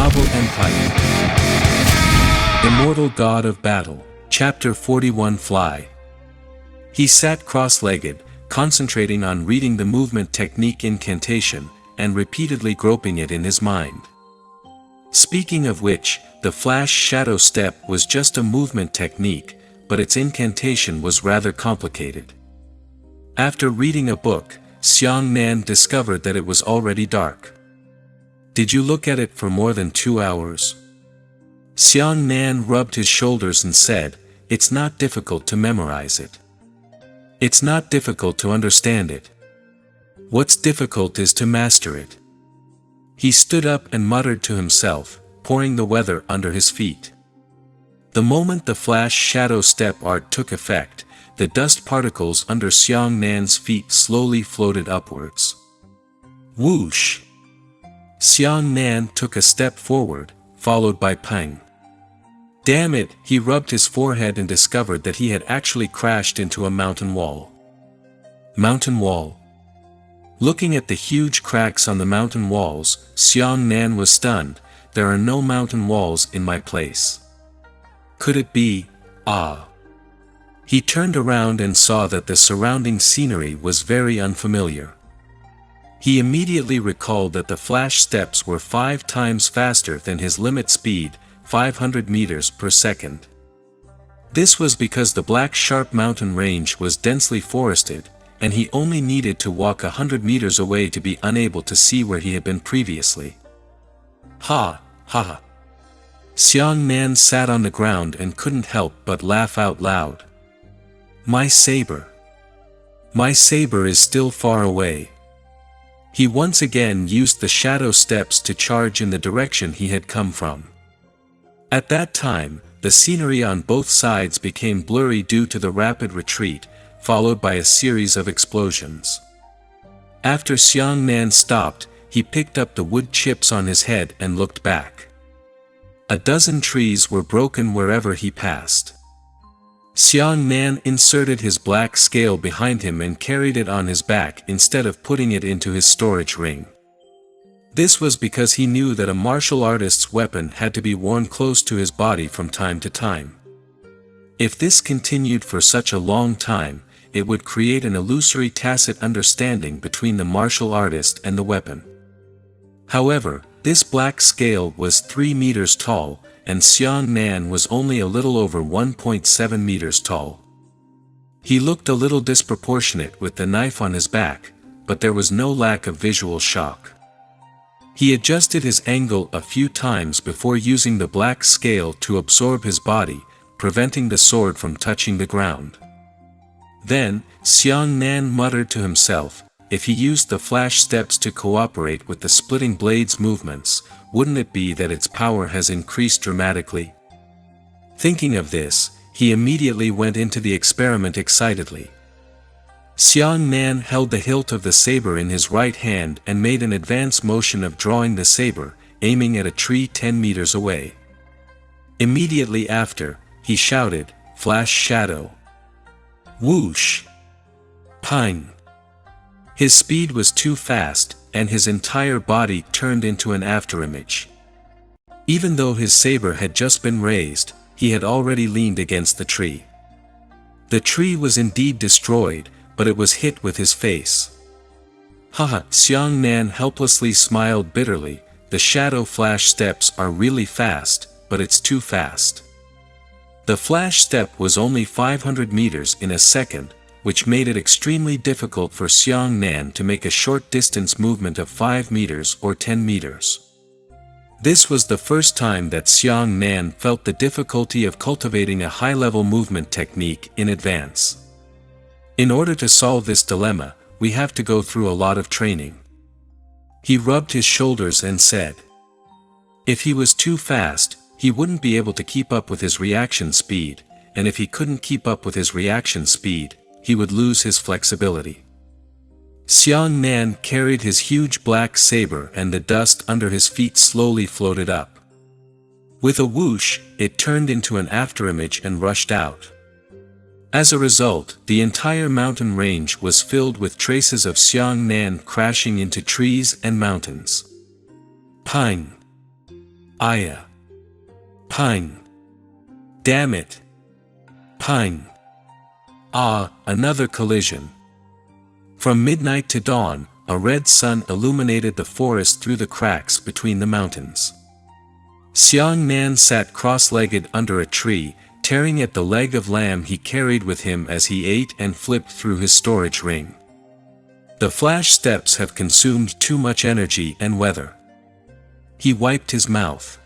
Novel Empire. Immortal God of Battle. Chapter 41 Fly. He sat cross-legged, concentrating on reading the movement technique incantation, and repeatedly groping it in his mind. Speaking of which, the flash shadow step was just a movement technique, but its incantation was rather complicated. After reading a book, Xiang Nan discovered that it was already dark. Did you look at it for more than 2 hours? Xiang Nan rubbed his shoulders and said, "It's not difficult to memorize it. It's not difficult to understand it. What's difficult is to master it." He stood up and muttered to himself, pouring the weather under his feet. The moment the flash shadow step art took effect, the dust particles under Xiang Nan's feet slowly floated upwards. Whoosh! Xiang Nan took a step forward, followed by pang. Damn it, he rubbed his forehead and discovered that he had actually crashed into a mountain wall. Mountain wall. Looking at the huge cracks on the mountain walls, Xiang Nan was stunned. There are no mountain walls in my place. Could it be? He turned around and saw that the surrounding scenery was very unfamiliar. He immediately recalled that the flash steps were 5 times faster than his limit speed, 500 meters per second. This was because the Black Sharp mountain range was densely forested, and he only needed to walk 100 meters away to be unable to see where he had been previously. Ha, ha ha. Xiang Nan sat on the ground and couldn't help but laugh out loud. My saber. My saber is still far away. He once again used the shadow steps to charge in the direction he had come from. At that time, the scenery on both sides became blurry due to the rapid retreat, followed by a series of explosions. After Xiang Nan stopped, he picked up the wood chips on his head and looked back. A dozen trees were broken wherever he passed. Xiang Nan inserted his black scale behind him and carried it on his back instead of putting it into his storage ring. This was because he knew that a martial artist's weapon had to be worn close to his body from time to time. If this continued for such a long time, it would create an illusory tacit understanding between the martial artist and the weapon. However, this black scale was 3 meters tall, and Xiang Nan was only a little over 1.7 meters tall. He looked a little disproportionate with the knife on his back, but there was no lack of visual shock. He adjusted his angle a few times before using the black scale to absorb his body, preventing the sword from touching the ground. Then, Xiang Nan muttered to himself, if he used the flash steps to cooperate with the splitting blade's movements, wouldn't it be that its power has increased dramatically? Thinking of this, he immediately went into the experiment excitedly. Xiang Nan held the hilt of the saber in his right hand and made an advance motion of drawing the saber, aiming at a tree 10 meters away. Immediately after, he shouted, "Flash shadow!" Whoosh! Pang! His speed was too fast, and his entire body turned into an afterimage. Even though his saber had just been raised, he had already leaned against the tree. The tree was indeed destroyed, but it was hit with his face. Haha! Xiang Nan helplessly smiled bitterly. The shadow flash steps are really fast, but it's too fast. The flash step was only 500 meters in a second, which made it extremely difficult for Xiang Nan to make a short distance movement of 5 meters or 10 meters. This was the first time that Xiang Nan felt the difficulty of cultivating a high-level movement technique in advance. In order to solve this dilemma, we have to go through a lot of training. He rubbed his shoulders and said, if he was too fast, he wouldn't be able to keep up with his reaction speed, and if he couldn't keep up with his reaction speed, he would lose his flexibility. Xiang Nan carried his huge black saber and the dust under his feet slowly floated up. With a whoosh, it turned into an afterimage and rushed out. As a result, the entire mountain range was filled with traces of Xiang Nan crashing into trees and mountains. Pang! Aya. Pine. Damn it. Pine. Ah, another collision. From midnight to dawn, a red sun illuminated the forest through the cracks between the mountains. Xiang Nan sat cross-legged under a tree, tearing at the leg of lamb he carried with him as he ate and flipped through his storage ring. The flash steps have consumed too much energy and weather. He wiped his mouth.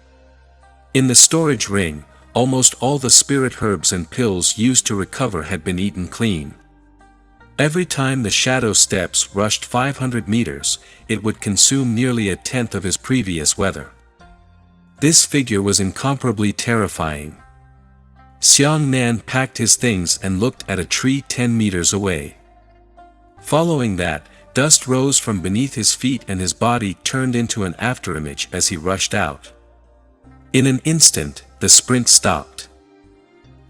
In the storage ring, almost all the spirit herbs and pills used to recover had been eaten clean. Every time the shadow steps rushed 500 meters, it would consume nearly a tenth of his previous weather. This figure was incomparably terrifying. Xiang Nan packed his things and looked at a tree 10 meters away. Following that, dust rose from beneath his feet and his body turned into an afterimage as he rushed out. In an instant, the sprint stopped.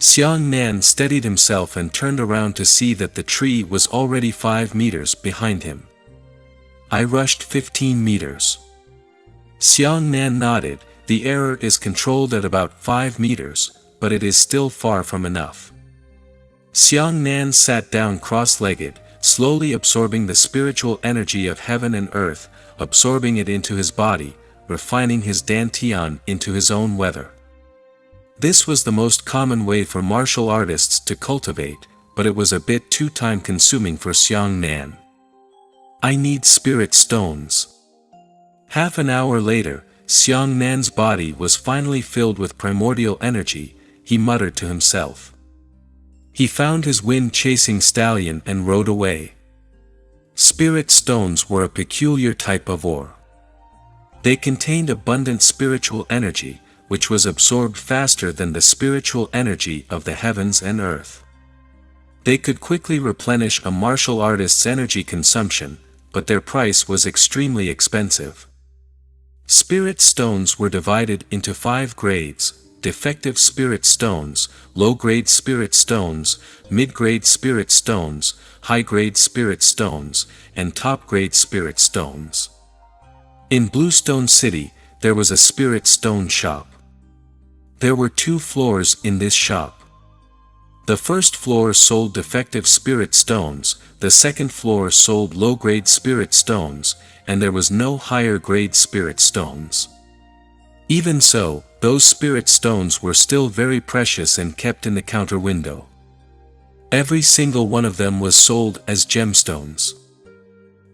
Xiang Nan steadied himself and turned around to see that the tree was already 5 meters behind him. I rushed 15 meters. Xiang Nan nodded. The error is controlled at about 5 meters, but it is still far from enough. Xiang Nan sat down cross-legged, slowly absorbing the spiritual energy of heaven and earth, absorbing it into his body, refining his dantian into his own weather. This was the most common way for martial artists to cultivate, but it was a bit too time-consuming for Xiang Nan. I need spirit stones. Half an hour later, Xiang Nan's body was finally filled with primordial energy, he muttered to himself. He found his wind-chasing stallion and rode away. Spirit stones were a peculiar type of ore. They contained abundant spiritual energy, which was absorbed faster than the spiritual energy of the heavens and earth. They could quickly replenish a martial artist's energy consumption, but their price was extremely expensive. Spirit stones were divided into 5 grades: defective spirit stones, low-grade spirit stones, mid-grade spirit stones, high-grade spirit stones, and top-grade spirit stones. In Bluestone City, there was a spirit stone shop. There were 2 floors in this shop. The first floor sold defective spirit stones, the second floor sold low-grade spirit stones, and there was no higher-grade spirit stones. Even so, those spirit stones were still very precious and kept in the counter window. Every single one of them was sold as gemstones.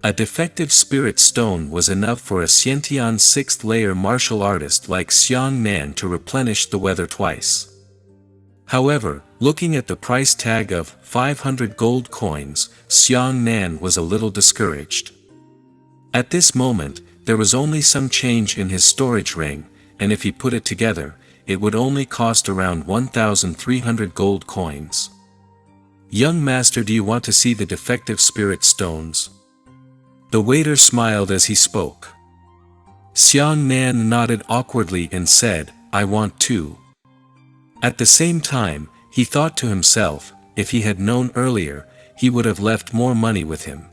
A defective spirit stone was enough for a Xiantian 6th layer martial artist like Xiang Nan to replenish the weather twice. However, looking at the price tag of 500 gold coins, Xiang Nan was a little discouraged. At this moment, there was only some change in his storage ring, and if he put it together, it would only cost around 1,300 gold coins. Young master, do you want to see the defective spirit stones? The waiter smiled as he spoke. Xiang Nan nodded awkwardly and said, I want to. At the same time, he thought to himself, if he had known earlier, he would have left more money with him.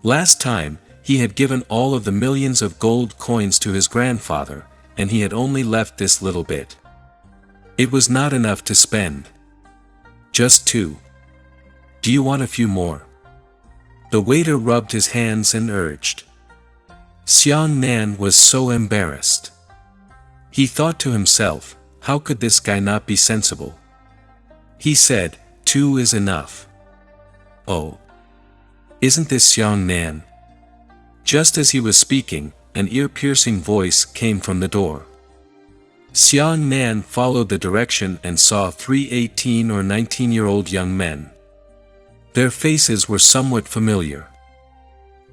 Last time, he had given all of the millions of gold coins to his grandfather, and he had only left this little bit. It was not enough to spend. Just 2. Do you want a few more? The waiter rubbed his hands and urged. Xiang Nan was so embarrassed. He thought to himself, how could this guy not be sensible? He said, 2 is enough. Oh. Isn't this Xiang Nan? Just as he was speaking, an ear-piercing voice came from the door. Xiang Nan followed the direction and saw 3 18 or 19-year-old young men. Their faces were somewhat familiar.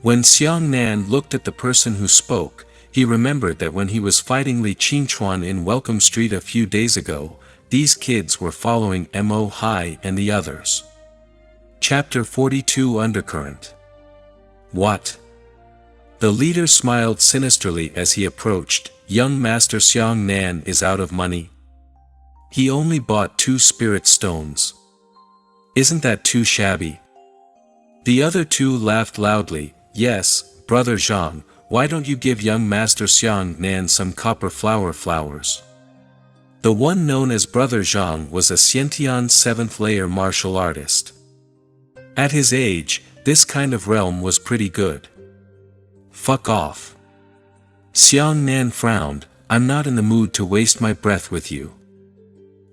When Xiang Nan looked at the person who spoke, he remembered that when he was fighting Li Qingchuan in Welcome Street a few days ago, these kids were following Mo Hai and the others. Chapter 42 Undercurrent. What? The leader smiled sinisterly as he approached. Young Master Xiang Nan is out of money. He only bought 2 spirit stones. Isn't that too shabby? The other 2 laughed loudly. Yes, Brother Zhang, why don't you give young Master Xiang Nan some copper flowers? The one known as Brother Zhang was a Xiantian 7th layer martial artist. At his age, this kind of realm was pretty good. Fuck off. Xiang Nan frowned, I'm not in the mood to waste my breath with you.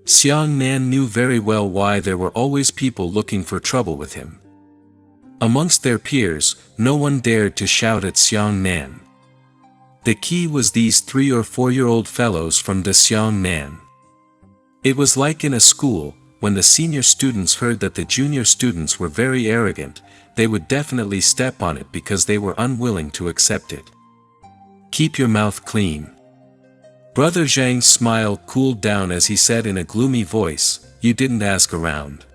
Xiang Nan knew very well why there were always people looking for trouble with him. Amongst their peers, no one dared to shout at Xiang Nan. The key was these 3 or 4-year-old fellows from the Xiang Nan. It was like in a school, when the senior students heard that the junior students were very arrogant, they would definitely step on it because they were unwilling to accept it. Keep your mouth clean. Brother Zhang's smile cooled down as he said in a gloomy voice, you didn't ask around.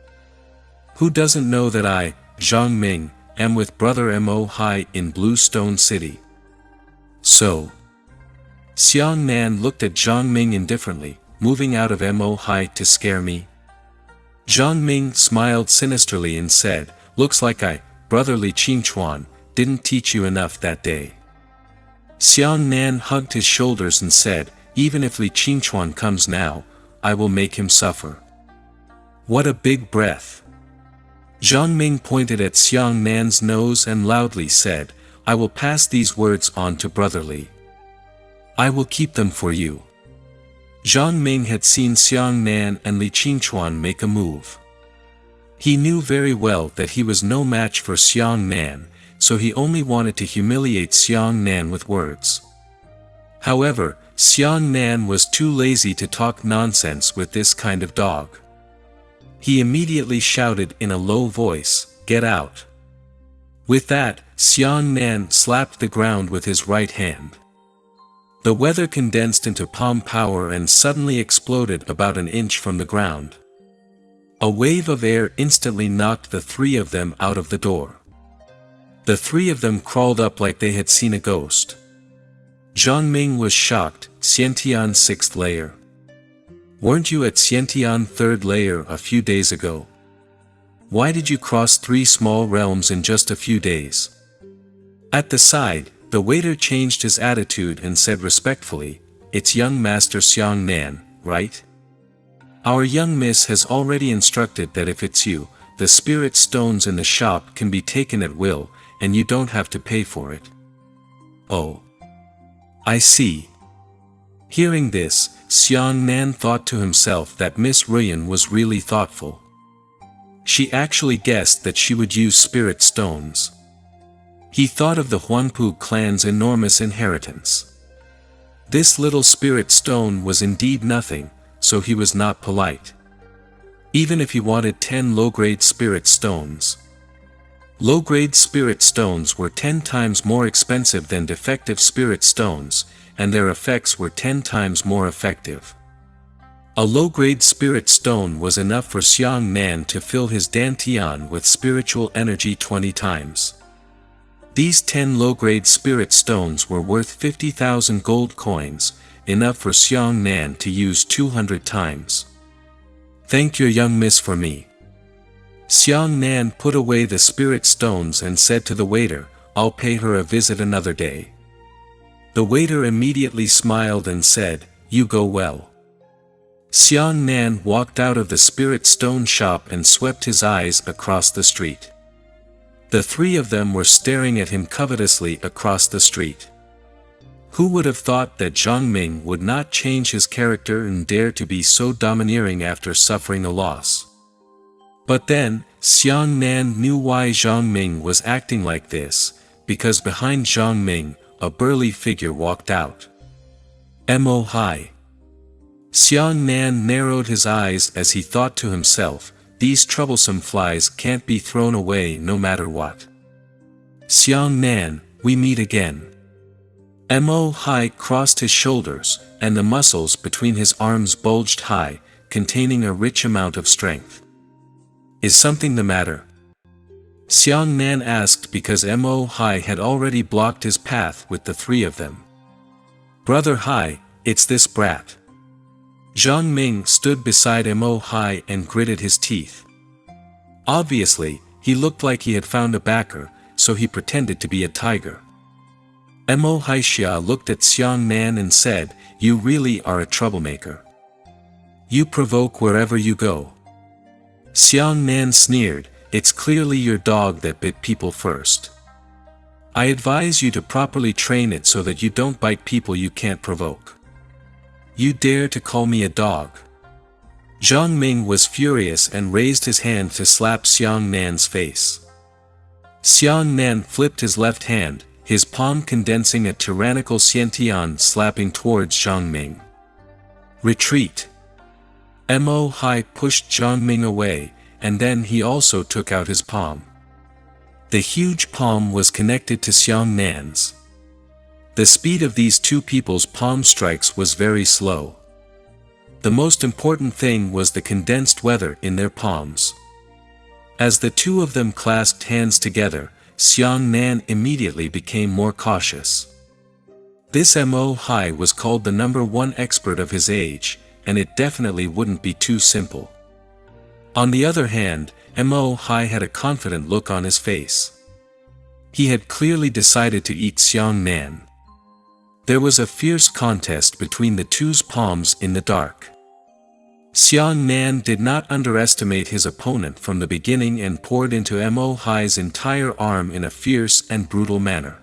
Who doesn't know that I, Zhang Ming, am with Brother Mo Hai in Blue Stone City? So. Xiang Nan looked at Zhang Ming indifferently, moving out of Mo Hai to scare me. Zhang Ming smiled sinisterly and said, looks like I, Brother Li Qingchuan, didn't teach you enough that day. Xiang Nan hugged his shoulders and said, even if Li Qingchuan comes now, I will make him suffer. What a big breath. Zhang Ming pointed at Xiang Nan's nose and loudly said, I will pass these words on to Brother Li. I will keep them for you. Zhang Ming had seen Xiang Nan and Li Qingchuan make a move. He knew very well that he was no match for Xiang Nan, so he only wanted to humiliate Xiang Nan with words. However, Xiang Nan was too lazy to talk nonsense with this kind of dog. He immediately shouted in a low voice, get out. With that, Xiang Nan slapped the ground with his right hand. The weather condensed into palm power and suddenly exploded about an inch from the ground. A wave of air instantly knocked the 3 of them out of the door. The 3 of them crawled up like they had seen a ghost. Zhang Ming was shocked, Xiantian 6th layer. Weren't you at Xiantian 3rd layer a few days ago? Why did you cross 3 small realms in just a few days? At the side, the waiter changed his attitude and said respectfully, it's young Master Xiang Nan, right? Our young miss has already instructed that if it's you, the spirit stones in the shop can be taken at will, and you don't have to pay for it. Oh. I see. Hearing this, Xiang Nan thought to himself that Miss Ruyan was really thoughtful. She actually guessed that she would use spirit stones. He thought of the Huanpu clan's enormous inheritance. This little spirit stone was indeed nothing, so he was not polite. Even if he wanted 10 low-grade spirit stones. Low-grade spirit stones were 10 times more expensive than defective spirit stones, and their effects were 10 times more effective. A low-grade spirit stone was enough for Xiang Nan to fill his dantian with spiritual energy 20 times. These 10 low-grade spirit stones were worth 50,000 gold coins, enough for Xiang Nan to use 200 times. Thank your young miss for me. Xiang Nan put away the spirit stones and said to the waiter, I'll pay her a visit another day. The waiter immediately smiled and said, you go well. Xiang Nan walked out of the spirit stone shop and swept his eyes across the street. The 3 of them were staring at him covetously across the street. Who would have thought that Zhang Ming would not change his character and dare to be so domineering after suffering a loss? But then, Xiang Nan knew why Zhang Ming was acting like this, because behind Zhang Ming, a burly figure walked out. Mo Hai. Xiang Nan narrowed his eyes as he thought to himself, these troublesome flies can't be thrown away no matter what. Xiang Nan, we meet again. Mo Hai crossed his shoulders, and the muscles between his arms bulged high, containing a rich amount of strength. Is something the matter? Xiang Nan asked because Mo Hai had already blocked his path with the 3 of them. Brother Hai, it's this brat. Zhang Ming stood beside Mo Hai and gritted his teeth. Obviously, he looked like he had found a backer, so he pretended to be a tiger. Mo Haixia looked at Xiang Nan and said, "You really are a troublemaker. You provoke wherever you go." Xiang Nan sneered, "It's clearly your dog that bit people first. I advise you to properly train it so that you don't bite people you can't provoke. You dare to call me a dog?" Zhang Ming was furious and raised his hand to slap Xiang Nan's face. Xiang Nan flipped his left hand, his palm condensing a tyrannical Xiantian slapping towards Zhang Ming. "Retreat!" Mo Hai pushed Zhang Ming away, and then he also took out his palm. The huge palm was connected to Xiang Nan's. The speed of these two people's palm strikes was very slow. The most important thing was the condensed weather in their palms. As the two of them clasped hands together, Xiang Nan immediately became more cautious. This Mo Hai was called the #1 expert of his age, and it definitely wouldn't be too simple. On the other hand, Mo Hai had a confident look on his face. He had clearly decided to eat Xiang Nan. There was a fierce contest between the two's palms in the dark. Xiang Nan did not underestimate his opponent from the beginning and poured into Mo Hai's entire arm in a fierce and brutal manner.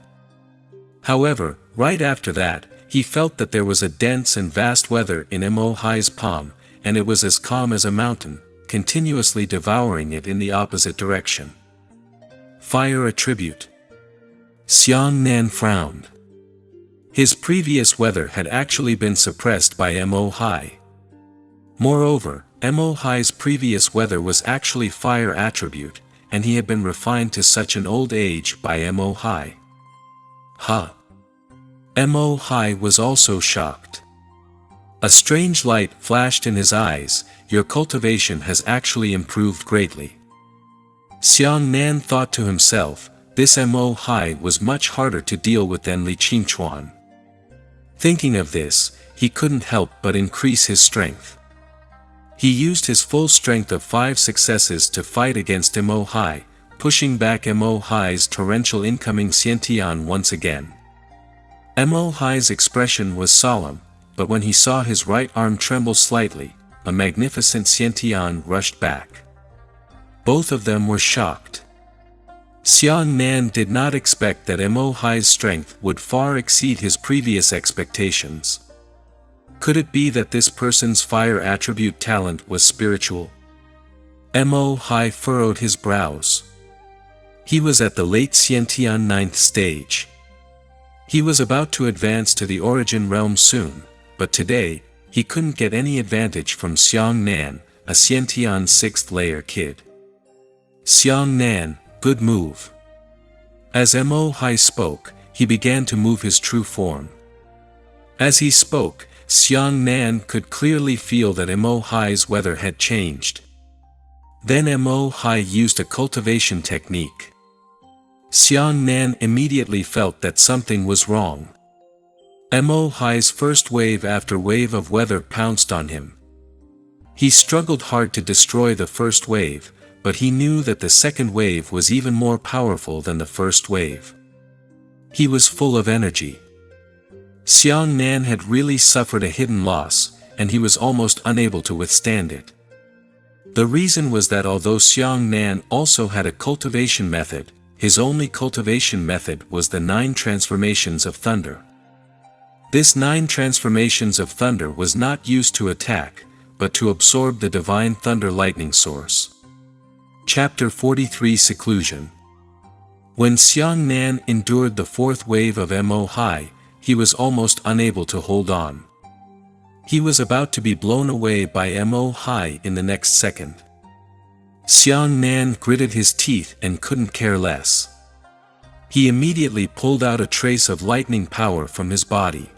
However, right after that, he felt that there was a dense and vast weather in Mo Hai's palm, and it was as calm as a mountain, continuously devouring it in the opposite direction. Fire attribute. Xiang Nan frowned. His previous weather had actually been suppressed by Mo Hai. Moreover, Mo Hai's previous weather was actually fire attribute, and he had been refined to such an old age by Mo Hai. Huh. Mo Hai was also shocked. A strange light flashed in his eyes. "Your cultivation has actually improved greatly." Xiang Nan thought to himself, this Mo Hai was much harder to deal with than Li Qingchuan. Thinking of this, he couldn't help but increase his strength. He used his full strength of 5 successes to fight against Mo Hai, pushing back Mo Hai's torrential incoming Xiantian once again. Mo Hai's expression was solemn, but when he saw his right arm tremble slightly, a magnificent Xiantian rushed back. Both of them were shocked. Xiang Nan did not expect that Mo Hai's strength would far exceed his previous expectations. Could it be that this person's fire attribute talent was spiritual? Mo Hai furrowed his brows. He was at the late Xiantian 9th stage. He was about to advance to the origin realm soon, but today, he couldn't get any advantage from Xiang Nan, a Xiantian 6th layer kid. "Xiang Nan, good move." As Mo Hai spoke, he began to move his true form. As he spoke, Xiang Nan could clearly feel that Mo Hai's weather had changed. Then Mo Hai used a cultivation technique. Xiang Nan immediately felt that something was wrong. Mo Hai's first wave after wave of weather pounced on him. He struggled hard to destroy the first wave, but he knew that the second wave was even more powerful than the first wave. He was full of energy. Xiang Nan had really suffered a hidden loss, and he was almost unable to withstand it. The reason was that although Xiang Nan also had a cultivation method, his only cultivation method was the 9 transformations of thunder. This 9 transformations of thunder was not used to attack, but to absorb the divine thunder lightning source. Chapter 43 Seclusion. When Xiang Nan endured the 4th wave of Mo Hai, he was almost unable to hold on. He was about to be blown away by Mo Hai in the next second. Xiang Nan gritted his teeth and couldn't care less. He immediately pulled out a trace of lightning power from his body.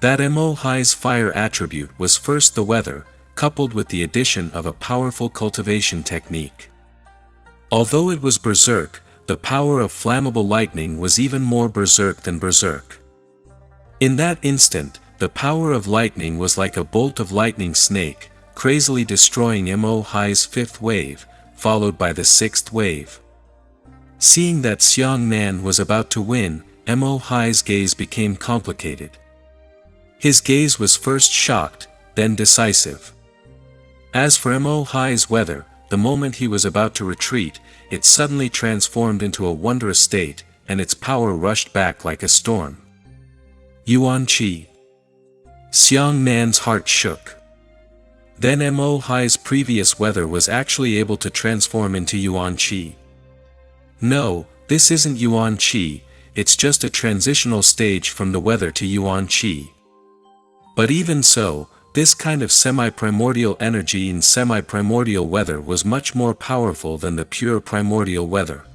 That Mo Hai's fire attribute was first the weather, coupled with the addition of a powerful cultivation technique. Although it was berserk, the power of flammable lightning was even more berserk than berserk. In that instant, the power of lightning was like a bolt of lightning snake, crazily destroying Mo Hai's 5th wave, followed by the 6th wave. Seeing that Xiang Nan was about to win, Mo Hai's gaze became complicated. His gaze was first shocked, then decisive. As for Mo Hai's weather, the moment he was about to retreat, it suddenly transformed into a wondrous state, and its power rushed back like a storm. Yuan Qi. Xiang Nan's heart shook. Then Mo Hai's previous weather was actually able to transform into Yuan Qi. No, this isn't Yuan Qi, it's just a transitional stage from the weather to Yuan Qi. But even so, this kind of semi-primordial energy in semi-primordial weather was much more powerful than the pure primordial weather.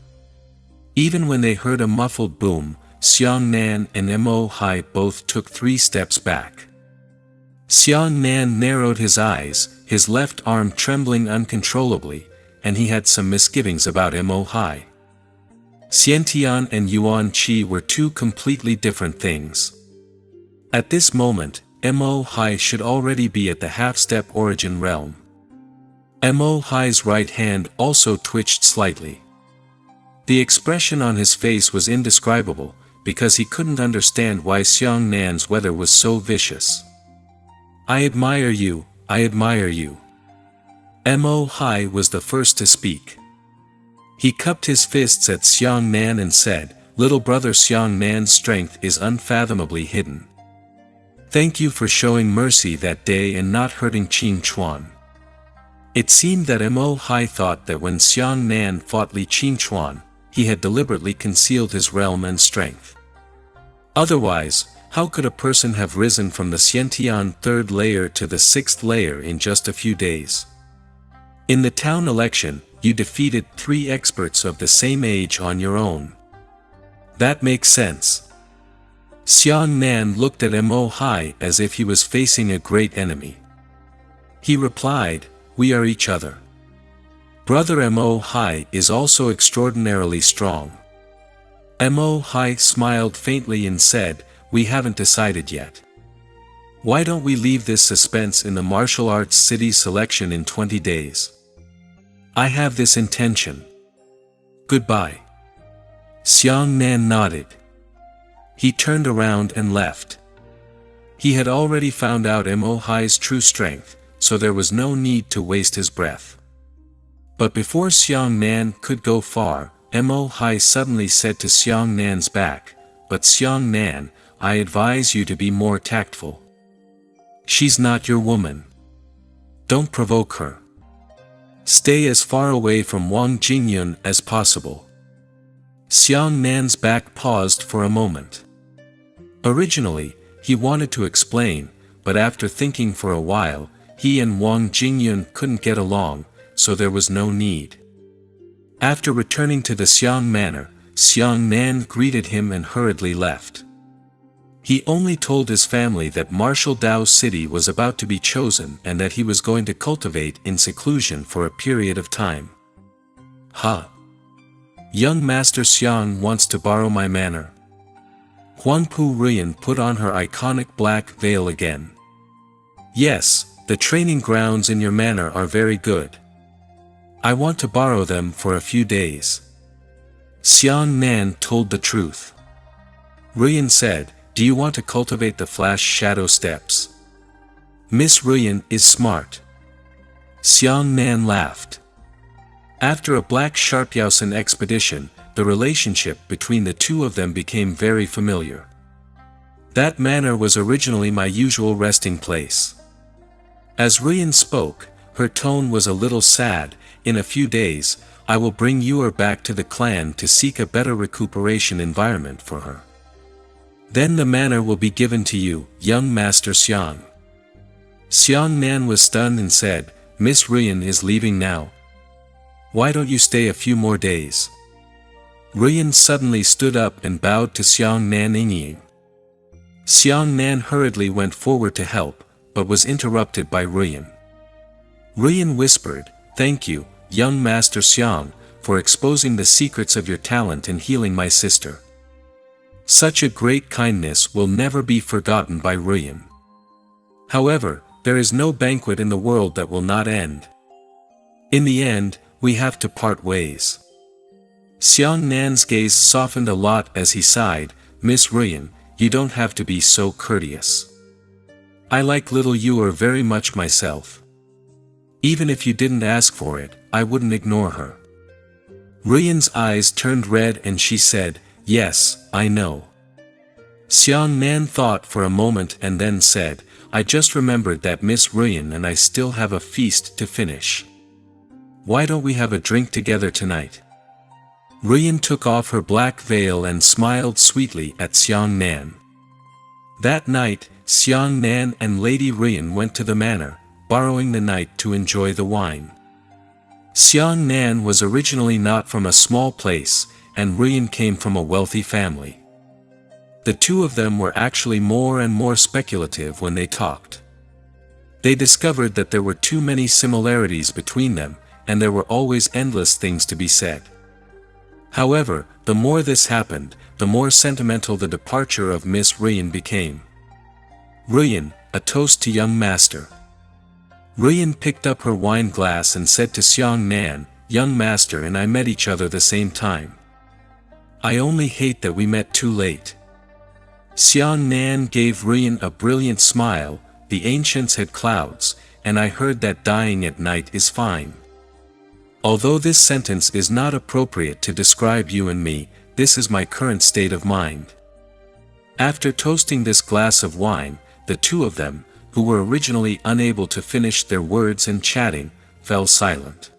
Even when they heard a muffled boom, Xiang Nan and Mo Hai both took 3 steps back. Xiang Nan narrowed his eyes, his left arm trembling uncontrollably, and he had some misgivings about Mo Hai. Xiantian and Yuan Qi were 2 completely different things. At this moment, Mo Hai should already be at the half-step origin realm. Mo Hai's right hand also twitched slightly. The expression on his face was indescribable, because he couldn't understand why Xiang Nan's weather was so vicious. I admire you, I admire you. Mo Hai was the first to speak. He cupped his fists at Xiang Nan and said, "Little brother, Xiang Nan's strength is unfathomably hidden. Thank you for showing mercy that day and not hurting Qing Chuan." It seemed that Mo Hai thought that when Xiang Nan fought Li Qing Chuan, he had deliberately concealed his realm and strength. Otherwise, how could a person have risen from the Xiantian 3rd layer to the 6th layer in just a few days? In the town election, you defeated 3 experts of the same age on your own. That makes sense. Xiang Nan looked at Mo Hai as if he was facing a great enemy. He replied, "We are each other. Brother Mo Hai is also extraordinarily strong." Mo Hai smiled faintly and said, "We haven't decided yet. Why don't we leave this suspense in the martial arts city selection in 20 days? I have this intention. Goodbye." Xiang Nan nodded. He turned around and left. He had already found out Mo Hai's true strength, so there was no need to waste his breath. But before Xiang Nan could go far, Mo Hai suddenly said to Xiang Nan's back, "But Xiang Nan, I advise you to be more tactful. She's not your woman. Don't provoke her. Stay as far away from Wang Jingyun as possible." Xiang Nan's back paused for a moment. Originally, he wanted to explain, but after thinking for a while, he and Wang Jingyun couldn't get along, so there was no need. After returning to the Xiang Manor, Xiang Nan greeted him and hurriedly left. He only told his family that Martial Dao City was about to be chosen and that he was going to cultivate in seclusion for a period of time. "Ha! Young Master Xiang wants to borrow my manor." Huangpu Ruyan put on her iconic black veil again. "Yes, the training grounds in your manor are very good. I want to borrow them for a few days." Xiang Nan told the truth. Ruyan said, "Do you want to cultivate the flash shadow steps? Miss Ruyan is smart." Xiang Nan laughed. After a Black Sharpyausen expedition, the relationship between the 2 of them became very familiar. "That manor was originally my usual resting place." As Ruyan spoke, her tone was a little sad. "In a few days, I will bring Yuer back to the clan to seek a better recuperation environment for her. Then the manor will be given to you, young Master Xiang." Xiang Nan was stunned and said, "Miss Ruyan is leaving now. Why don't you stay a few more days?" Ruyan suddenly stood up and bowed to Xiang Nan Ying. Xiang Nan hurriedly went forward to help, but was interrupted by Ruyan. Ruyan whispered, "Thank you, young Master Xiang, for exposing the secrets of your talent in healing my sister. Such a great kindness will never be forgotten by Ruyan. However, there is no banquet in the world that will not end. In the end, we have to part ways." Xiang Nan's gaze softened a lot as he sighed, Miss Ruyan, you don't have to be so courteous. I like little you very much myself. Even if you didn't ask for it, I wouldn't ignore her. Ruyan's eyes turned red and she said, yes, I know. Xiang Nan thought for a moment and then said, I just remembered that Miss Ruyan and I still have a feast to finish. Why don't we have a drink together tonight? Ruyan took off her black veil and smiled sweetly at Xiang Nan. That night, Xiang Nan and Lady Ruyan went to the manor, borrowing the night to enjoy the wine. Xiang Nan was originally not from a small place, and Ruyan came from a wealthy family. The two of them were actually more and more speculative when they talked. They discovered that there were too many similarities between them, and there were always endless things to be said. However, the more this happened, the more sentimental the departure of Miss Ruyan became. Ruyan, a toast to young master. Ruyan picked up her wine glass and said to Xiang Nan, young master and I met each other the same time. I only hate that we met too late. Xiang Nan gave Ruyan a brilliant smile, the ancients had clouds, and I heard that dying at night is fine. Although this sentence is not appropriate to describe you and me, this is my current state of mind. After toasting this glass of wine, the two of them, who were originally unable to finish their words and chatting, fell silent.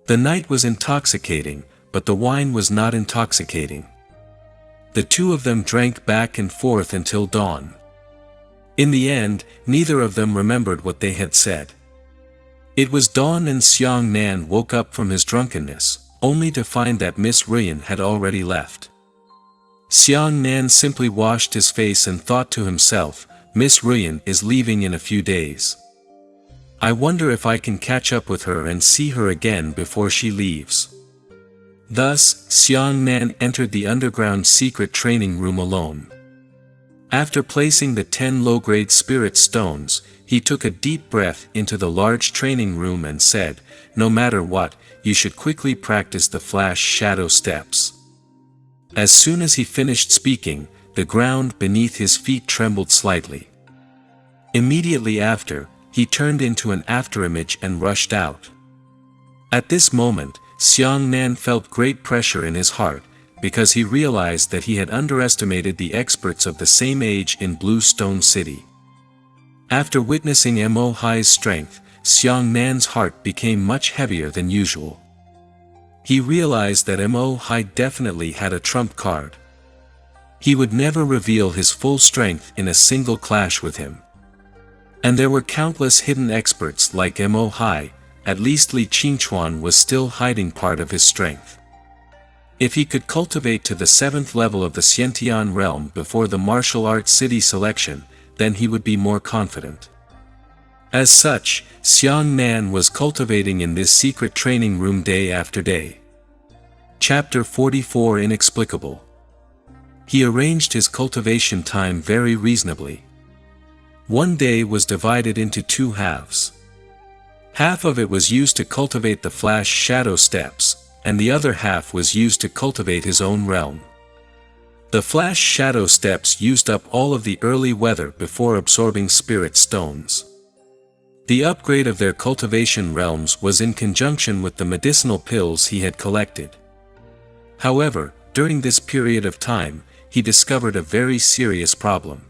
The night was intoxicating, but the wine was not intoxicating. The two of them drank back and forth until dawn. In the end, neither of them remembered what they had said. It was dawn and Xiang Nan woke up from his drunkenness, only to find that Miss Ruyan had already left. Xiang Nan simply washed his face and thought to himself, Miss Ruyan is leaving in a few days. I wonder if I can catch up with her and see her again before she leaves. Thus, Xiang Nan entered the underground secret training room alone. After placing the 10 low-grade spirit stones, he took a deep breath into the large training room and said, no matter what, you should quickly practice the flash shadow steps. As soon as he finished speaking, the ground beneath his feet trembled slightly. Immediately after, he turned into an afterimage and rushed out. At this moment, Xiang Nan felt great pressure in his heart, because he realized that he had underestimated the experts of the same age in Blue Stone City. After witnessing Mo Hai's strength, Xiang Nan's heart became much heavier than usual. He realized that Mo Hai definitely had a trump card. He would never reveal his full strength in a single clash with him. And there were countless hidden experts like Mo Hai, at least Li Qingchuan was still hiding part of his strength. If he could cultivate to the 7th level of the Xiantian realm before the martial arts city selection, then he would be more confident. As such, Xiang Nan was cultivating in this secret training room day after day. Chapter 44 Inexplicable. He arranged his cultivation time very reasonably. One day was divided into 2 halves. Half of it was used to cultivate the flash shadow steps, and the other half was used to cultivate his own realm. The flash shadow steps used up all of the early weather before absorbing spirit stones. The upgrade of their cultivation realms was in conjunction with the medicinal pills he had collected. However, during this period of time, he discovered a very serious problem.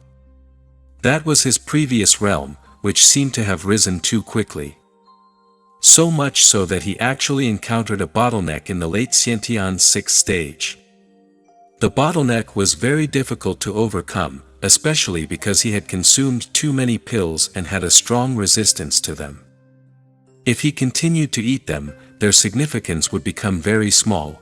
That was his previous realm, which seemed to have risen too quickly. So much so that he actually encountered a bottleneck in the late Xiantian 6th stage. The bottleneck was very difficult to overcome, especially because he had consumed too many pills and had a strong resistance to them. If he continued to eat them, their significance would become very small.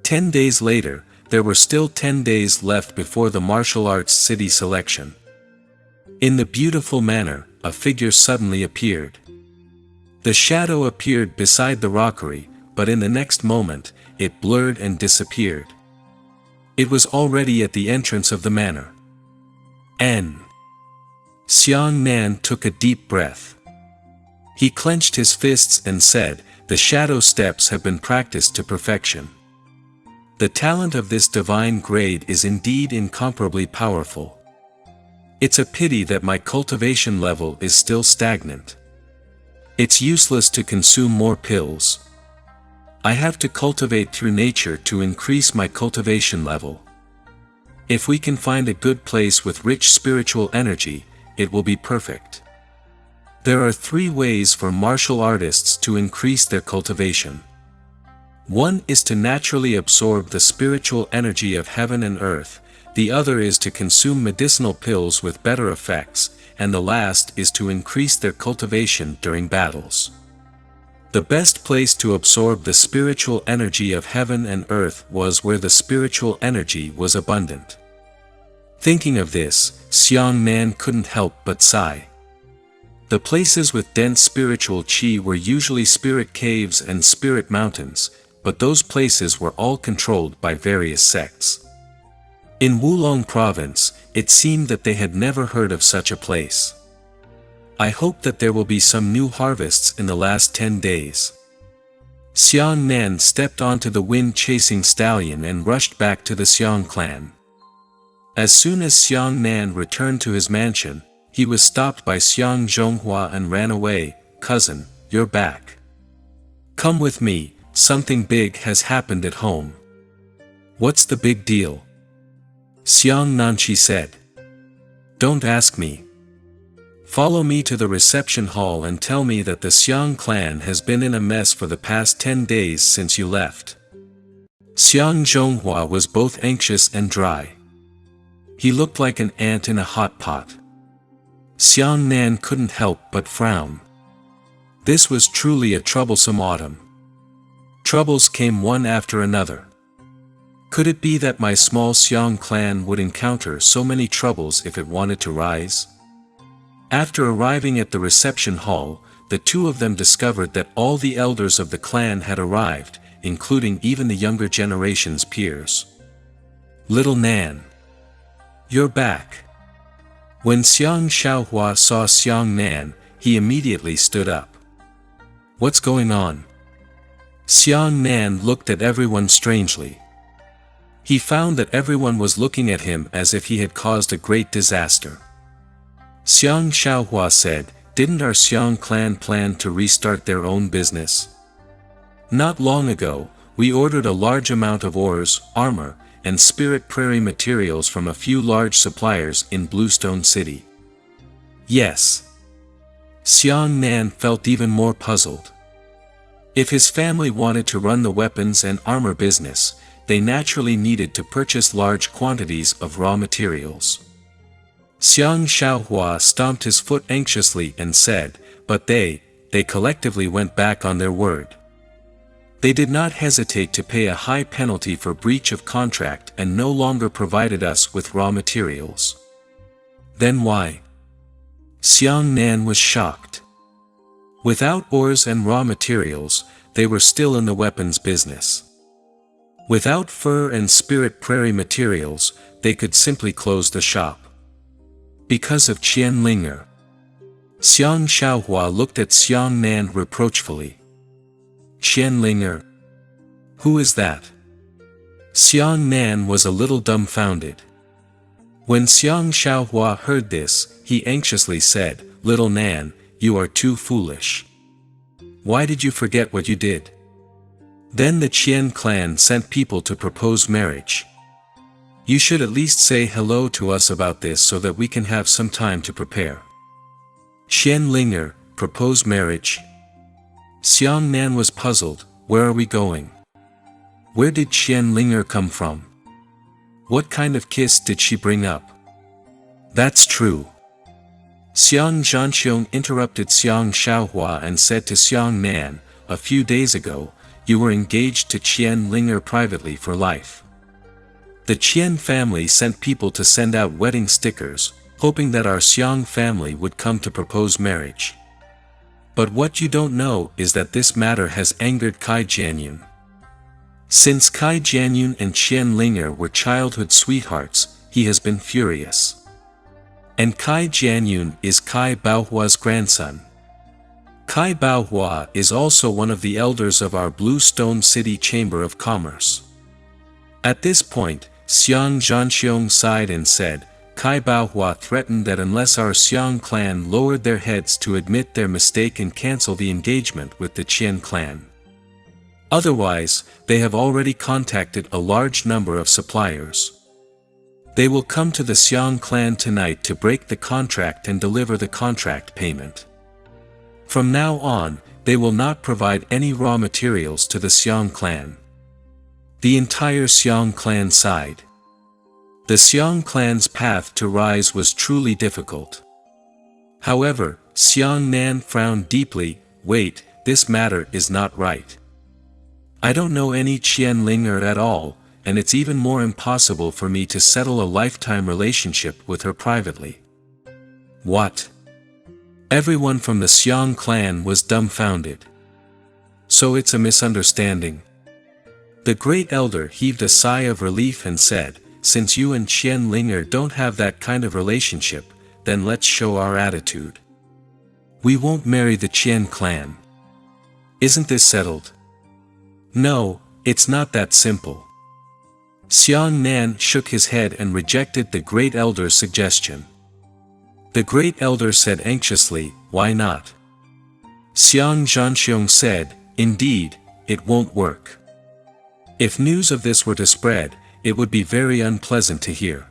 10 days later, there were still 10 days left before the martial arts city selection. In the beautiful manner, a figure suddenly appeared. The shadow appeared beside the rockery, but in the next moment, it blurred and disappeared. It was already at the entrance of the manor. Xiang Nan took a deep breath. He clenched his fists and said, the shadow steps have been practiced to perfection. The talent of this divine grade is indeed incomparably powerful. It's a pity that my cultivation level is still stagnant. It's useless to consume more pills. I have to cultivate through nature to increase my cultivation level. If we can find a good place with rich spiritual energy, it will be perfect. There are 3 ways for martial artists to increase their cultivation. One is to naturally absorb the spiritual energy of heaven and earth, the other is to consume medicinal pills with better effects, and the last is to increase their cultivation during battles. The best place to absorb the spiritual energy of heaven and earth was where the spiritual energy was abundant. Thinking of this, Xiang Nan couldn't help but sigh. The places with dense spiritual qi were usually spirit caves and spirit mountains, but those places were all controlled by various sects. In Wulong province, it seemed that they had never heard of such a place. I hope that there will be some new harvests in the last 10 days. Xiang Nan stepped onto the wind-chasing stallion and rushed back to the Xiang clan. As soon as Xiang Nan returned to his mansion, he was stopped by Xiang Zhonghua and ran away. "Cousin, you're back. Come with me, something big has happened at home." "What's the big deal?" Xiang Nanqi said. "Don't ask me. Follow me to the reception hall and tell me that the Xiang clan has been in a mess for the past 10 days since you left." Xiang Zhonghua was both anxious and dry. He looked like an ant in a hot pot. Xiang Nan couldn't help but frown. This was truly a troublesome autumn. Troubles came one after another. Could it be that my small Xiang clan would encounter so many troubles if it wanted to rise? After arriving at the reception hall, the 2 of them discovered that all the elders of the clan had arrived, including even the younger generation's peers. "Little Nan, you're back." When Xiang Xiaohua saw Xiang Nan, he immediately stood up. "What's going on?" Xiang Nan looked at everyone strangely. He found that everyone was looking at him as if he had caused a great disaster. Xiang Xiaohua said, "Didn't our Xiang clan plan to restart their own business? Not long ago, we ordered a large amount of ores, armor, and spirit prairie materials from a few large suppliers in Bluestone City." "Yes." Xiang Nan felt even more puzzled. If his family wanted to run the weapons and armor business, they naturally needed to purchase large quantities of raw materials. Xiang Xiaohua stomped his foot anxiously and said, "But they collectively went back on their word. They did not hesitate to pay a high penalty for breach of contract and no longer provided us with raw materials." "Then why?" Xiang Nan was shocked. Without ores and raw materials, they were still in the weapons business. Without fur and spirit prairie materials, they could simply close the shop. Because of Qian Linger. Xiang Xiaohua looked at Xiang Nan reproachfully. "Qian Linger? Who is that?" Xiang Nan was a little dumbfounded. When Xiang Xiaohua heard this, he anxiously said, "Little Nan, you are too foolish. Why did you forget what you did?" Then the Qian clan sent people to propose marriage. "You should at least say hello to us about this so that we can have some time to prepare." Qian Linger, propose marriage? Xiang Nan was puzzled. Where are we going? Where did Qian Linger come from? What kind of kiss did she bring up? That's true. Xiang Zhanqiong interrupted Xiang Xiaohua and said to Xiang Nan, "A few days ago, you were engaged to Qian Linger privately for life." The Qian family sent people to send out wedding stickers, hoping that our Xiang family would come to propose marriage. But what you don't know is that this matter has angered Kai Jianyun. Since Kai Jianyun and Qian Linger were childhood sweethearts, he has been furious. And Kai Jianyun is Kai Baohua's grandson. Kai Baohua is also one of the elders of our Bluestone City Chamber of Commerce. At this point, Xiang Zhanxiong sighed and said, Kai Baohua threatened that unless our Xiang clan lowered their heads to admit their mistake and cancel the engagement with the Qian clan. Otherwise, they have already contacted a large number of suppliers. They will come to the Xiang clan tonight to break the contract and deliver the contract payment. From now on, they will not provide any raw materials to the Xiang clan. The entire Xiang clan sighed. The Xiang clan's path to rise was truly difficult. However, Xiang Nan frowned deeply. Wait, this matter is not right. I don't know any Qianlinger at all, and it's even more impossible for me to settle a lifetime relationship with her privately. What? Everyone from the Xiang clan was dumbfounded. So it's a misunderstanding. The great elder heaved a sigh of relief and said, since you and Qianlinger don't have that kind of relationship, then let's show our attitude. We won't marry the Qian clan. Isn't this settled? No, it's not that simple. Xiang Nan shook his head and rejected the great elder's suggestion. The great elder said anxiously, why not? Xiang Zhanxiong said, indeed, it won't work. If news of this were to spread, it would be very unpleasant to hear.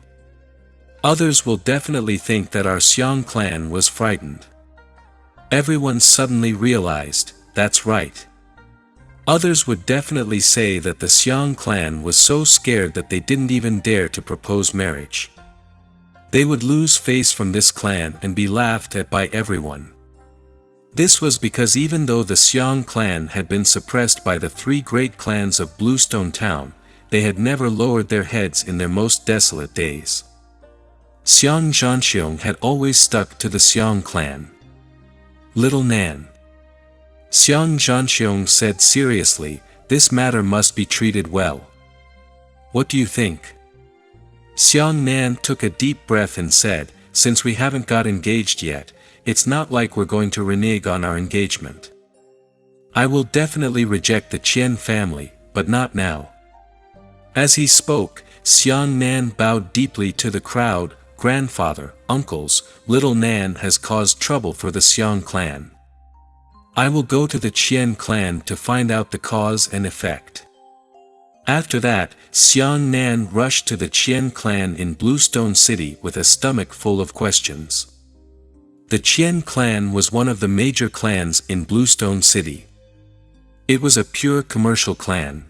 Others will definitely think that our Xiang clan was frightened. Everyone suddenly realized, that's right. Others would definitely say that the Xiang clan was so scared that they didn't even dare to propose marriage. They would lose face from this clan and be laughed at by everyone. This was because even though the Xiang clan had been suppressed by the three great clans of Bluestone Town, they had never lowered their heads in their most desolate days. Xiang Zhanxiong had always stuck to the Xiang clan. Little Nan. Xiang Zhanxiong said seriously, this matter must be treated well. What do you think? Xiang Nan took a deep breath and said, since we haven't got engaged yet, it's not like we're going to renege on our engagement. I will definitely reject the Qian family, but not now. As he spoke, Xiang Nan bowed deeply to the crowd. Grandfather, uncles, little Nan has caused trouble for the Xiang clan. I will go to the Qian clan to find out the cause and effect. After that, Xiang Nan rushed to the Qian clan in Bluestone City with a stomach full of questions. The Qian clan was one of the major clans in Bluestone City. It was a pure commercial clan.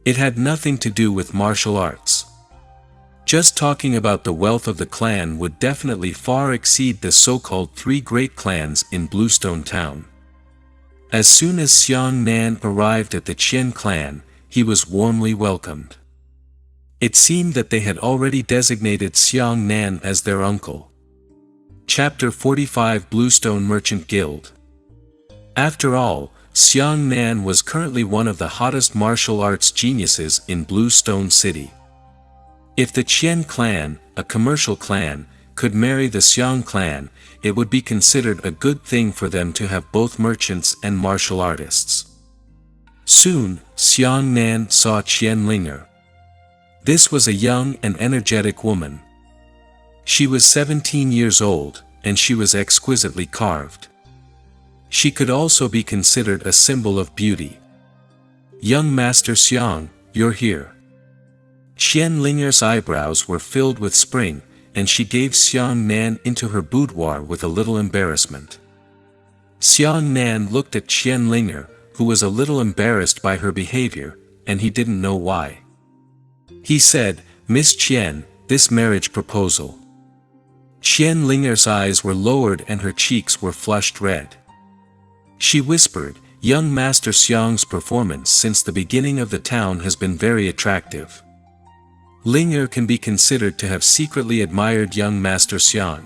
It had nothing to do with martial arts. Just talking about the wealth of the clan would definitely far exceed the so-called three great clans in Bluestone Town. As soon as Xiang Nan arrived at the Qian clan, he was warmly welcomed. It seemed that they had already designated Xiang Nan as their uncle. Chapter 45 Bluestone Merchant Guild. After all, Xiang Nan was currently one of the hottest martial arts geniuses in Bluestone City. If the Qian clan, a commercial clan, could marry the Xiang clan, it would be considered a good thing for them to have both merchants and martial artists. Soon, Xiang Nan saw Qianlinger. This was a young and energetic woman. She was 17 years old, and she was exquisitely carved. She could also be considered a symbol of beauty. Young Master Xiang, you're here. Qianlinger's eyebrows were filled with spring, and she gave Xiang Nan into her boudoir with a little embarrassment. Xiang Nan looked at Qianlinger, who was a little embarrassed by her behavior, and he didn't know why. He said, Miss Qian, this marriage proposal. Qianlinger's eyes were lowered and her cheeks were flushed red. She whispered, young Master Xiang's performance since the beginning of the town has been very attractive. Linger can be considered to have secretly admired young Master Xiang.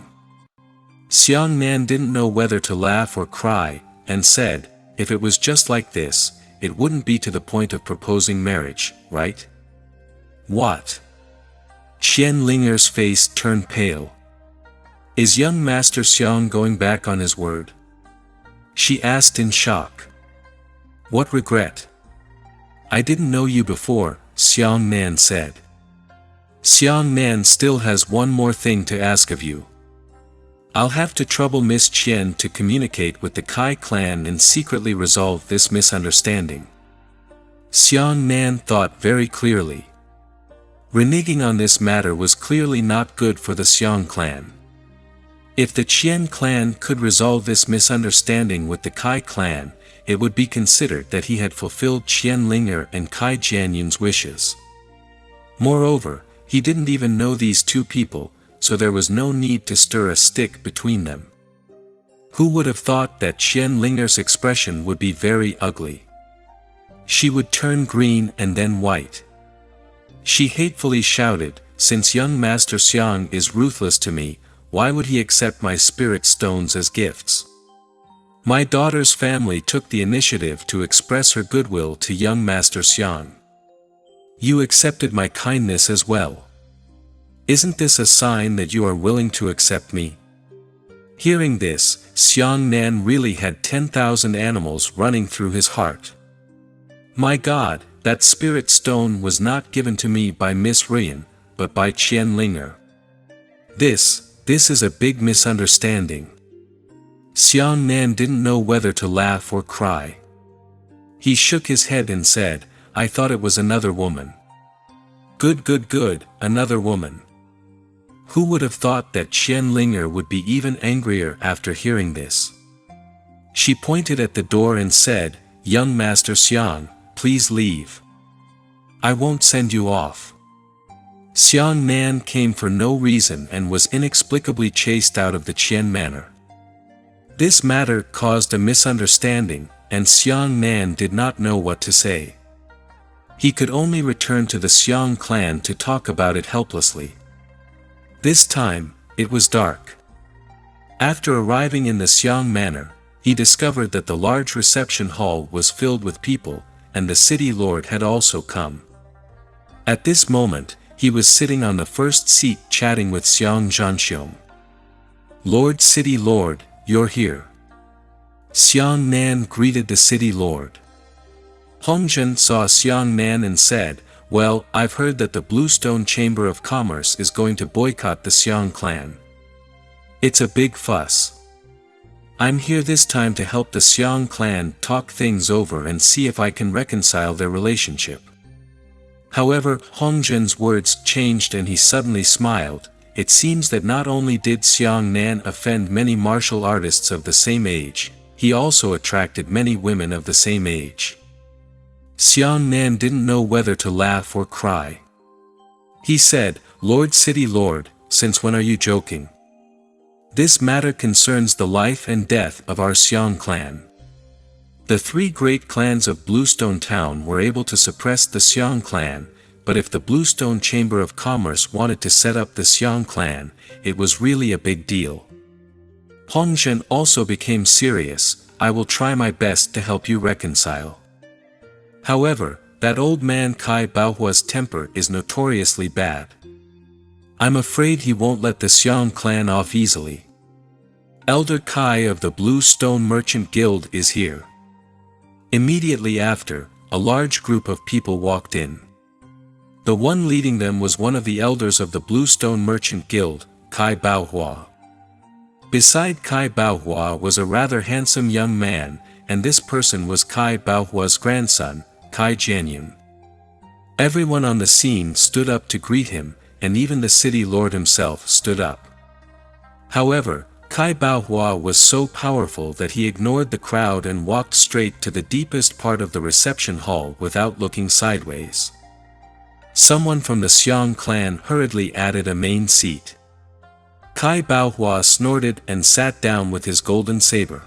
Xiang Nan didn't know whether to laugh or cry, and said, if it was just like this, it wouldn't be to the point of proposing marriage, right? What? Qianlinger's face turned pale. Is young Master Xiang going back on his word? She asked in shock. What regret? I didn't know you before, Xiang Nan said. Xiang Nan still has one more thing to ask of you. I'll have to trouble Miss Qian to communicate with the Kai clan and secretly resolve this misunderstanding. Xiang Nan thought very clearly. Reneging on this matter was clearly not good for the Xiang clan. If the Qian clan could resolve this misunderstanding with the Kai clan, it would be considered that he had fulfilled Qian Linger and Kai Jianyun's wishes. Moreover, he didn't even know these two people, so there was no need to stir a stick between them. Who would have thought that Qian Linger's expression would be very ugly? She would turn green and then white. She hatefully shouted, "Since young Master Xiang is ruthless to me, why would he accept my spirit stones as gifts? My daughter's family took the initiative to express her goodwill to young Master Xiang. You accepted my kindness as well. Isn't this a sign that you are willing to accept me?" Hearing this, Xiang Nan really had 10,000 animals running through his heart. My God, that spirit stone was not given to me by Miss Rian, but by Qian Linger. This is a big misunderstanding. Xiang Nan didn't know whether to laugh or cry. He shook his head and said, "I thought it was another woman." Good, another woman. Who would have thought that Qian Linger would be even angrier after hearing this? She pointed at the door and said, "Young Master Xiang, please leave. I won't send you off." Xiang Nan came for no reason and was inexplicably chased out of the Qian manor. This matter caused a misunderstanding, and Xiang Nan did not know what to say. He could only return to the Xiang clan to talk about it helplessly. This time, it was dark. After arriving in the Xiang manor, he discovered that the large reception hall was filled with people, and the city lord had also come. At this moment, he was sitting on the first seat chatting with Xiang Zhanxiong. "Lord City Lord, you're here." Xiang Nan greeted the city lord. Hongzhen saw Xiang Nan and said, "Well, I've heard that the Bluestone Chamber of Commerce is going to boycott the Xiang clan. It's a big fuss. I'm here this time to help the Xiang clan talk things over and see if I can reconcile their relationship." However, Hongzhen's words changed and he suddenly smiled. It seems that not only did Xiang Nan offend many martial artists of the same age, he also attracted many women of the same age. Xiang Nan didn't know whether to laugh or cry. He said, "Lord City Lord, since when are you joking? This matter concerns the life and death of our Xiang clan. The three great clans of Bluestone Town were able to suppress the Xiang clan, but if the Bluestone Chamber of Commerce wanted to set up the Xiang clan, it was really a big deal." Hongzhen also became serious. "I will try my best to help you reconcile. However, that old man Kai Baohua's temper is notoriously bad. I'm afraid he won't let the Xiang clan off easily. Elder Kai of the Blue Stone Merchant Guild is here." Immediately after, a large group of people walked in. The one leading them was one of the elders of the Bluestone Merchant Guild, Kai Baohua. Beside Kai Baohua was a rather handsome young man, and this person was Kai Baohua's grandson, Kai Jianyun. Everyone on the scene stood up to greet him, and even the city lord himself stood up. However, Kai Baohua was so powerful that he ignored the crowd and walked straight to the deepest part of the reception hall without looking sideways. Someone from the Xiang clan hurriedly added a main seat. Kai Baohua snorted and sat down with his golden saber.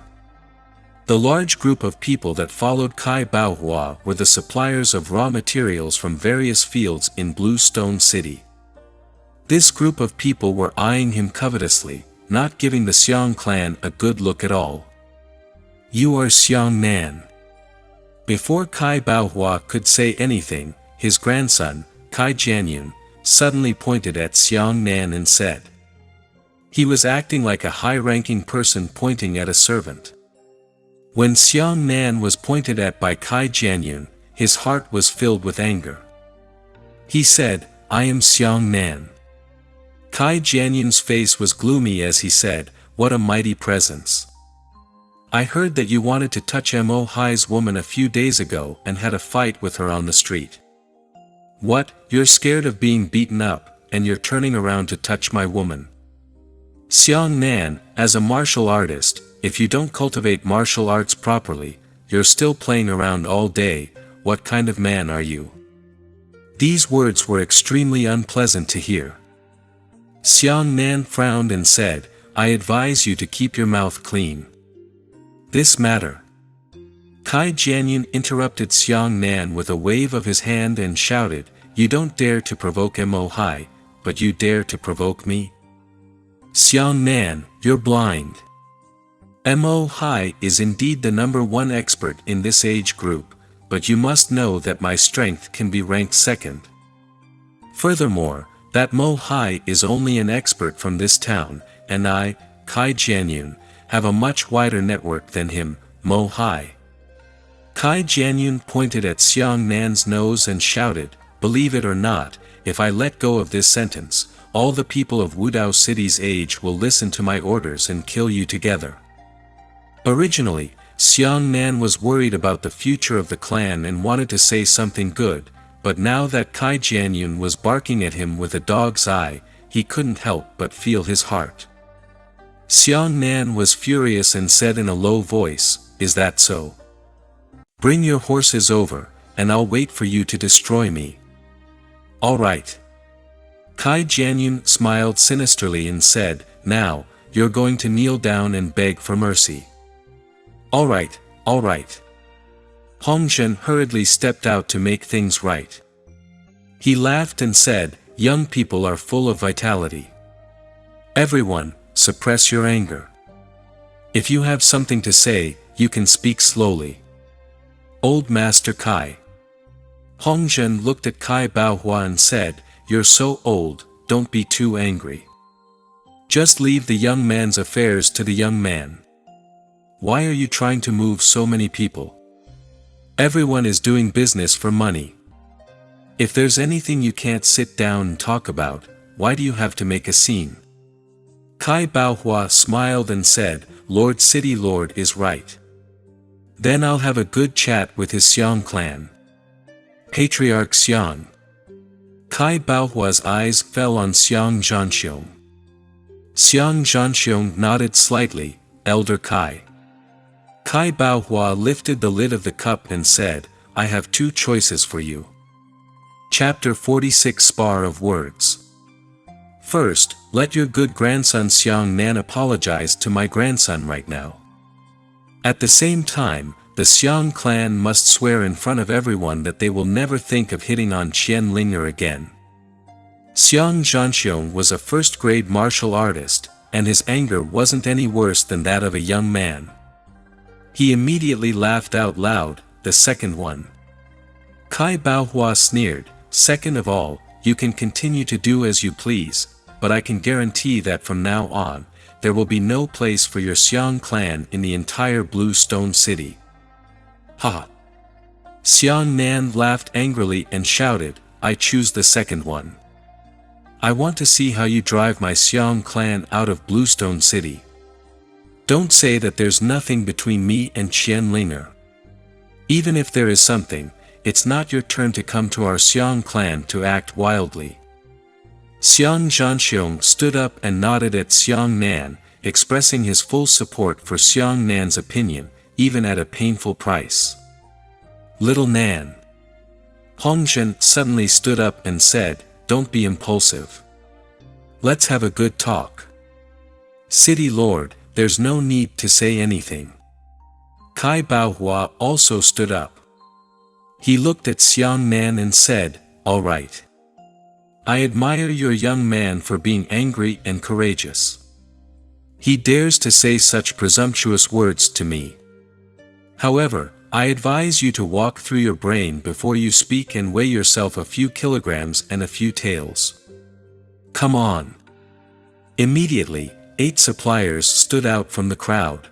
The large group of people that followed Kai Baohua were the suppliers of raw materials from various fields in Bluestone City. This group of people were eyeing him covetously, not giving the Xiang clan a good look at all. "You are Xiang Nan." Before Kai Baohua could say anything, his grandson, Kai Jianyun, suddenly pointed at Xiang Nan and said. He was acting like a high-ranking person pointing at a servant. When Xiang Nan was pointed at by Kai Jianyun, his heart was filled with anger. He said, I am Xiang Nan. Kai Jianyun's face was gloomy as he said, what a mighty presence. I heard that you wanted to touch Mo Hai's woman a few days ago and had a fight with her on the street. What, you're scared of being beaten up, and you're turning around to touch my woman? Xiang Nan, as a martial artist, if you don't cultivate martial arts properly, you're still playing around all day. What kind of man are you? These words were extremely unpleasant to hear. Xiang Nan frowned and said, I advise you to keep your mouth clean. This matter. Kai Jianyun interrupted Xiang Nan with a wave of his hand and shouted, you don't dare to provoke Mo Hai, but you dare to provoke me? Xiang Nan, you're blind. Mo Hai is indeed the #1 expert in this age group, but you must know that my strength can be ranked second. Furthermore, that Mo Hai is only an expert from this town, and I, Kai Jianyun, have a much wider network than him, Mo Hai. Kai Jianyun pointed at Xiang Nan's nose and shouted, believe it or not, if I let go of this sentence, all the people of Wudao City's age will listen to my orders and kill you together. Originally, Xiang Nan was worried about the future of the clan and wanted to say something good, but now that Kai Jianyun was barking at him with a dog's eye, he couldn't help but feel his heart. Xiang Nan was furious and said in a low voice, is that so? Bring your horses over, and I'll wait for you to destroy me. All right. Kai Jianyun smiled sinisterly and said, now, you're going to kneel down and beg for mercy. All right, all right. Hongzhen hurriedly stepped out to make things right. He laughed and said, young people are full of vitality. Everyone, suppress your anger. If you have something to say, you can speak slowly. Old Master Kai. Hongzhen looked at Kai Baohua and said, you're so old, don't be too angry. Just leave the young man's affairs to the young man. Why are you trying to move so many people? Everyone is doing business for money. If there's anything you can't sit down and talk about, why do you have to make a scene? Kai Baohua smiled and said, Lord City Lord is right. Then I'll have a good chat with his Xiang clan. Patriarch Xiang. Kai Baohua's eyes fell on Xiang Zhanxiong. Xiang Zhanxiong nodded slightly, Elder Kai. Kai Baohua lifted the lid of the cup and said, I have two choices for you. Chapter 46 Spar of Words. First, let your good grandson Xiang Nan apologize to my grandson right now. At the same time, the Xiang clan must swear in front of everyone that they will never think of hitting on Qian Ling'er again. Xiang Zhanxiong was a first-grade martial artist, and his anger wasn't any worse than that of a young man. He immediately laughed out loud, the second one. Kai Baohua sneered, second of all, you can continue to do as you please, but I can guarantee that from now on, there will be no place for your Xiang clan in the entire Blue Stone City. Ha! Xiang Nan laughed angrily and shouted, I choose the second one. I want to see how you drive my Xiang clan out of Bluestone City. Don't say that there's nothing between me and Qian Ling'er. Even if there is something, it's not your turn to come to our Xiang clan to act wildly. Xiang Zhanxiong stood up and nodded at Xiang Nan, expressing his full support for Xiang Nan's opinion, even at a painful price. Little Nan. Hongzhen suddenly stood up and said, don't be impulsive. Let's have a good talk. City Lord, there's no need to say anything. Kai Baohua also stood up. He looked at Xiang Nan and said, all right. I admire your young man for being angry and courageous. He dares to say such presumptuous words to me. However, I advise you to walk through your brain before you speak and weigh yourself a few kilograms and a few taels. Come on. Immediately, 8 suppliers stood out from the crowd.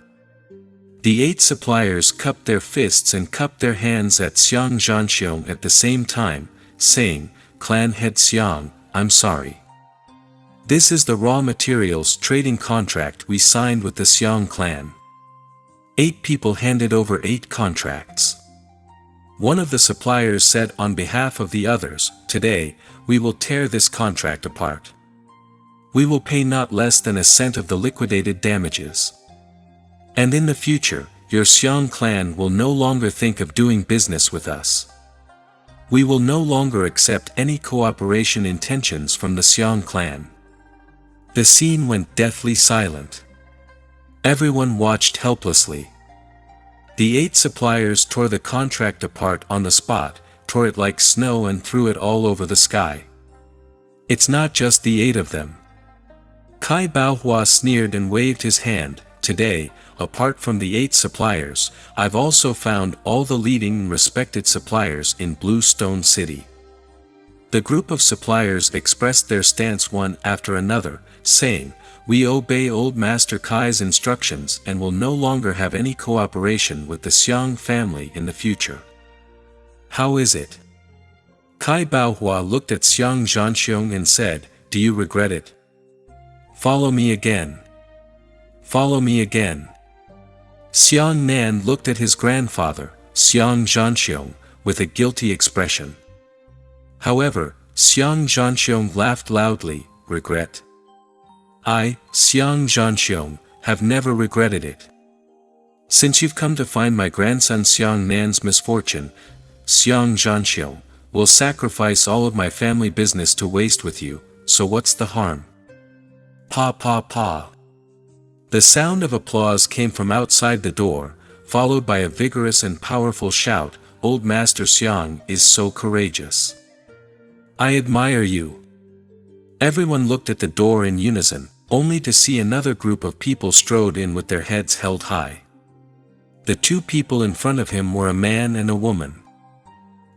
The 8 suppliers cupped their fists and cupped their hands at Xiang Zhanxiong at the same time, saying, Clan Head Xiang, I'm sorry. This is the raw materials trading contract we signed with the Xiang clan. 8 people handed over 8 contracts. One of the suppliers said on behalf of the others, today, we will tear this contract apart. We will pay not less than a cent of the liquidated damages. And in the future, your Xiang clan will no longer think of doing business with us. We will no longer accept any cooperation intentions from the Xiang clan. The scene went deathly silent. Everyone watched helplessly. The 8 suppliers tore the contract apart on the spot, tore it like snow and threw it all over the sky. It's not just the 8 of them. Kai Baohua sneered and waved his hand. Today, apart from the 8 suppliers, I've also found all the leading and respected suppliers in Bluestone City. The group of suppliers expressed their stance one after another, saying, we obey Old Master Kai's instructions and will no longer have any cooperation with the Xiang family in the future. How is it? Kai Baohua looked at Xiang Zhanxiong and said, do you regret it? Follow me again. Follow me again. Xiang Nan looked at his grandfather, Xiang Zhanxiong, with a guilty expression. However, Xiang Zhanxiong laughed loudly, regret? I, Xiang Zhanxiong, have never regretted it. Since you've come to find my grandson Xiang Nan's misfortune, Xiang Zhanxiong, will sacrifice all of my family business to waste with you, so what's the harm? Pa pa pa. The sound of applause came from outside the door, followed by a vigorous and powerful shout, Old Master Xiang is so courageous. I admire you. Everyone looked at the door in unison, only to see another group of people strode in with their heads held high. The 2 people in front of him were a man and a woman.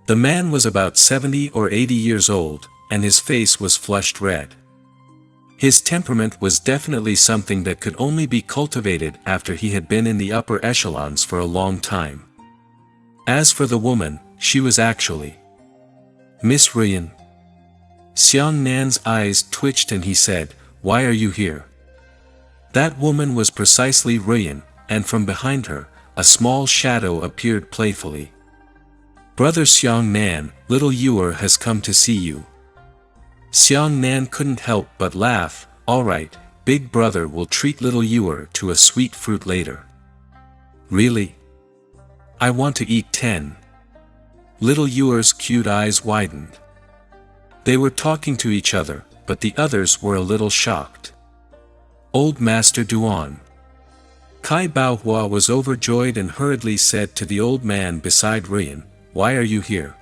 The man was about 70 or 80 years old, and his face was flushed red. His temperament was definitely something that could only be cultivated after he had been in the upper echelons for a long time. As for the woman, she was actually Miss Ruyan. Xiang Nan's eyes twitched and he said, why are you here? That woman was precisely Ruyan, and from behind her, a small shadow appeared playfully. Brother Xiang Nan, little Yuer has come to see you. Xiang Nan couldn't help but laugh, alright, big brother will treat little Yuer to a sweet fruit later. Really? I want to eat 10. Little Yuer's cute eyes widened. They were talking to each other, but the others were a little shocked. Old Master Duan. Kai Baohua was overjoyed and hurriedly said to the old man beside Ruyan, why are you here?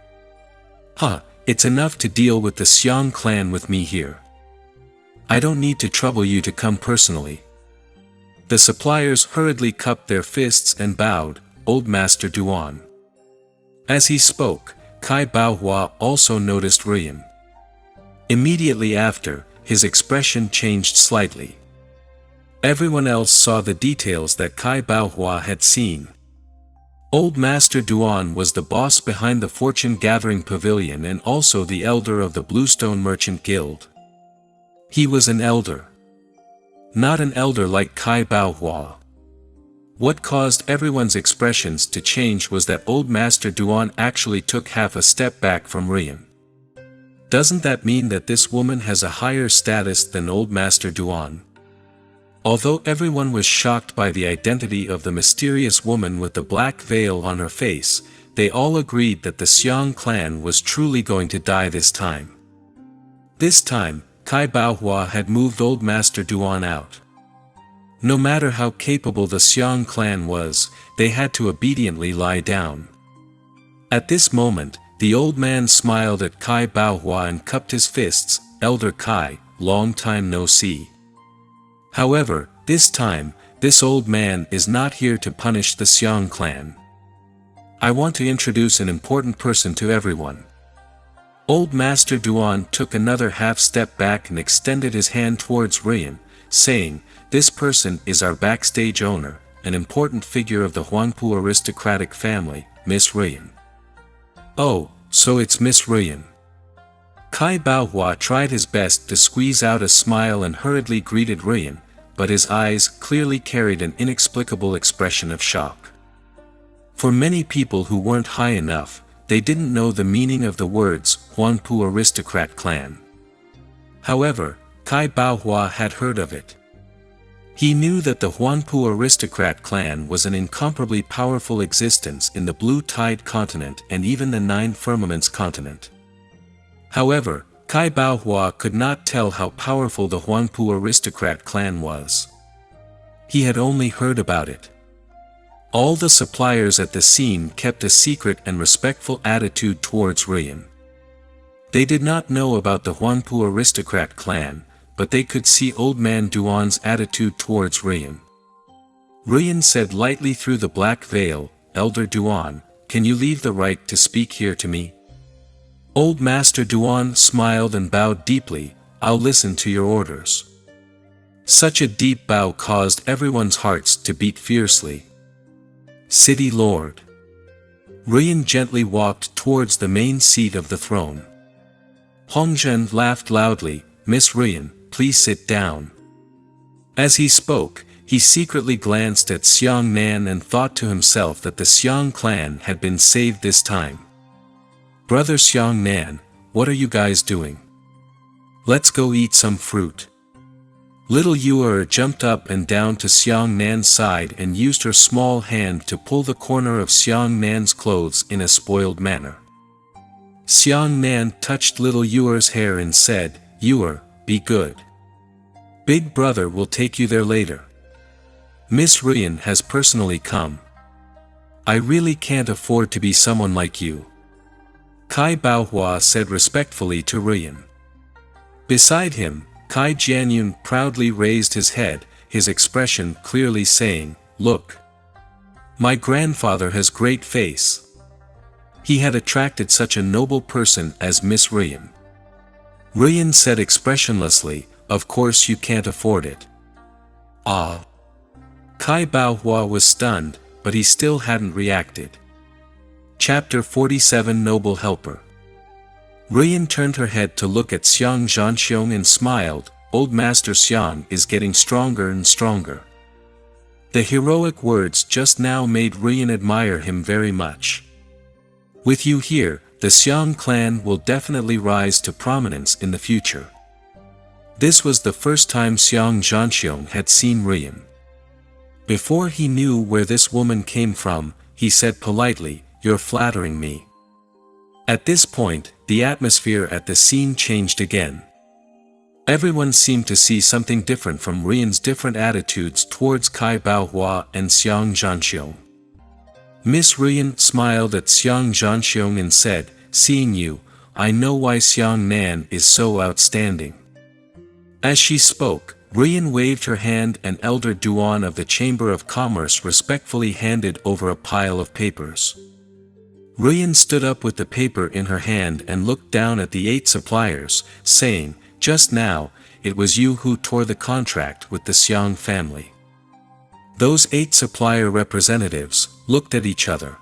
Huh, it's enough to deal with the Xiang clan with me here. I don't need to trouble you to come personally. The suppliers hurriedly cupped their fists and bowed, Old Master Duan. As he spoke, Kai Baohua also noticed Ruyan. Immediately after, his expression changed slightly. Everyone else saw the details that Kai Baohua had seen. Old Master Duan was the boss behind the fortune-gathering pavilion and also the elder of the Bluestone Merchant Guild. He was an elder. Not an elder like Kai Baohua. What caused everyone's expressions to change was that Old Master Duan actually took half a step back from Ruyan. Doesn't that mean that this woman has a higher status than Old Master Duan? Although everyone was shocked by the identity of the mysterious woman with the black veil on her face, they all agreed that the Xiang clan was truly going to die this time. This time, Kai Baohua had moved Old Master Duan out. No matter how capable the Xiang clan was, they had to obediently lie down. At this moment, the old man smiled at Kai Baohua and cupped his fists, Elder Kai, long time no see. However, this time, this old man is not here to punish the Xiang clan. I want to introduce an important person to everyone. Old Master Duan took another half step back and extended his hand towards Ruyan, saying, this person is our backstage owner, an important figure of the Huangpu aristocratic family, Miss Ruyan. Oh, so it's Miss Ruyan. Kai Baohua tried his best to squeeze out a smile and hurriedly greeted Ruyan, but his eyes clearly carried an inexplicable expression of shock. For many people who weren't high enough, they didn't know the meaning of the words Huanpu aristocrat clan. However, Kai Baohua had heard of it. He knew that the Huanpu aristocrat clan was an incomparably powerful existence in the Blue Tide continent and even the Nine Firmaments continent. However, Kai Baohua could not tell how powerful the Huanpu aristocrat clan was. He had only heard about it. All the suppliers at the scene kept a secret and respectful attitude towards Ruyan. They did not know about the Huanpu aristocrat clan, but they could see Old Man Duan's attitude towards Ruyan. Ruyan said lightly through the black veil, "Elder Duan, can you leave the right to speak here to me?" Old Master Duan smiled and bowed deeply, "I'll listen to your orders." Such a deep bow caused everyone's hearts to beat fiercely. City Lord. Ruyan gently walked towards the main seat of the throne. Hongzhen laughed loudly, "Miss Ruyan, please sit down." As he spoke, he secretly glanced at Xiang Nan and thought to himself that the Xiang clan had been saved this time. "Brother Xiang Nan, what are you guys doing? Let's go eat some fruit." Little Yuer jumped up and down to Xiang Nan's side and used her small hand to pull the corner of Xiang Nan's clothes in a spoiled manner. Xiang Nan touched little Yuer's hair and said, "Yuer, be good. Big brother will take you there later. Miss Ruyan has personally come. I really can't afford to be someone like you," Kai Baohua said respectfully to Ruyan. Beside him, Kai Jianyun proudly raised his head, his expression clearly saying, "Look. My grandfather has great face. He had attracted such a noble person as Miss Ruyan." Ruyan said expressionlessly, "Of course you can't afford it." "Ah." Kai Baohua was stunned, but he still hadn't reacted. Chapter 47 Noble Helper. Ruyan turned her head to look at Xiang Zhanxiong and smiled, "Old Master Xiang is getting stronger and stronger." The heroic words just now made Ruyan admire him very much. With you here, the Xiang clan will definitely rise to prominence in the future. This was the first time Xiang Zhanxiong had seen Ruyan. Before he knew where this woman came from, he said politely, "You're flattering me." At this point, the atmosphere at the scene changed again. Everyone seemed to see something different from Ruyan's different attitudes towards Kai Baohua and Xiang Zhanxiong. Miss Ruyan smiled at Xiang Zhanxiong and said, "Seeing you, I know why Xiang Nan is so outstanding." As she spoke, Ruyan waved her hand and Elder Duan of the Chamber of Commerce respectfully handed over a pile of papers. Ruyan stood up with the paper in her hand and looked down at the 8 suppliers, saying, "Just now, it was you who tore the contract with the Xiang family." Those 8 supplier representatives looked at each other.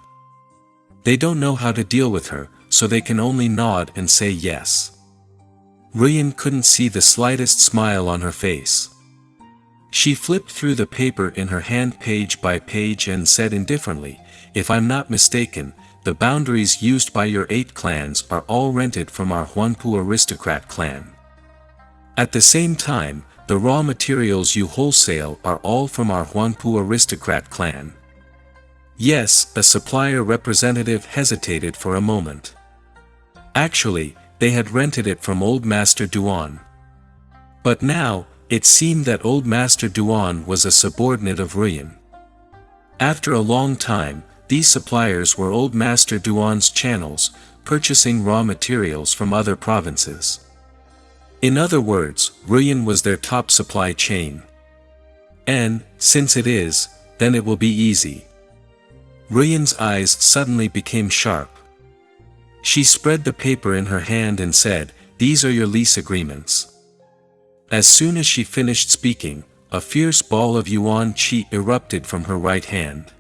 They don't know how to deal with her, so they can only nod and say yes. Ruyan couldn't see the slightest smile on her face. She flipped through the paper in her hand page by page and said indifferently, "If I'm not mistaken, the boundaries used by your 8 clans are all rented from our Huanpu aristocrat clan. At the same time, the raw materials you wholesale are all from our Huanpu aristocrat clan." Yes, a supplier representative hesitated for a moment. Actually, they had rented it from Old Master Duan. But now, it seemed that Old Master Duan was a subordinate of Ruyan. After a long time, these suppliers were Old Master Duan's channels, purchasing raw materials from other provinces. In other words, Ruyan was their top supply chain. And, since it is, then it will be easy. Ruyan's eyes suddenly became sharp. She spread the paper in her hand and said, "These are your lease agreements." As soon as she finished speaking, a fierce ball of yuan qi erupted from her right hand.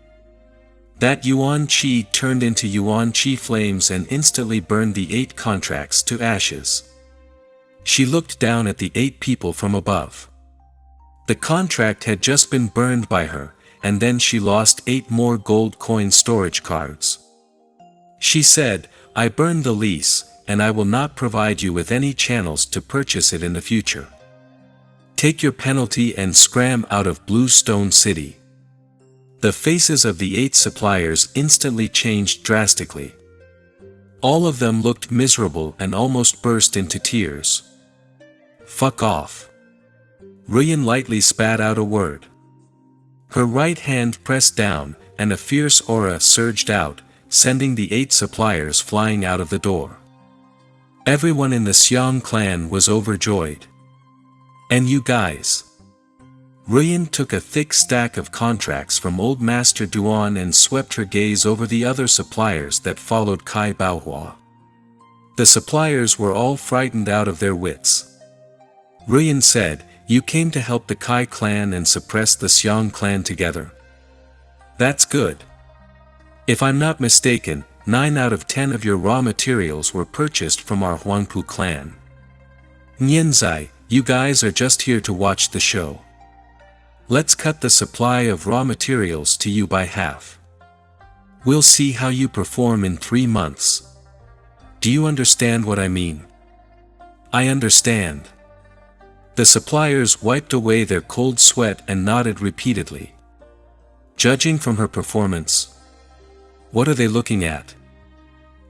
That yuan qi turned into yuan qi flames and instantly burned the 8 contracts to ashes. She looked down at the 8 people from above. The contract had just been burned by her, and then she lost 8 more gold coin storage cards. She said, "I burned the lease, and I will not provide you with any channels to purchase it in the future. Take your penalty and scram out of Bluestone City." The faces of the 8 suppliers instantly changed drastically. All of them looked miserable and almost burst into tears. "Fuck off." Ryan lightly spat out a word. Her right hand pressed down, and a fierce aura surged out, sending the 8 suppliers flying out of the door. Everyone in the Xiong clan was overjoyed. "And you guys?" Ryan took a thick stack of contracts from Old Master Duan and swept her gaze over the other suppliers that followed Kai Baohua. The suppliers were all frightened out of their wits. Ryan said, "You came to help the Kai clan and suppress the Xiong clan together. That's good. If I'm not mistaken, 9 out of 10 of your raw materials were purchased from our Huangpu clan. Nianzai, you guys are just here to watch the show. Let's cut the supply of raw materials to you by half. We'll see how you perform in 3 months. Do you understand what I mean?" "I understand." The suppliers wiped away their cold sweat and nodded repeatedly. Judging from her performance, what are they looking at?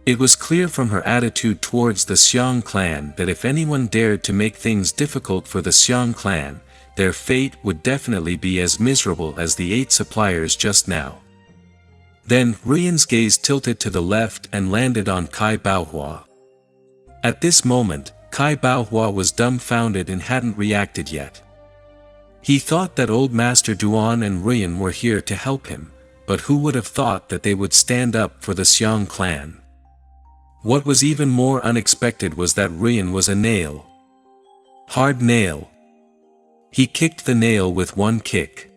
It was clear from her attitude towards the Xiong clan that if anyone dared to make things difficult for the Xiong clan, their fate would definitely be as miserable as the 8 suppliers just now. Then, Ryan's gaze tilted to the left and landed on Kai Baohua. At this moment, Kai Baohua was dumbfounded and hadn't reacted yet. He thought that Old Master Duan and Ryan were here to help him, but who would have thought that they would stand up for the Xiong clan? What was even more unexpected was that Ryan was a nail. Hard nail. He kicked the nail with one kick.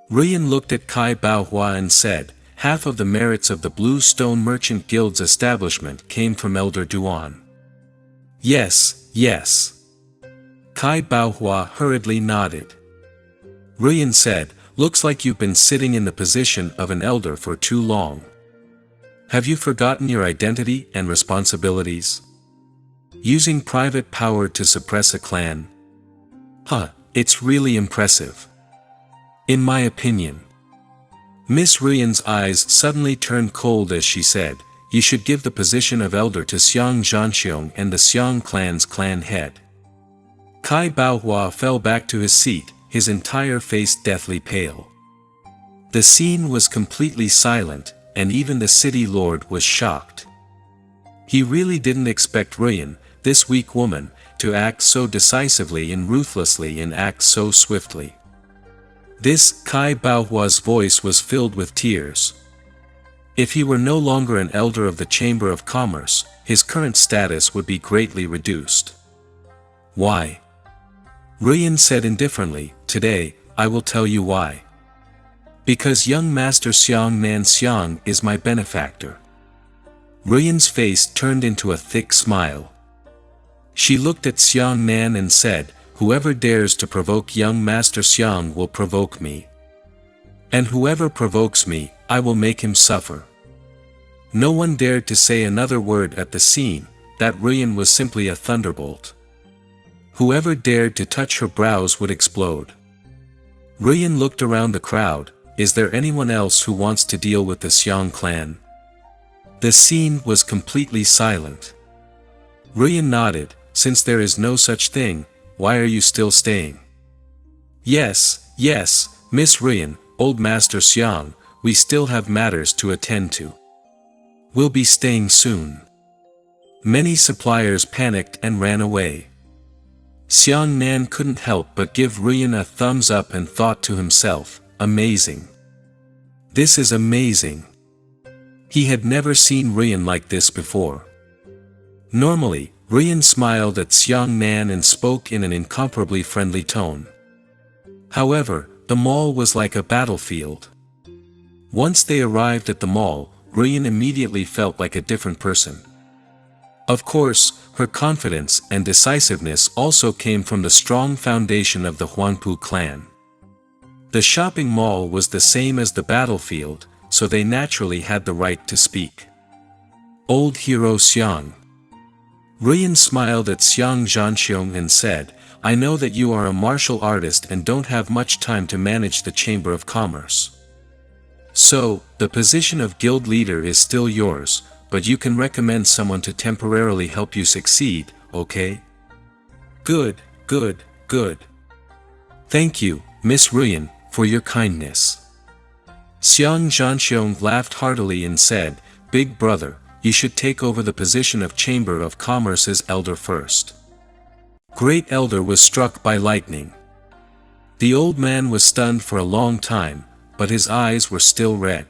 Ryan looked at Kai Baohua and said, "Half of the merits of the Blue Stone Merchant Guild's establishment came from Elder Duan." "Yes, yes." Kai Baohua hurriedly nodded. Ryan said, "Looks like you've been sitting in the position of an elder for too long. Have you forgotten your identity and responsibilities? Using private power to suppress a clan? Huh, it's really impressive. In my opinion." Miss Ryan's eyes suddenly turned cold as she said, "You should give the position of elder to Xiong Zhanxiong and the Xiong clan's clan head." Kai Baohua fell back to his seat, his entire face deathly pale. The scene was completely silent, and even the city lord was shocked. He really didn't expect Ryan, this weak woman, to act so decisively and ruthlessly and act so swiftly. This Kai Baohua's voice was filled with tears. If he were no longer an elder of the Chamber of Commerce, his current status would be greatly reduced. "Why?" Ryan said indifferently, "Today, I will tell you why. Because young Master Xiong Nan Xiong is my benefactor." Ryan's face turned into a thick smile. She looked at Xiong Nan and said, "Whoever dares to provoke young Master Xiong will provoke me. And whoever provokes me, I will make him suffer." No one dared to say another word at the scene. That Ryan was simply a thunderbolt. Whoever dared to touch her brows would explode. Ryan looked around the crowd. Is there anyone else who wants to deal with the Xiong clan? The scene was completely silent. Ryan nodded. "Since there is no such thing, why are you still staying?" Yes, Miss Ryan, Old Master Xiong, we still have matters to attend to. We'll be staying soon." Many suppliers panicked and ran away. Xiong Nan couldn't help but give Ryan a thumbs up and thought to himself, "Amazing. This is amazing." He had never seen Ryan like this before. Normally, Ryan smiled at Xiong Nan and spoke in an incomparably friendly tone. However, the mall was like a battlefield. Once they arrived at the mall, Ryan immediately felt like a different person. Of course, her confidence and decisiveness also came from the strong foundation of the Huangpu clan. The shopping mall was the same as the battlefield, so they naturally had the right to speak. Old hero Xiang. Ruyan smiled at Xiang Zhanxiong and said, I know that you are a martial artist and don't have much time to manage the Chamber of Commerce. So, the position of guild leader is still yours, but you can recommend someone to temporarily help you succeed, okay? Good, good, good. Thank you, Miss Ruyan, for your kindness. Xiang Zhanxiong laughed heartily and said, Big brother, you should take over the position of Chamber of Commerce's elder first. Great Elder was struck by lightning. The old man was stunned for a long time, but his eyes were still red.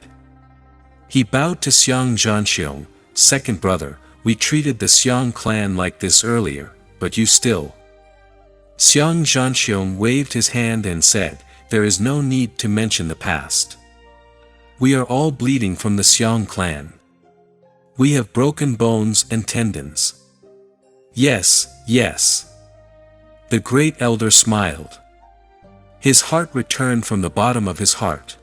He bowed to Xiang Zhanxiong, second brother, we treated the Xiang clan like this earlier, but you still. Xiang Zhanxiong waved his hand and said, there is no need to mention the past. We are all bleeding from the Xiang clan. We have broken bones and tendons. Yes, yes. The great elder smiled. His heart returned from the bottom of his heart.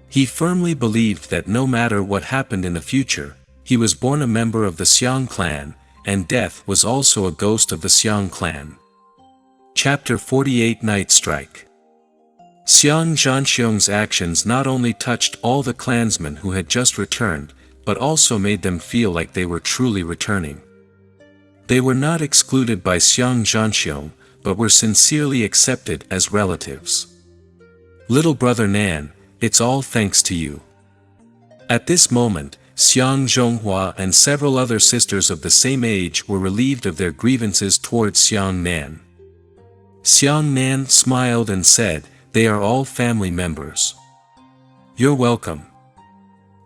He firmly believed that no matter what happened in the future, he was born a member of the Xiang clan, and death was also a ghost of the Xiang clan. Chapter 48 Night Strike. Xiang Zhanxiong's actions not only touched all the clansmen who had just returned, but also made them feel like they were truly returning. They were not excluded by Xiang Zhanxiong, but were sincerely accepted as relatives. Little brother Nan, it's all thanks to you. At this moment, Xiang Zhonghua and several other sisters of the same age were relieved of their grievances towards Xiang Nan. Xiang Nan smiled and said, they are all family members. You're welcome.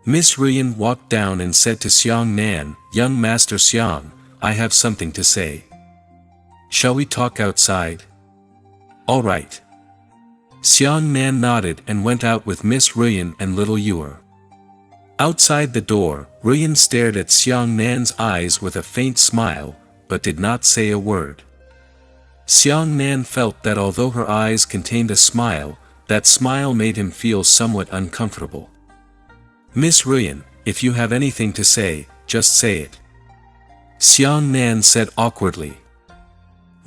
Miss Ruyan walked down and said to Xiang Nan, young Master Xiang, I have something to say. Shall we talk outside? All right. Xiang Nan nodded and went out with Miss Ruyan and little Yuer. Outside the door, Ruyan stared at Xiang Nan's eyes with a faint smile, but did not say a word. Xiang Nan felt that although her eyes contained a smile, that smile made him feel somewhat uncomfortable. Miss Ruyan, if you have anything to say, just say it. Xiang Nan said awkwardly.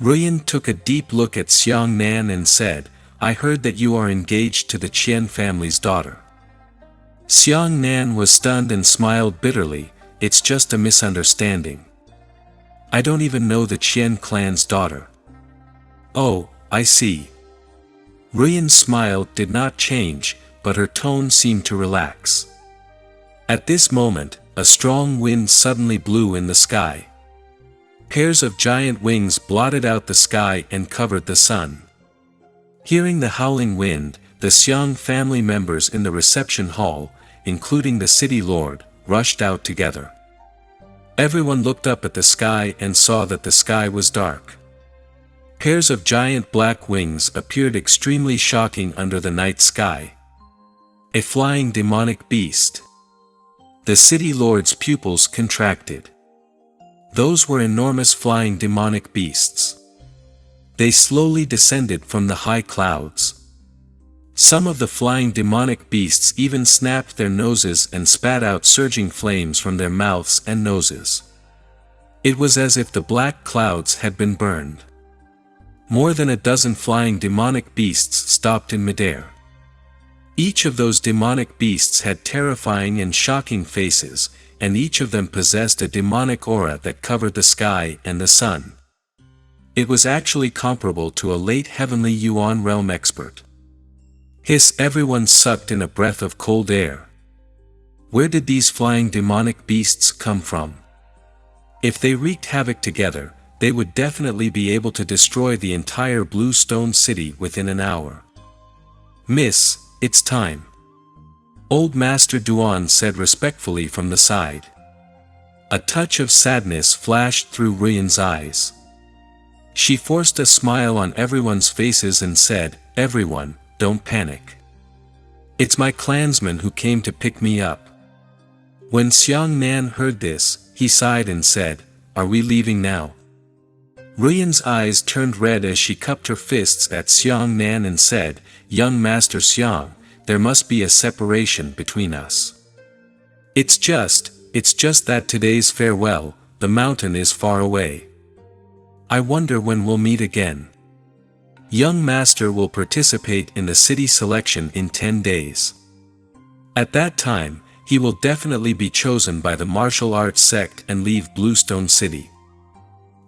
Ruyan took a deep look at Xiang Nan and said, I heard that you are engaged to the Qian family's daughter. Xiang Nan was stunned and smiled bitterly, it's just a misunderstanding. I don't even know the Qian clan's daughter. Oh, I see. Ruyan's smile did not change, but her tone seemed to relax. At this moment, a strong wind suddenly blew in the sky. Pairs of giant wings blotted out the sky and covered the sun. Hearing the howling wind, the Xiang family members in the reception hall, including the city lord, rushed out together. Everyone looked up at the sky and saw that the sky was dark. Pairs of giant black wings appeared extremely shocking under the night sky. A flying demonic beast. The city lord's pupils contracted. Those were enormous flying demonic beasts. They slowly descended from the high clouds. Some of the flying demonic beasts even snapped their noses and spat out surging flames from their mouths and noses. It was as if the black clouds had been burned. More than a dozen flying demonic beasts stopped in midair. Each of those demonic beasts had terrifying and shocking faces, and each of them possessed a demonic aura that covered the sky and the sun. It was actually comparable to a late heavenly Yuan realm expert. Hiss! Everyone sucked in a breath of cold air. Where did these flying demonic beasts come from? If they wreaked havoc together, they would definitely be able to destroy the entire Blue Stone City within an hour. Miss, it's time. Old Master Duan said respectfully from the side. A touch of sadness flashed through Ruyan's eyes. She forced a smile on everyone's faces and said, everyone, don't panic. It's my clansmen who came to pick me up. When Xiang Nan heard this, he sighed and said, are we leaving now? Ruyan's eyes turned red as she cupped her fists at Xiang Nan and said, "Young Master Xiang, there must be a separation between us. It's just that today's farewell, the mountain is far away. I wonder when we'll meet again. Young Master will participate in the city selection in 10 days. At that time, he will definitely be chosen by the martial arts sect and leave Bluestone City.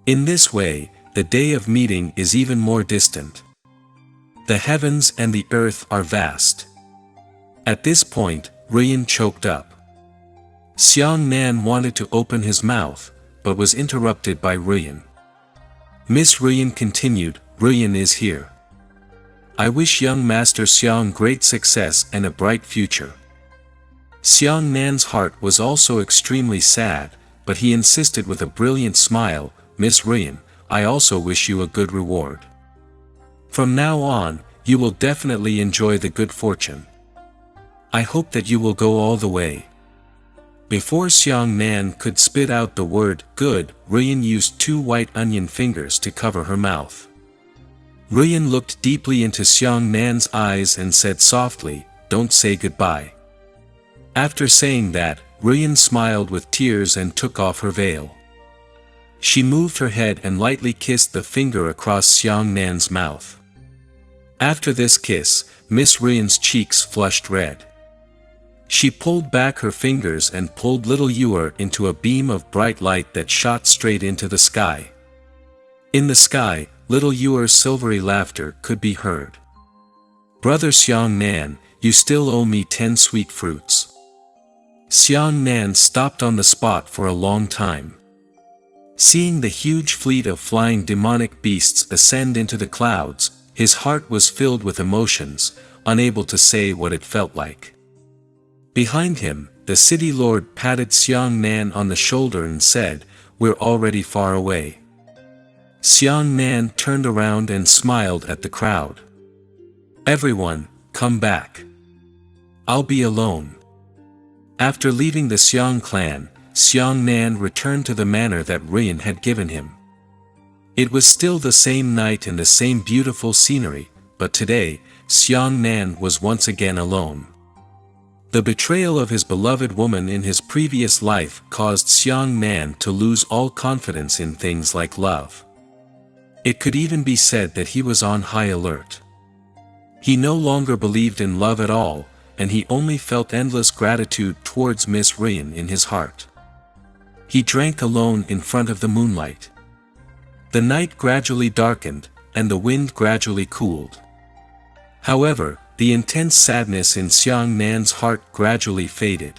In this way, the day of meeting is even more distant. The heavens and the earth are vast." At this point, Ruyan choked up. Xiang Nan wanted to open his mouth, but was interrupted by Ruyan. Miss Ruyan continued, "Ruyan is here. I wish young Master Xiang great success and a bright future." Xiang Nan's heart was also extremely sad, but he insisted with a brilliant smile, "Miss Ruyan, I also wish you a good reward. From now on, you will definitely enjoy the good fortune. I hope that you will go all the way." Before Xiang Nan could spit out the word "good," Ruyan used 2 white onion fingers to cover her mouth. Ruyan looked deeply into Xiang Nan's eyes and said softly, "Don't say goodbye." After saying that, Ruyan smiled with tears and took off her veil. She moved her head and lightly kissed the finger across Xiang Nan's mouth. After this kiss, Miss Ruyan's cheeks flushed red. She pulled back her fingers and pulled little Yuer into a beam of bright light that shot straight into the sky. In the sky, little Yuer's silvery laughter could be heard. "Brother Xiang Nan, you still owe me 10 sweet fruits." Xiang Nan stopped on the spot for a long time. Seeing the huge fleet of flying demonic beasts ascend into the clouds, his heart was filled with emotions, unable to say what it felt like. Behind him, the city lord patted Xiang Nan on the shoulder and said, "We're already far away." Xiang Nan turned around and smiled at the crowd. "Everyone, come back. I'll be alone." After leaving the Xiang clan, Xiang Nan returned to the manor that Ruyan had given him. It was still the same night and the same beautiful scenery, but today, Xiang Nan was once again alone. The betrayal of his beloved woman in his previous life caused Xiang Nan to lose all confidence in things like love. It could even be said that he was on high alert. He no longer believed in love at all, and he only felt endless gratitude towards Miss Ruyan in his heart. He drank alone in front of the moonlight. The night gradually darkened, and the wind gradually cooled. However, the intense sadness in Xiang Nan's heart gradually faded.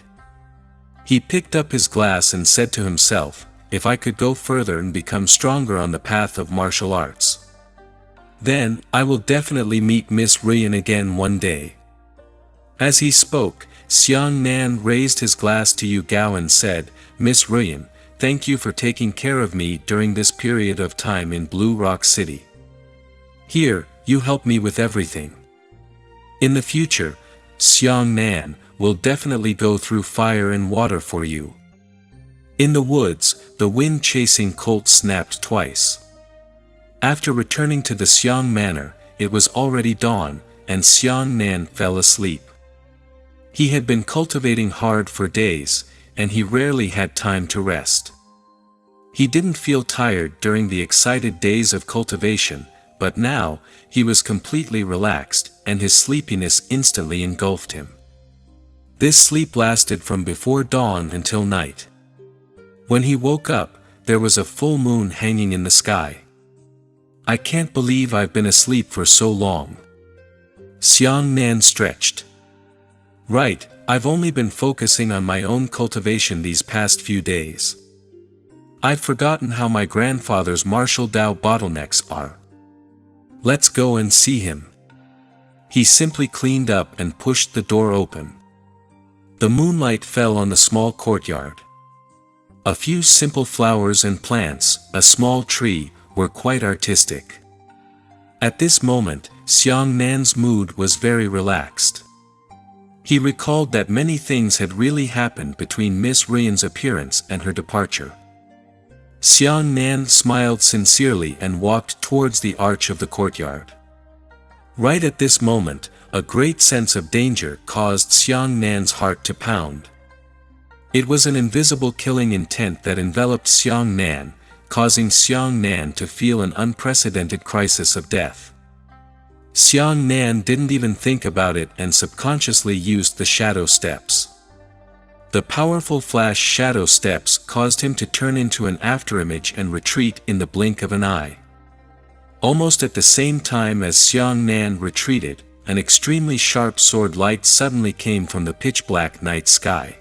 He picked up his glass and said to himself, "If I could go further and become stronger on the path of martial arts, then I will definitely meet Miss Ruyan again one day." As he spoke, Xiang Nan raised his glass to Yu Gao and said, "Miss Ruyan, thank you for taking care of me during this period of time in Blue Rock City. Here, you help me with everything. In the future, Xiang Nan will definitely go through fire and water for you." In the woods, the wind-chasing colt snapped twice. After returning to the Xiang manor, it was already dawn, and Xiang Nan fell asleep. He had been cultivating hard for days, and he rarely had time to rest. He didn't feel tired during the excited days of cultivation, but now, he was completely relaxed, and his sleepiness instantly engulfed him. This sleep lasted from before dawn until night. When he woke up, there was a full moon hanging in the sky. "I can't believe I've been asleep for so long." Xiang Nan stretched. "Right, I've only been focusing on my own cultivation these past few days. I've forgotten how my grandfather's martial Dao bottlenecks are. Let's go and see him." He simply cleaned up and pushed the door open. The moonlight fell on the small courtyard. A few simple flowers and plants, a small tree, were quite artistic. At this moment, Xiang Nan's mood was very relaxed. He recalled that many things had really happened between Miss Ruyan's appearance and her departure. Xiang Nan smiled sincerely and walked towards the arch of the courtyard. Right at this moment, a great sense of danger caused Xiang Nan's heart to pound. It was an invisible killing intent that enveloped Xiang Nan, causing Xiang Nan to feel an unprecedented crisis of death. Xiang Nan didn't even think about it and subconsciously used the shadow steps. The powerful flash shadow steps caused him to turn into an afterimage and retreat in the blink of an eye. Almost at the same time as Xiang Nan retreated, an extremely sharp sword light suddenly came from the pitch-black night sky.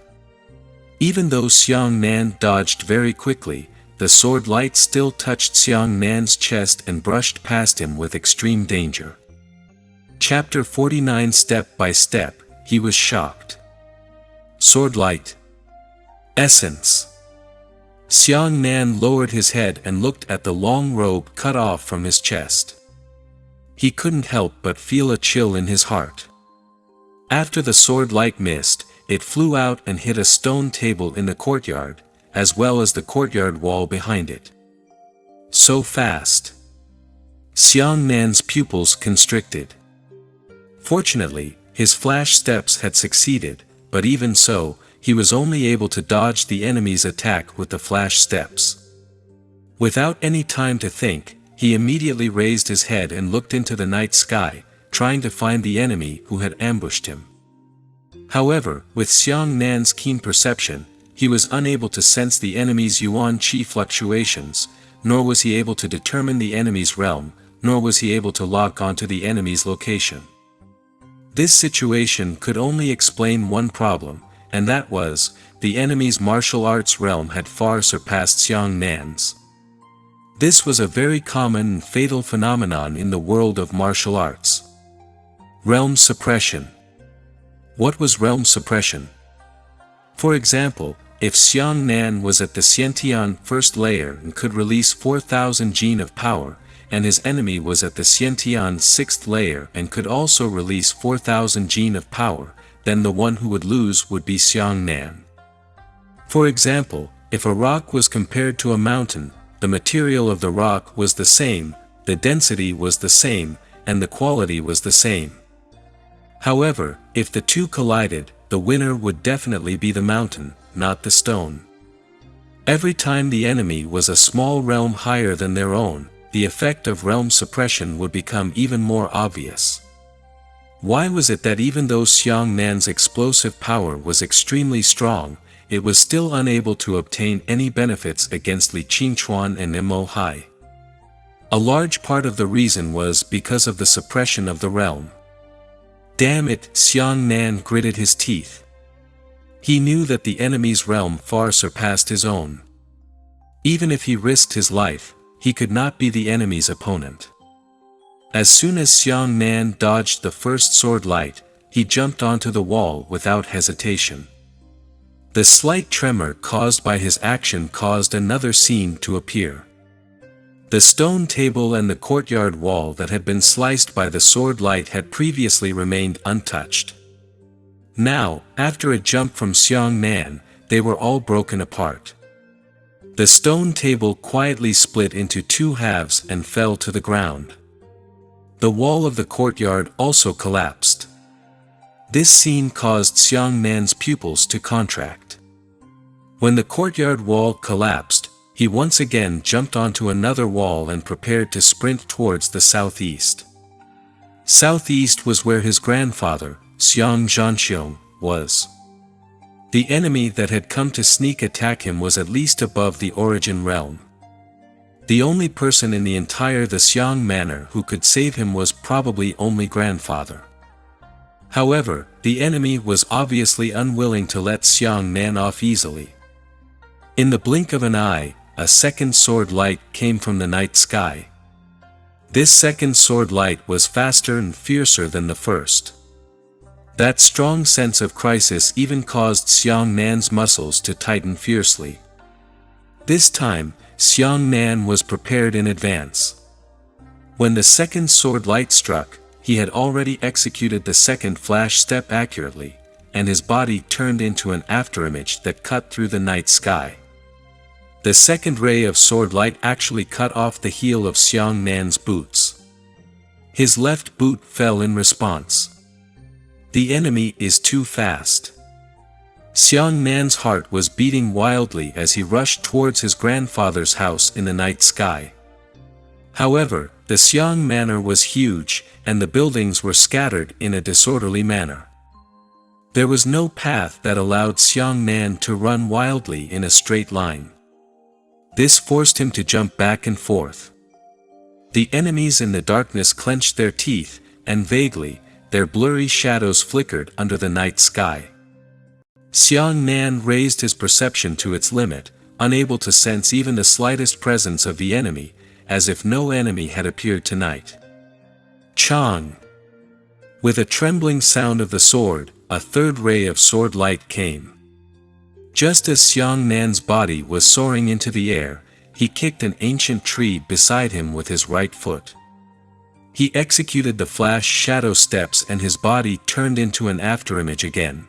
Even though Xiang Nan dodged very quickly, the sword light still touched Xiang Nan's chest and brushed past him with extreme danger. Chapter 49. Step by step, he was shocked. Sword light. Essence. Xiang Nan lowered his head and looked at the long robe cut off from his chest. He couldn't help but feel a chill in his heart. After the sword light missed, it flew out and hit a stone table in the courtyard, as well as the courtyard wall behind it. So fast. Xiang Nan's pupils constricted. Fortunately, his flash steps had succeeded, but even so, he was only able to dodge the enemy's attack with the flash steps. Without any time to think, he immediately raised his head and looked into the night sky, trying to find the enemy who had ambushed him. However, with Xiang Nan's keen perception, he was unable to sense the enemy's yuan qi fluctuations, nor was he able to determine the enemy's realm, nor was he able to lock onto the enemy's location. This situation could only explain one problem, and that was, the enemy's martial arts realm had far surpassed Xiang Nan's. This was a very common and fatal phenomenon in the world of martial arts. Realm suppression. What was realm suppression? For example, if Xiang Nan was at the Xiantian first layer and could release 4,000 gene of power, and his enemy was at the Xiantian 6th layer and could also release 4,000 gene of power, then the one who would lose would be Xiang Nan. For example, if a rock was compared to a mountain, the material of the rock was the same, the density was the same, and the quality was the same. However, if the two collided, the winner would definitely be the mountain, not the stone. Every time the enemy was a small realm higher than their own, the effect of realm suppression would become even more obvious. Why was it that even though Xiang Nan's explosive power was extremely strong, it was still unable to obtain any benefits against Li Qingchuan and Imo Hai? A large part of the reason was because of the suppression of the realm. Damn it, Xiang Nan gritted his teeth. He knew that the enemy's realm far surpassed his own. Even if he risked his life, he could not be the enemy's opponent. As soon as Xiang Nan dodged the first sword light, he jumped onto the wall without hesitation. The slight tremor caused by his action caused another scene to appear. The stone table and the courtyard wall that had been sliced by the sword light had previously remained untouched. Now, after a jump from Xiang Nan, they were all broken apart. The stone table quietly split into two halves and fell to the ground. The wall of the courtyard also collapsed. This scene caused Xiang Nan's pupils to contract. When the courtyard wall collapsed, he once again jumped onto another wall and prepared to sprint towards the southeast. Southeast was where his grandfather, Xiang Zhanxiong, was. The enemy that had come to sneak attack him was at least above the origin realm. The only person in the entire the Xiang manor who could save him was probably only grandfather. However, the enemy was obviously unwilling to let Xiang Nan off easily. In the blink of an eye, a second sword light came from the night sky. This second sword light was faster and fiercer than the first. That strong sense of crisis even caused Xiang Nan's muscles to tighten fiercely. This time, Xiang Nan was prepared in advance. When the second sword light struck, he had already executed the second flash step accurately, and his body turned into an afterimage that cut through the night sky. The second ray of sword light actually cut off the heel of Xiang Nan's boots. His left boot fell in response. The enemy is too fast. Xiang Nan's heart was beating wildly as he rushed towards his grandfather's house in the night sky. However, the Xiang manor was huge, and the buildings were scattered in a disorderly manner. There was no path that allowed Xiang Nan to run wildly in a straight line. This forced him to jump back and forth. The enemies in the darkness clenched their teeth, and vaguely, their blurry shadows flickered under the night sky. Xiang Nan raised his perception to its limit, unable to sense even the slightest presence of the enemy, as if no enemy had appeared tonight. Chang! With a trembling sound of the sword, a third ray of sword light came. Just as Xiang Nan's body was soaring into the air, he kicked an ancient tree beside him with his right foot. He executed the flash shadow steps and his body turned into an afterimage again.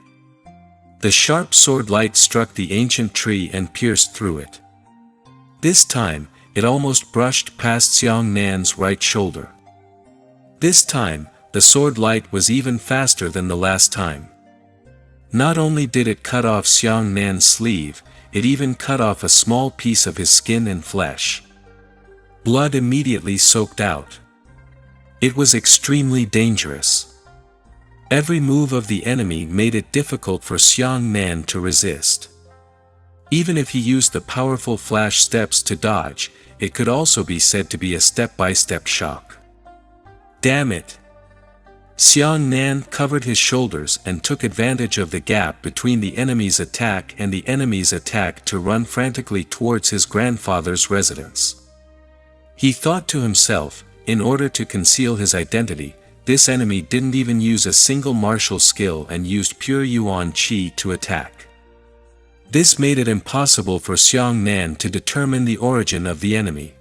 The sharp sword light struck the ancient tree and pierced through it. This time, it almost brushed past Xiang Nan's right shoulder. This time, the sword light was even faster than the last time. Not only did it cut off Xiang Nan's sleeve, it even cut off a small piece of his skin and flesh. Blood immediately soaked out. It was extremely dangerous. Every move of the enemy made it difficult for Xiang Nan to resist. Even if he used the powerful flash steps to dodge, it could also be said to be a step-by-step shock. Damn it! Xiang Nan covered his shoulders and took advantage of the gap between the enemy's attack and the enemy's attack to run frantically towards his grandfather's residence. He thought to himself, in order to conceal his identity, this enemy didn't even use a single martial skill and used pure Yuan Qi to attack. This made it impossible for Xiang Nan to determine the origin of the enemy.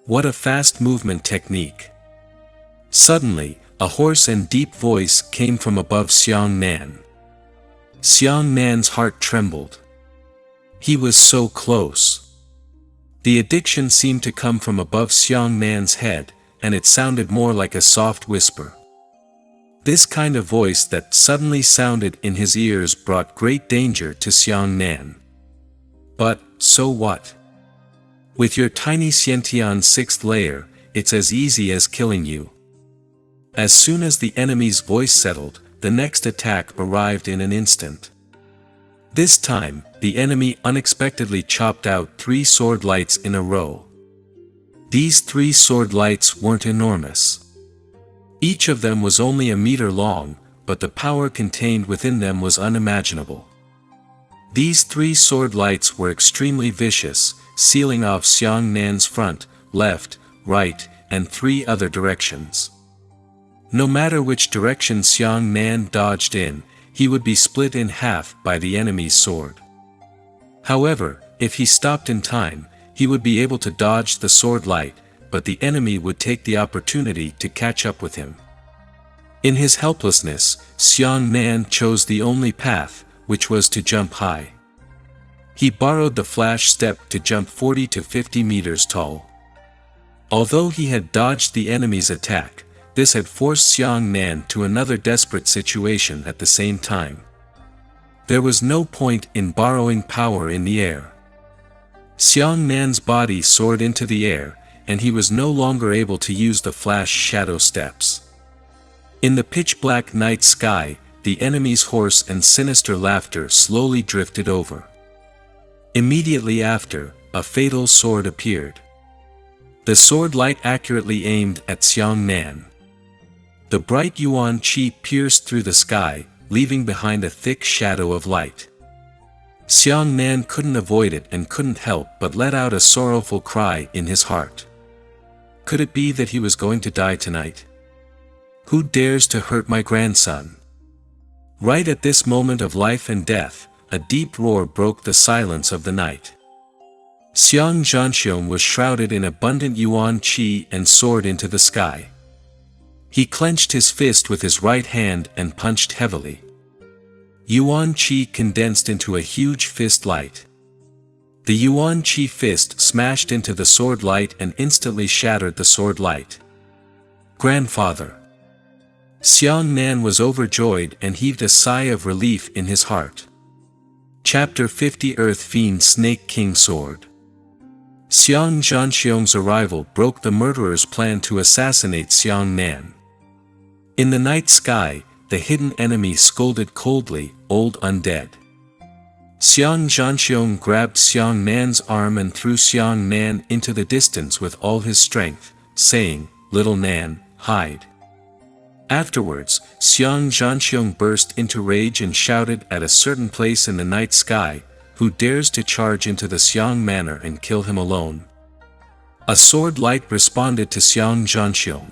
What a fast movement technique! Suddenly, a hoarse and deep voice came from above Xiang Nan. Xiang Nan's heart trembled. He was so close. The addiction seemed to come from above Xiang Nan's head, and it sounded more like a soft whisper. This kind of voice that suddenly sounded in his ears brought great danger to Xiang Nan. But, so what? With your tiny Xiantian 6th layer, it's as easy as killing you. As soon as the enemy's voice settled, the next attack arrived in an instant. This time, the enemy unexpectedly chopped out 3 sword lights in a row. These 3 sword lights weren't enormous. Each of them was only a meter long, but the power contained within them was unimaginable. These 3 sword lights were extremely vicious, sealing off Xiang Nan's front, left, right, and 3 other directions. No matter which direction Xiang Nan dodged in, he would be split in half by the enemy's sword. However, if he stopped in time, he would be able to dodge the sword light, but the enemy would take the opportunity to catch up with him. In his helplessness, Xiang Nan chose the only path, which was to jump high. He borrowed the flash step to jump 40 to 50 meters tall. Although he had dodged the enemy's attack, this had forced Xiang Nan to another desperate situation at the same time. There was no point in borrowing power in the air. Xiang Nan's body soared into the air, and he was no longer able to use the flash shadow steps. In the pitch-black night sky, the enemy's hoarse and sinister laughter slowly drifted over. Immediately after, a fatal sword appeared. The sword light accurately aimed at Xiang Nan. The bright Yuan Qi pierced through the sky, leaving behind a thick shadow of light. Xiang Nan couldn't avoid it and couldn't help but let out a sorrowful cry in his heart. Could it be that he was going to die tonight? Who dares to hurt my grandson? Right at this moment of life and death, a deep roar broke the silence of the night. Xiang Zhanxiong was shrouded in abundant Yuan Qi and soared into the sky. He clenched his fist with his right hand and punched heavily. Yuan Qi condensed into a huge fist light. The Yuan Qi fist smashed into the sword light and instantly shattered the sword light. Grandfather. Xiang Nan was overjoyed and heaved a sigh of relief in his heart. Chapter 50 Earth Fiend Snake King Sword. Xiang Zhanxiong's arrival broke the murderer's plan to assassinate Xiang Nan. In the night sky, the hidden enemy scolded coldly, "Old undead." Xiang Zhanxiong grabbed Xiang Nan's arm and threw Xiang Nan into the distance with all his strength, saying, "Little Nan, hide." Afterwards, Xiang Zhanxiong burst into rage and shouted at a certain place in the night sky, "Who dares to charge into the Xiang manor and kill him alone?" A sword light responded to Xiang Zhanxiong.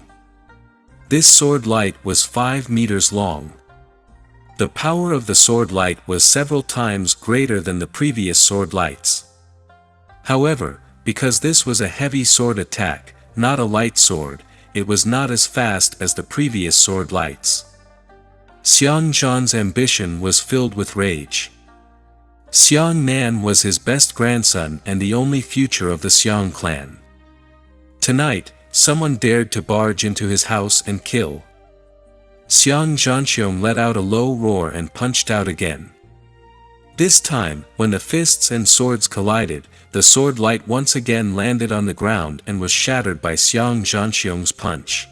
This sword light was 5 meters long. The power of the sword light was several times greater than the previous sword lights. However, because this was a heavy sword attack, not a light sword, it was not as fast as the previous sword lights. Xiang Zhan's ambition was filled with rage. Xiang Nan was his best grandson and the only future of the Xiang clan. Tonight, someone dared to barge into his house and kill. Xiang Zhanxiong let out a low roar and punched out again. This time, when the fists and swords collided, the sword light once again landed on the ground and was shattered by Xiang Zhanxiong's punch.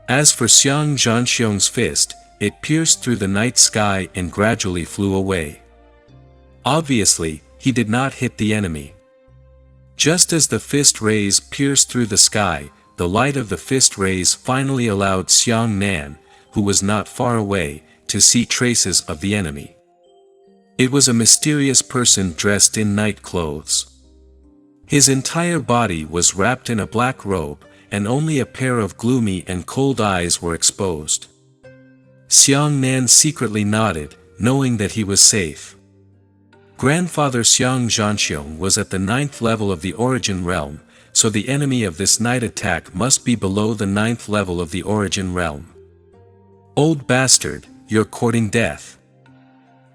As for Xiang Zhanxiong's fist, it pierced through the night sky and gradually flew away. Obviously, he did not hit the enemy. Just as the fist rays pierced through the sky, the light of the fist rays finally allowed Xiang Nan, who was not far away, to see traces of the enemy. It was a mysterious person dressed in night clothes. His entire body was wrapped in a black robe, and only a pair of gloomy and cold eyes were exposed. Xiang Nan secretly nodded, knowing that he was safe. Grandfather Xiang Zhanxiong was at the 9th level of the origin realm, so the enemy of this night attack must be below the 9th level of the origin realm. "Old bastard, you're courting death."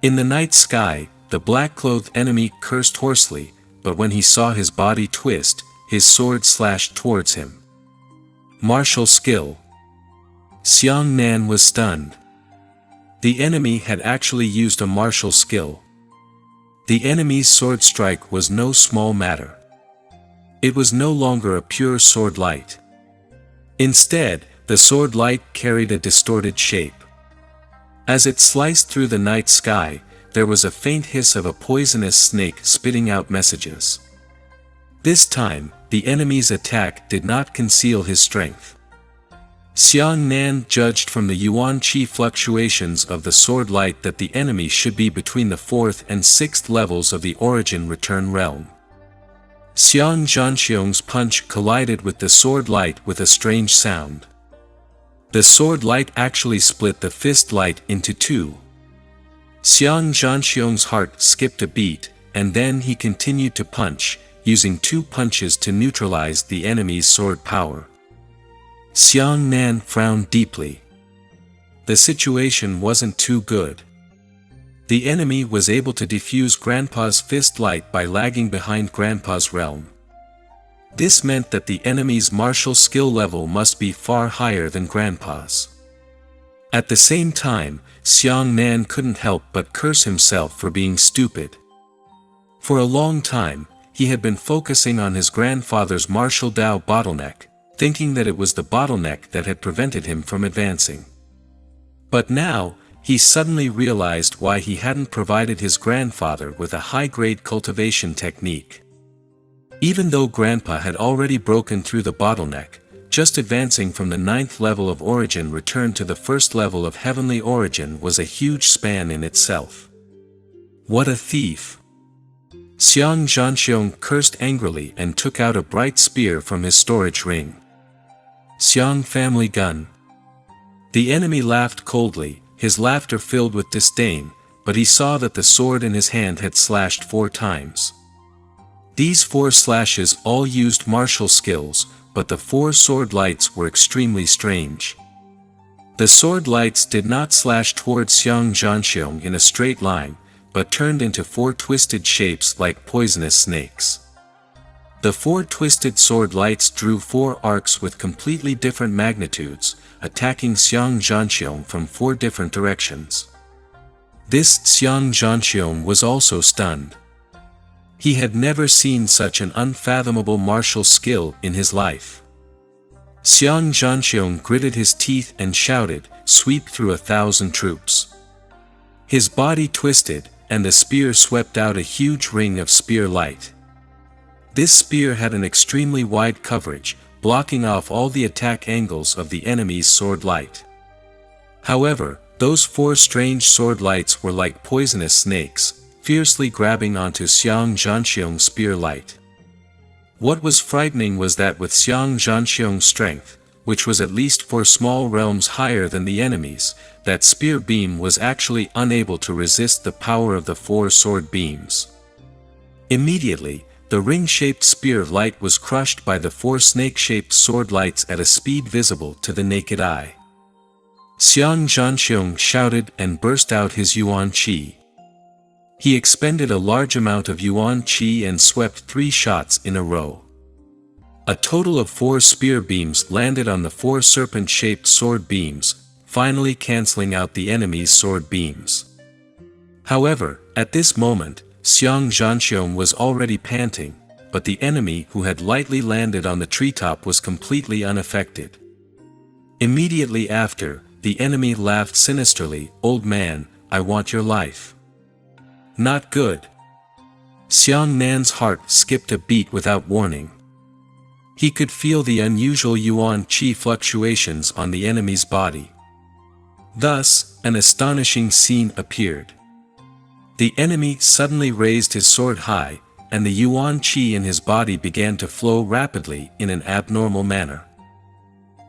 In the night sky, the black-clothed enemy cursed hoarsely, but when he saw his body twist, his sword slashed towards him. Martial skill. Xiang Nan was stunned. The enemy had actually used a martial skill. The enemy's sword strike was no small matter. It was no longer a pure sword light. Instead, the sword light carried a distorted shape. As it sliced through the night sky, there was a faint hiss of a poisonous snake spitting out messages. This time, the enemy's attack did not conceal his strength. Xiang Nan judged from the Yuan Qi fluctuations of the sword light that the enemy should be between the 4th and 6th levels of the origin return realm. Xiang Zhanxiong's punch collided with the sword light with a strange sound. The sword light actually split the fist light into two. Xiang Zhanxiong's heart skipped a beat, and then he continued to punch, using 2 punches to neutralize the enemy's sword power. Xiang Nan frowned deeply. The situation wasn't too good. The enemy was able to defuse Grandpa's fist light by lagging behind Grandpa's realm. This meant that the enemy's martial skill level must be far higher than Grandpa's. At the same time, Xiang Nan couldn't help but curse himself for being stupid. For a long time, he had been focusing on his grandfather's martial Dao bottleneck, thinking that it was the bottleneck that had prevented him from advancing. But now, he suddenly realized why he hadn't provided his grandfather with a high-grade cultivation technique. Even though Grandpa had already broken through the bottleneck, just advancing from the 9th level of origin return to the 1st level of heavenly origin was a huge span in itself. What a thief! Xiang Zhanxiong cursed angrily and took out a bright spear from his storage ring. Xiang family gun. The enemy laughed coldly, his laughter filled with disdain, but he saw that the sword in his hand had slashed 4 times. These 4 slashes all used martial skills, but the 4 sword lights were extremely strange. The sword lights did not slash towards Xiang Zhanxiong in a straight line, but turned into 4 twisted shapes like poisonous snakes. The 4 twisted sword lights drew 4 arcs with completely different magnitudes, attacking Xiang Zhanxiong from 4 different directions. This Xiang Zhanxiong was also stunned. He had never seen such an unfathomable martial skill in his life. Xiang Zhanxiong gritted his teeth and shouted, "Sweep through 1,000 troops." His body twisted, and the spear swept out a huge ring of spear light. This spear had an extremely wide coverage, blocking off all the attack angles of the enemy's sword light. However, those 4 strange sword lights were like poisonous snakes, fiercely grabbing onto Xiang Zhanxiong's spear light. What was frightening was that with Xiang Zhanxiong's strength, which was at least 4 small realms higher than the enemy's, that spear beam was actually unable to resist the power of the 4 sword beams. Immediately, the ring-shaped spear light was crushed by the 4 snake-shaped sword lights at a speed visible to the naked eye. Xiang Zhanxiong shouted and burst out his Yuan Qi. He expended a large amount of Yuan Qi and swept 3 shots in a row. A total of 4 spear beams landed on the 4 serpent-shaped sword beams, finally cancelling out the enemy's sword beams. However, at this moment, Xiang Zhanxiong was already panting, but the enemy who had lightly landed on the treetop was completely unaffected. Immediately after, the enemy laughed sinisterly, "Old man, I want your life." Not good. Xiang Nan's heart skipped a beat without warning. He could feel the unusual Yuan Qi fluctuations on the enemy's body. Thus, an astonishing scene appeared. The enemy suddenly raised his sword high, and the Yuan Qi in his body began to flow rapidly in an abnormal manner.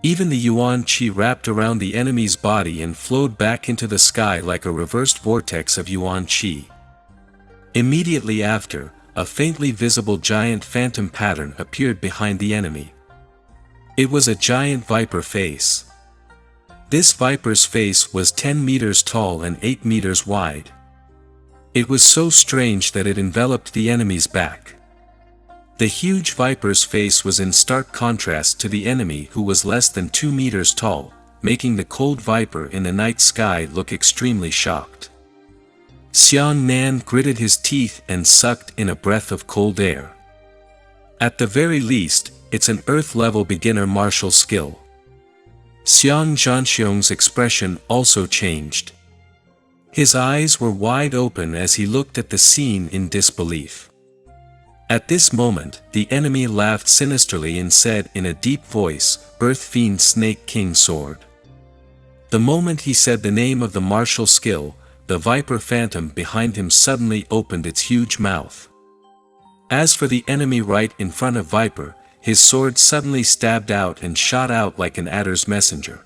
Even the Yuan Qi wrapped around the enemy's body and flowed back into the sky like a reversed vortex of Yuan Qi. Immediately after, a faintly visible giant phantom pattern appeared behind the enemy. It was a giant viper face. This viper's face was 10 meters tall and 8 meters wide. It was so strange that it enveloped the enemy's back. The huge viper's face was in stark contrast to the enemy who was less than 2 meters tall, making the cold viper in the night sky look extremely shocked. Xiang Nan gritted his teeth and sucked in a breath of cold air. At the very least, it's an earth-level beginner martial skill. Xiang Zhanxiong's expression also changed. His eyes were wide open as he looked at the scene in disbelief. At this moment, the enemy laughed sinisterly and said in a deep voice, "Earth Fiend Snake King Sword." The moment he said the name of the martial skill, the viper phantom behind him suddenly opened its huge mouth. As for the enemy right in front of Viper, his sword suddenly stabbed out and shot out like an adder's messenger.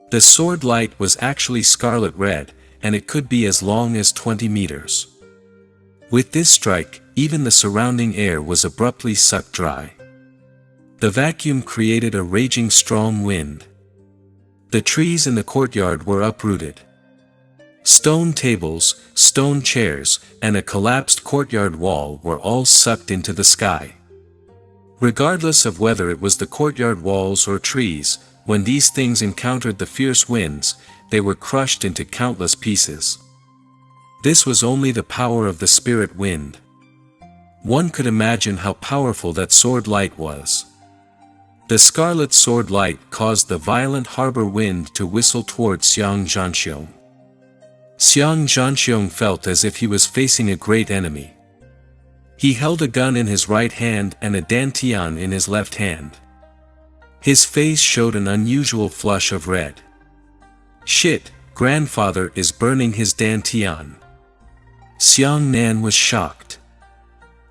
The sword light was actually scarlet red, and it could be as long as 20 meters. With this strike, even the surrounding air was abruptly sucked dry. The vacuum created a raging strong wind. The trees in the courtyard were uprooted. Stone tables, stone chairs, and a collapsed courtyard wall were all sucked into the sky. Regardless of whether it was the courtyard walls or trees, when these things encountered the fierce winds, they were crushed into countless pieces. This was only the power of the spirit wind. One could imagine how powerful that sword light was. The scarlet sword light caused the violent harbor wind to whistle towards Xiang Zhanxiong. Xiang Zhanxiong felt as if he was facing a great enemy. He held a gun in his right hand and a dantian in his left hand. His face showed an unusual flush of red. "Shit, grandfather is burning his dantian." Xiang Nan was shocked.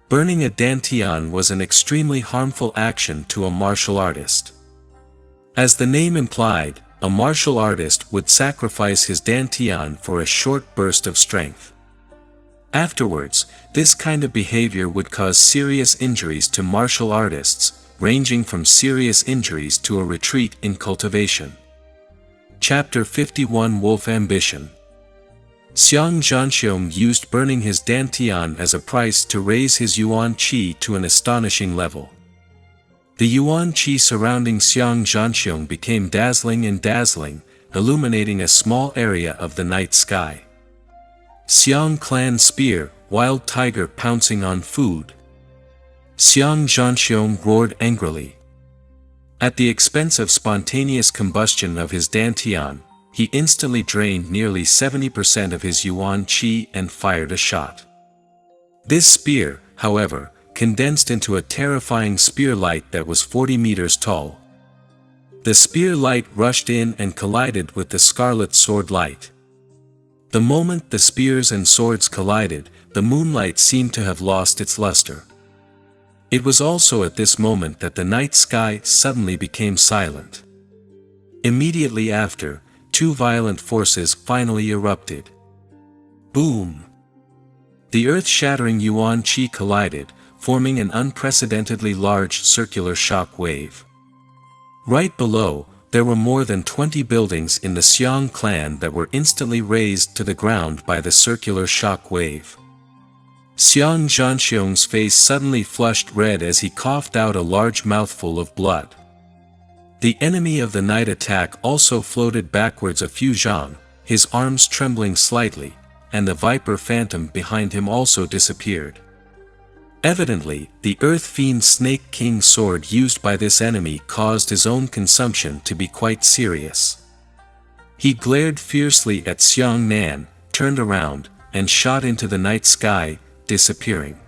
Burning a dantian was an extremely harmful action to a martial artist. As the name implied, a martial artist would sacrifice his dantian for a short burst of strength. Afterwards, this kind of behavior would cause serious injuries to martial artists, ranging from serious injuries to a retreat in cultivation. Chapter 51 Wolf Ambition. Xiang Zhanxiong used burning his dantian as a price to raise his yuan qi to an astonishing level. The yuan qi surrounding Xiang Zhanxiong became dazzling and dazzling, illuminating a small area of the night sky. Xiang Clan Spear, Wild Tiger pouncing on food. Xiang Zhanxiong roared angrily. At the expense of spontaneous combustion of his dantian, he instantly drained nearly 70% of his yuan qi and fired a shot. This spear, however, condensed into a terrifying spear light that was 40 meters tall. The spear light rushed in and collided with the scarlet sword light. The moment the spears and swords collided, the moonlight seemed to have lost its luster. It was also at this moment that the night sky suddenly became silent. Immediately after, two violent forces finally erupted. Boom! The earth-shattering yuan qi collided, forming an unprecedentedly large circular shock wave. Right below, there were more than 20 buildings in the Xiang clan that were instantly razed to the ground by the circular shock wave. Xiang Zhanxiong's face suddenly flushed red as he coughed out a large mouthful of blood. The enemy of the night attack also floated backwards a few zhang, his arms trembling slightly, and the viper phantom behind him also disappeared. Evidently, the Earth Fiend Snake King sword used by this enemy caused his own consumption to be quite serious. He glared fiercely at Xiang Nan, turned around, and shot into the night sky, disappearing.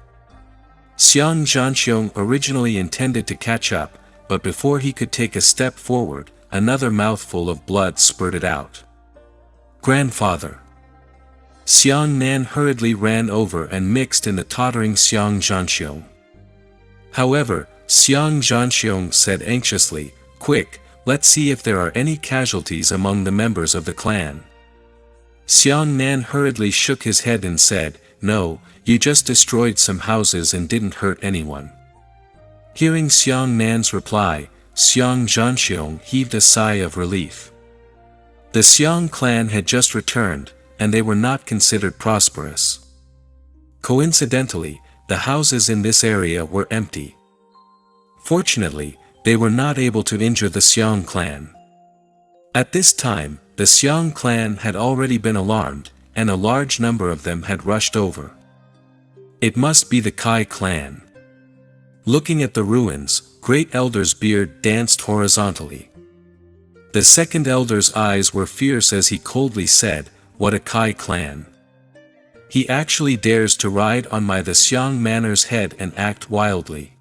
Xiang Zhanxiong originally intended to catch up, but before he could take a step forward, another mouthful of blood spurted out. Grandfather! Xiang Nan hurriedly ran over and mixed in the tottering Xiang Zhanxiong. However, Xiang Zhanxiong said anxiously, "Quick, let's see if there are any casualties among the members of the clan." Xiang Nan hurriedly shook his head and said, "No, you just destroyed some houses and didn't hurt anyone." Hearing Xiang Nan's reply, Xiang Zhanxiong heaved a sigh of relief. The Xiang clan had just returned, and they were not considered prosperous. Coincidentally, the houses in this area were empty. Fortunately, they were not able to injure the Xiang clan. At this time, the Xiang clan had already been alarmed, and a large number of them had rushed over. It must be the Kai clan. Looking at the ruins, Great Elder's beard danced horizontally. The second elder's eyes were fierce as he coldly said, "What a Kai clan! He actually dares to ride on the Xiang manor's head and act wildly."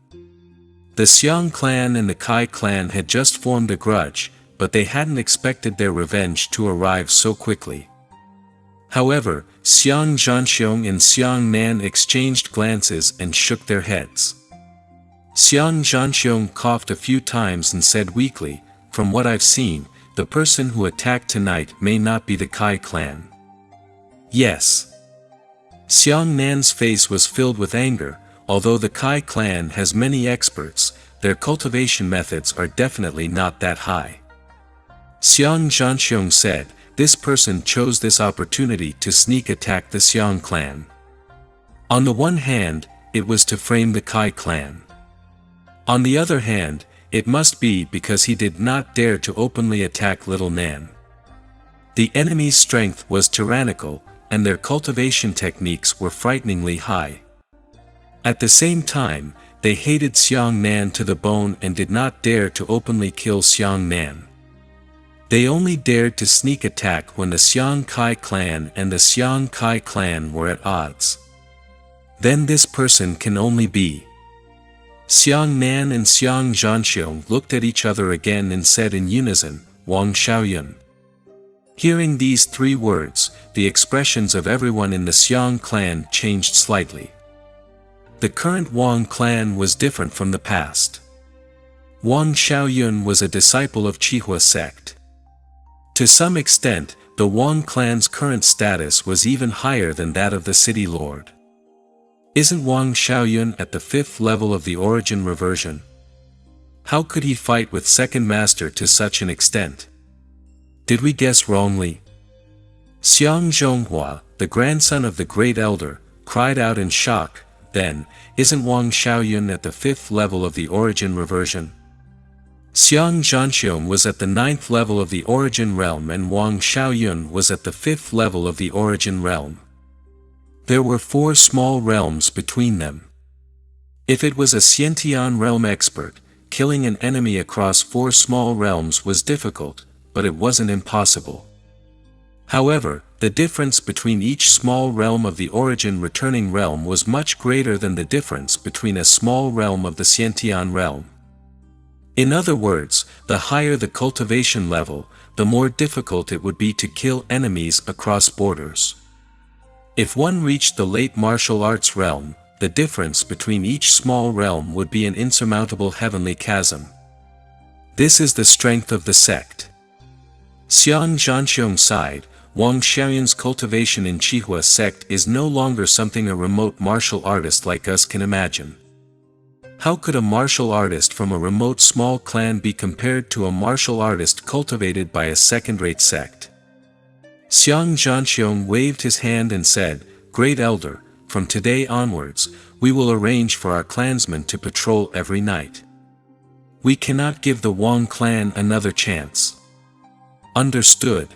The Xiang clan and the Kai clan had just formed a grudge, but they hadn't expected their revenge to arrive so quickly. However, Xiang Zhanxiong and Xiang Nan exchanged glances and shook their heads. Xiang Zhanxiong coughed a few times and said weakly, "From what I've seen, the person who attacked tonight may not be the Kai clan." Yes. Xiang Nan's face was filled with anger. Although the Kai clan has many experts, their cultivation methods are definitely not that high. Xiang Zhanxiong said, "This person chose this opportunity to sneak attack the Xiang clan. On the one hand, it was to frame the Kai clan. On the other hand, it must be because he did not dare to openly attack Little Nan. The enemy's strength was tyrannical, and their cultivation techniques were frighteningly high. At the same time, they hated Xiang Nan to the bone and did not dare to openly kill Xiang Nan. They only dared to sneak attack when the Xiang Kai clan and the Xiang Kai clan were at odds. Then this person can only be." Xiang Nan and Xiang Zhanxiong looked at each other again and said in unison, "Wang Xiaoyun." Hearing these three words, the expressions of everyone in the Xiang clan changed slightly. The current Wang clan was different from the past. Wang Xiaoyun was a disciple of Qihua sect. To some extent, the Wang clan's current status was even higher than that of the city lord. Isn't Wang Xiaoyun at the 5th level of the origin reversion? How could he fight with second master to such an extent? Did we guess wrongly? Xiang Zhonghua, the grandson of the great elder, cried out in shock, then, isn't Wang Xiaoyun at the 5th level of the origin reversion? Xiang Zhanxiong was at the 9th level of the origin realm and Wang Xiaoyun was at the 5th level of the origin realm. There were 4 small realms between them. If it was a Xiantian realm expert, killing an enemy across 4 small realms was difficult, but it wasn't impossible. However, the difference between each small realm of the origin returning realm was much greater than the difference between a small realm of the Xiantian realm. In other words, the higher the cultivation level, the more difficult it would be to kill enemies across borders. If one reached the late martial arts realm, the difference between each small realm would be an insurmountable heavenly chasm. This is the strength of the sect. Xiang Zhanxiong sighed. Wang Xiaoyun's cultivation in Qihua sect is no longer something a remote martial artist like us can imagine. How could a martial artist from a remote small clan be compared to a martial artist cultivated by a second-rate sect? Xiang Zhanxiong waved his hand and said, "Great Elder, from today onwards, we will arrange for our clansmen to patrol every night. We cannot give the Wang clan another chance." Understood.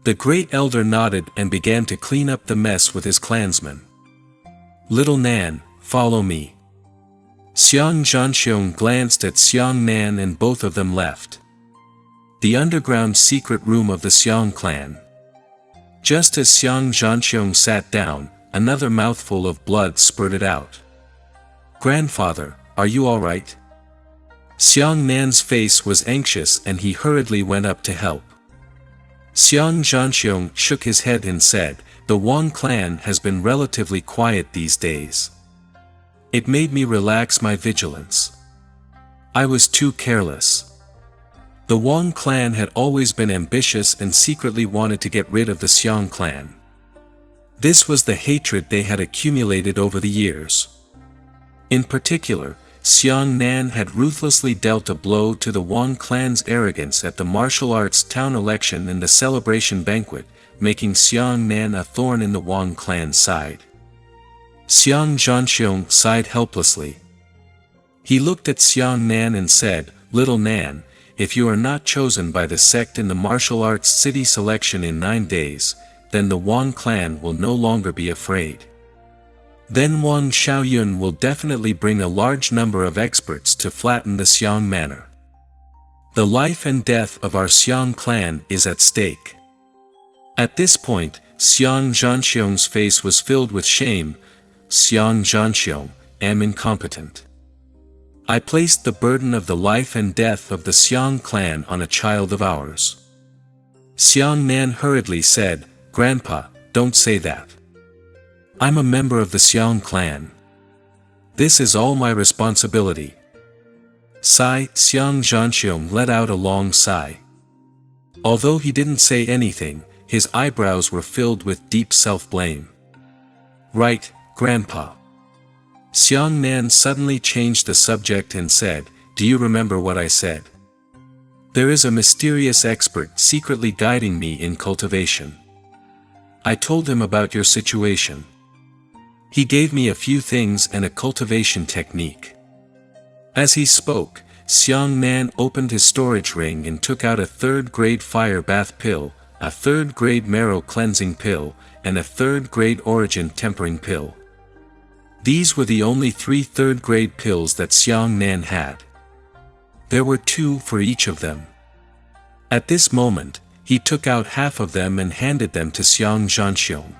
The great elder nodded and began to clean up the mess with his clansmen. "Little Nan, follow me." Xiang Zhanxiong glanced at Xiang Nan and both of them left the underground secret room of the Xiang clan. Just as Xiang Zhanxiong sat down, another mouthful of blood spurted out. "Grandfather, are you all right?" Xiang Nan's face was anxious and he hurriedly went up to help. Xiang Zhanxiong shook his head and said, "The Wang clan has been relatively quiet these days. It made me relax my vigilance. I was too careless." The Wang clan had always been ambitious and secretly wanted to get rid of the Xiang clan. This was the hatred they had accumulated over the years. In particular, Xiang Nan had ruthlessly dealt a blow to the Wang clan's arrogance at the martial arts town election and the celebration banquet, making Xiang Nan a thorn in the Wang clan's side. Xiang Zhanxiong sighed helplessly. He looked at Xiang Nan and said, "Little Nan, if you are not chosen by the sect in the martial arts city selection in 9 days, then the Wang clan will no longer be afraid. Then Wang Xiaoyun will definitely bring a large number of experts to flatten the Xiang manor. The life and death of our Xiang clan is at stake." At this point, Xiang Zhanxiong's face was filled with shame. "Xiang Zhanxiong, am incompetent. I placed the burden of the life and death of the Xiang clan on a child of ours." Xiang Nan hurriedly said, "Grandpa, don't say that. I'm a member of the Xiang clan. This is all my responsibility." Sigh. Xiang Zhanxiong let out a long sigh. Although he didn't say anything, his eyebrows were filled with deep self-blame. "Right, Grandpa." Xiang Nan suddenly changed the subject and said, "Do you remember what I said? There is a mysterious expert secretly guiding me in cultivation. I told him about your situation. He gave me a few things and a cultivation technique." As he spoke, Xiang Nan opened his storage ring and took out a 3rd-grade fire bath pill, a 3rd-grade marrow cleansing pill, and a 3rd-grade origin tempering pill. These were the only 3 3rd-grade pills that Xiang Nan had. There were 2 for each of them. At this moment, he took out half of them and handed them to Xiang Zhanxiong.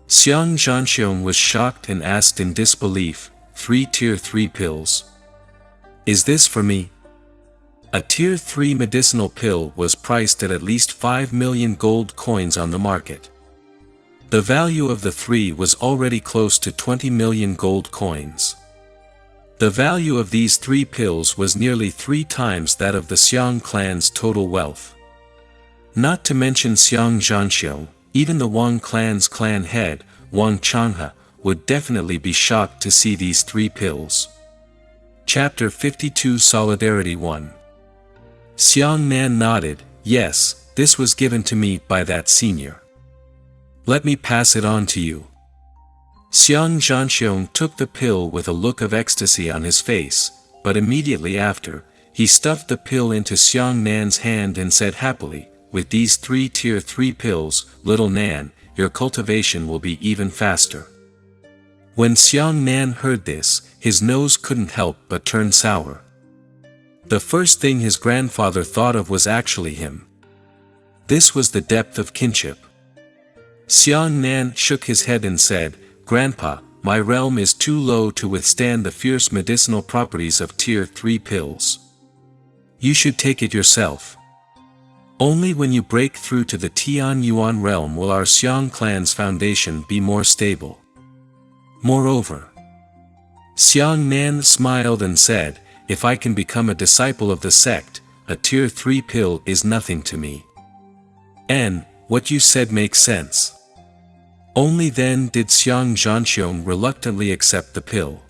Xiang Zhanxiong was shocked and asked in disbelief, "3 Tier 3 pills? Is this for me?" A Tier 3 medicinal pill was priced at least 5 million gold coins on the market. The value of the 3 was already close to 20 million gold coins. The value of these 3 pills was nearly 3 times that of the Xiang clan's total wealth. Not to mention Xiang Zhanxiong, even the Wang clan's clan head, Wang Changhe, would definitely be shocked to see these 3 pills. Chapter 52 Solidarity 1. Xiang Nan nodded, "Yes, this was given to me by that senior." Let me pass it on to you. Xiang Zhanxiong took the pill with a look of ecstasy on his face, but immediately after, he stuffed the pill into Xiang Nan's hand and said happily, "With these 3 tier 3 pills, little Nan, your cultivation will be even faster." When Xiang Nan heard this, his nose couldn't help but turn sour. The first thing his grandfather thought of was actually him. This was the depth of kinship. Xiang Nan shook his head and said, "Grandpa, my realm is too low to withstand the fierce medicinal properties of tier 3 pills. You should take it yourself. Only when you break through to the Tian Yuan realm will our Xiang clan's foundation be more stable. Moreover." Xiang Nan smiled and said, "If I can become a disciple of the sect, a tier 3 pill is nothing to me." "And, what you said makes sense." Only then did Xiang Zhanxiong reluctantly accept the pill.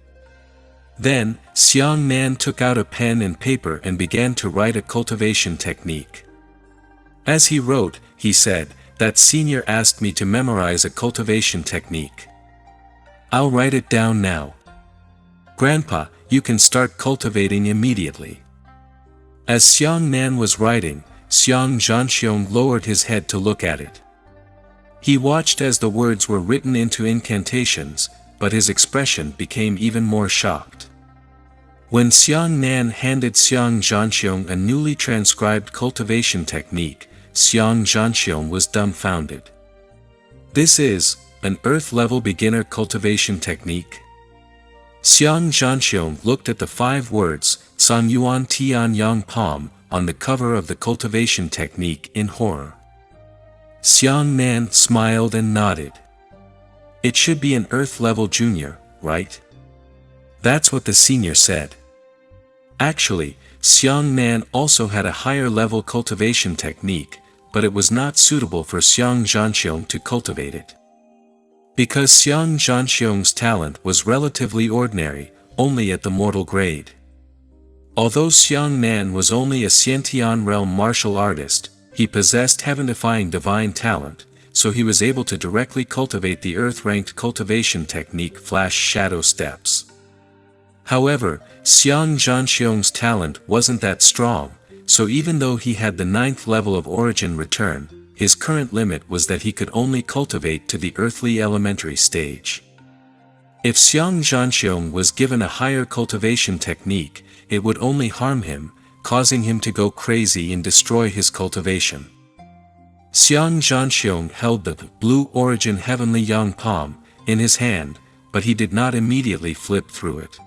Then, Xiang Nan took out a pen and paper and began to write a cultivation technique. As he wrote, he said, "That senior asked me to memorize a cultivation technique. I'll write it down now. Grandpa, you can start cultivating immediately." As Xiang Nan was writing, Xiang Zhanxiong lowered his head to look at it. He watched as the words were written into incantations, but his expression became even more shocked. When Xiang Nan handed Xiang Zhanxiong a newly transcribed cultivation technique, Xiang Zhanxiong was dumbfounded. "This is an earth-level beginner cultivation technique?" Xiang Zhanxiong looked at the 5 words, "San Yuan Tian Yang Palm," on the cover of the cultivation technique in horror. Xiang Nan smiled and nodded. "It should be an earth-level junior, right? That's what the senior said." Actually, Xiang Nan also had a higher-level cultivation technique, but it was not suitable for Xiang Zhanxiong to cultivate it. Because Xiang Zhanxiong's talent was relatively ordinary, only at the mortal grade. Although Xiang Nan was only a Xiantian realm martial artist, he possessed heaven-defying divine talent, so he was able to directly cultivate the earth-ranked cultivation technique Flash Shadow Steps. However, Xiang Zhanxiong's talent wasn't that strong, so even though he had the 9th level of origin return, his current limit was that he could only cultivate to the earthly elementary stage. If Xiang Zhanxiong was given a higher cultivation technique, it would only harm him, causing him to go crazy and destroy his cultivation. Xiang Zhanxiong held the blue origin heavenly yang palm in his hand, but he did not immediately flip through it.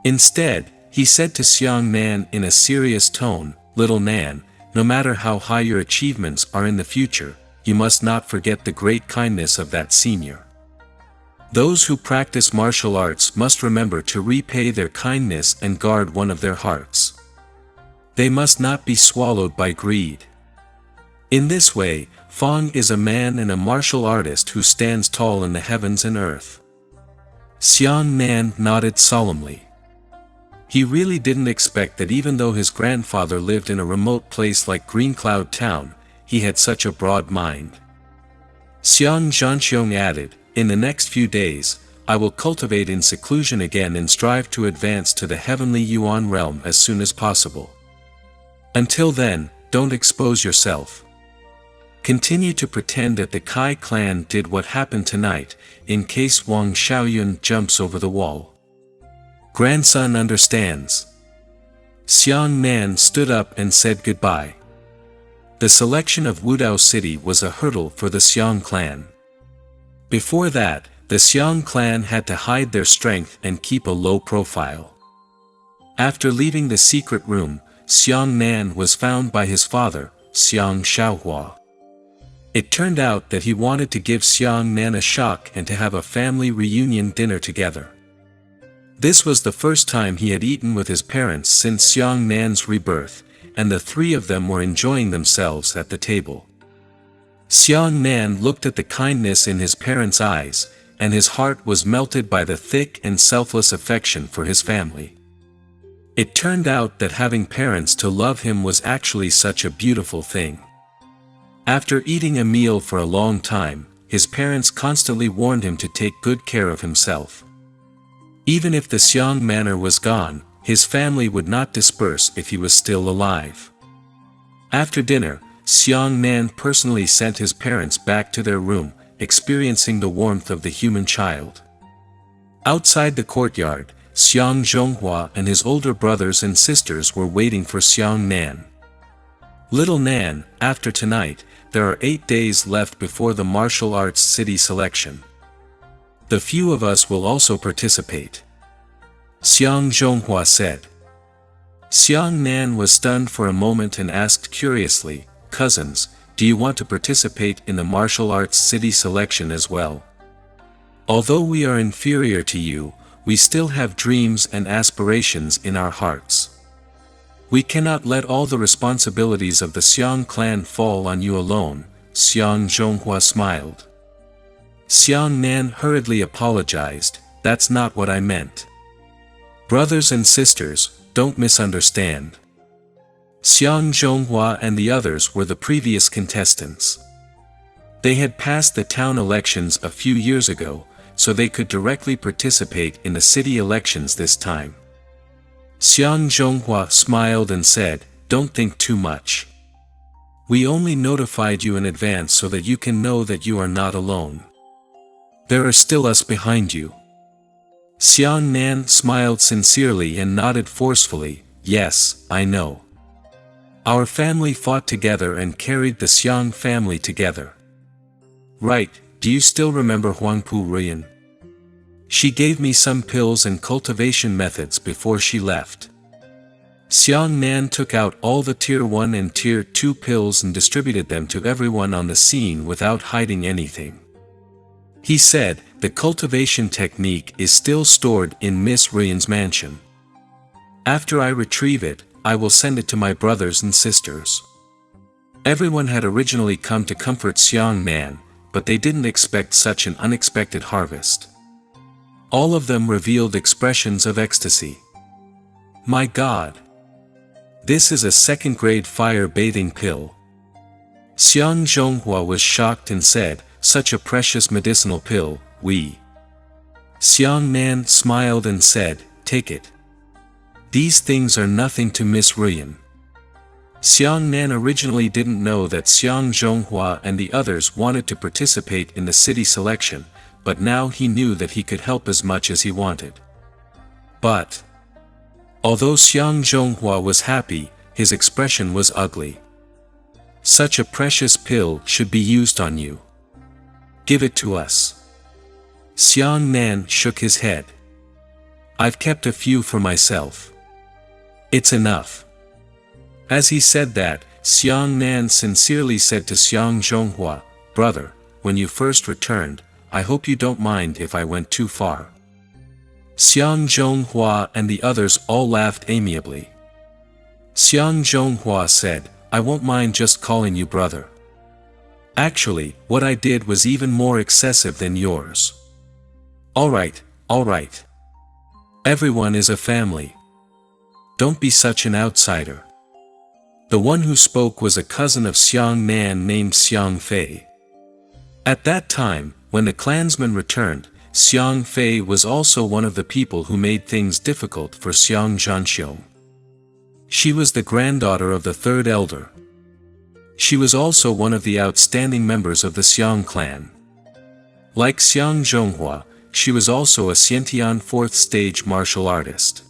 Instead, he said to Xiang Nan in a serious tone, "Little Nan, no matter how high your achievements are in the future, you must not forget the great kindness of that senior. Those who practice martial arts must remember to repay their kindness and guard one of their hearts. They must not be swallowed by greed." In this way, Fang is a man and a martial artist who stands tall in the heavens and earth. Xiang Nan nodded solemnly. He really didn't expect that even though his grandfather lived in a remote place like Green Cloud Town, he had such a broad mind. Xiang Zhanxiong added, "In the next few days, I will cultivate in seclusion again and strive to advance to the heavenly Yuan realm as soon as possible. Until then, don't expose yourself. Continue to pretend that the Kai clan did what happened tonight, in case Wang Xiaoyun jumps over the wall. Grandson understands." Xiang Nan stood up and said goodbye. The selection of Wudao City was a hurdle for the Xiang clan. Before that, the Xiang clan had to hide their strength and keep a low profile. After leaving the secret room, Xiang Nan was found by his father, Xiang Xiaohua. It turned out that he wanted to give Xiang Nan a shock and to have a family reunion dinner together. This was the first time he had eaten with his parents since Xiang Nan's rebirth, and the 3 of them were enjoying themselves at the table. Xiang Nan looked at the kindness in his parents' eyes, and his heart was melted by the thick and selfless affection for his family. It turned out that having parents to love him was actually such a beautiful thing. After eating a meal for a long time, his parents constantly warned him to take good care of himself. Even if the Xiang manor was gone, his family would not disperse if he was still alive. After dinner, Xiang Nan personally sent his parents back to their room, experiencing the warmth of the human child. Outside the courtyard, Xiang Zhonghua and his older brothers and sisters were waiting for Xiang Nan. Little Nan, after tonight, there are 8 days left before the martial arts city selection. The few of us will also participate. Xiang Zhonghua said. Xiang Nan was stunned for a moment and asked curiously, "Cousins, do you want to participate in the martial arts city selection as well? Although we are inferior to you, we still have dreams and aspirations in our hearts. We cannot let all the responsibilities of the Xiang clan fall on you alone." Xiang Zhonghua smiled. Xiang Nan hurriedly apologized, "That's not what I meant. Brothers and sisters, don't misunderstand. Xiang Zhonghua and the others were the previous contestants. They had passed the town elections a few years ago, so they could directly participate in the city elections this time." Xiang Zhonghua smiled and said, "Don't think too much. We only notified you in advance so that you can know that you are not alone. There are still us behind you." Xiang Nan smiled sincerely and nodded forcefully, "Yes, I know. Our family fought together and carried the Xiang family together." "Right, do you still remember Huangpu Ruyan? She gave me some pills and cultivation methods before she left." Xiang Nan took out all the Tier 1 and Tier 2 pills and distributed them to everyone on the scene without hiding anything. He said, "The cultivation technique is still stored in Miss Ruyan's mansion. After I retrieve it, I will send it to my brothers and sisters." Everyone had originally come to comfort Xiang Nan, but they didn't expect such an unexpected harvest. All of them revealed expressions of ecstasy. "My God! This is a second-grade fire-bathing pill." Xiang Zhonghua was shocked and said, "Such a precious medicinal pill, we." Xiang Nan smiled and said, "Take it. These things are nothing to Miss Ruyan." Xiang Nan originally didn't know that Xiang Zhonghua and the others wanted to participate in the city selection, but now he knew that he could help as much as he wanted. But although Xiang Zhonghua was happy, his expression was ugly. "Such a precious pill should be used on you. Give it to us." Xiang Nan shook his head. "I've kept a few for myself. It's enough." As he said that, Xiang Nan sincerely said to Xiang Zhonghua, "Brother, when you first returned, I hope you don't mind if I went too far." Xiang Zhonghua and the others all laughed amiably. Xiang Zhonghua said, "I won't mind just calling you brother. Actually, what I did was even more excessive than yours." All right. Everyone is a family. Don't be such an outsider." The one who spoke was a cousin of Xiang Nan named Xiang Fei. At that time, when the clansmen returned, Xiang Fei was also one of the people who made things difficult for Xiang Zhanxiong. She was the granddaughter of the third elder. She was also one of the outstanding members of the Xiang clan. Like Xiang Zhonghua, she was also a Xiantian 4th stage martial artist.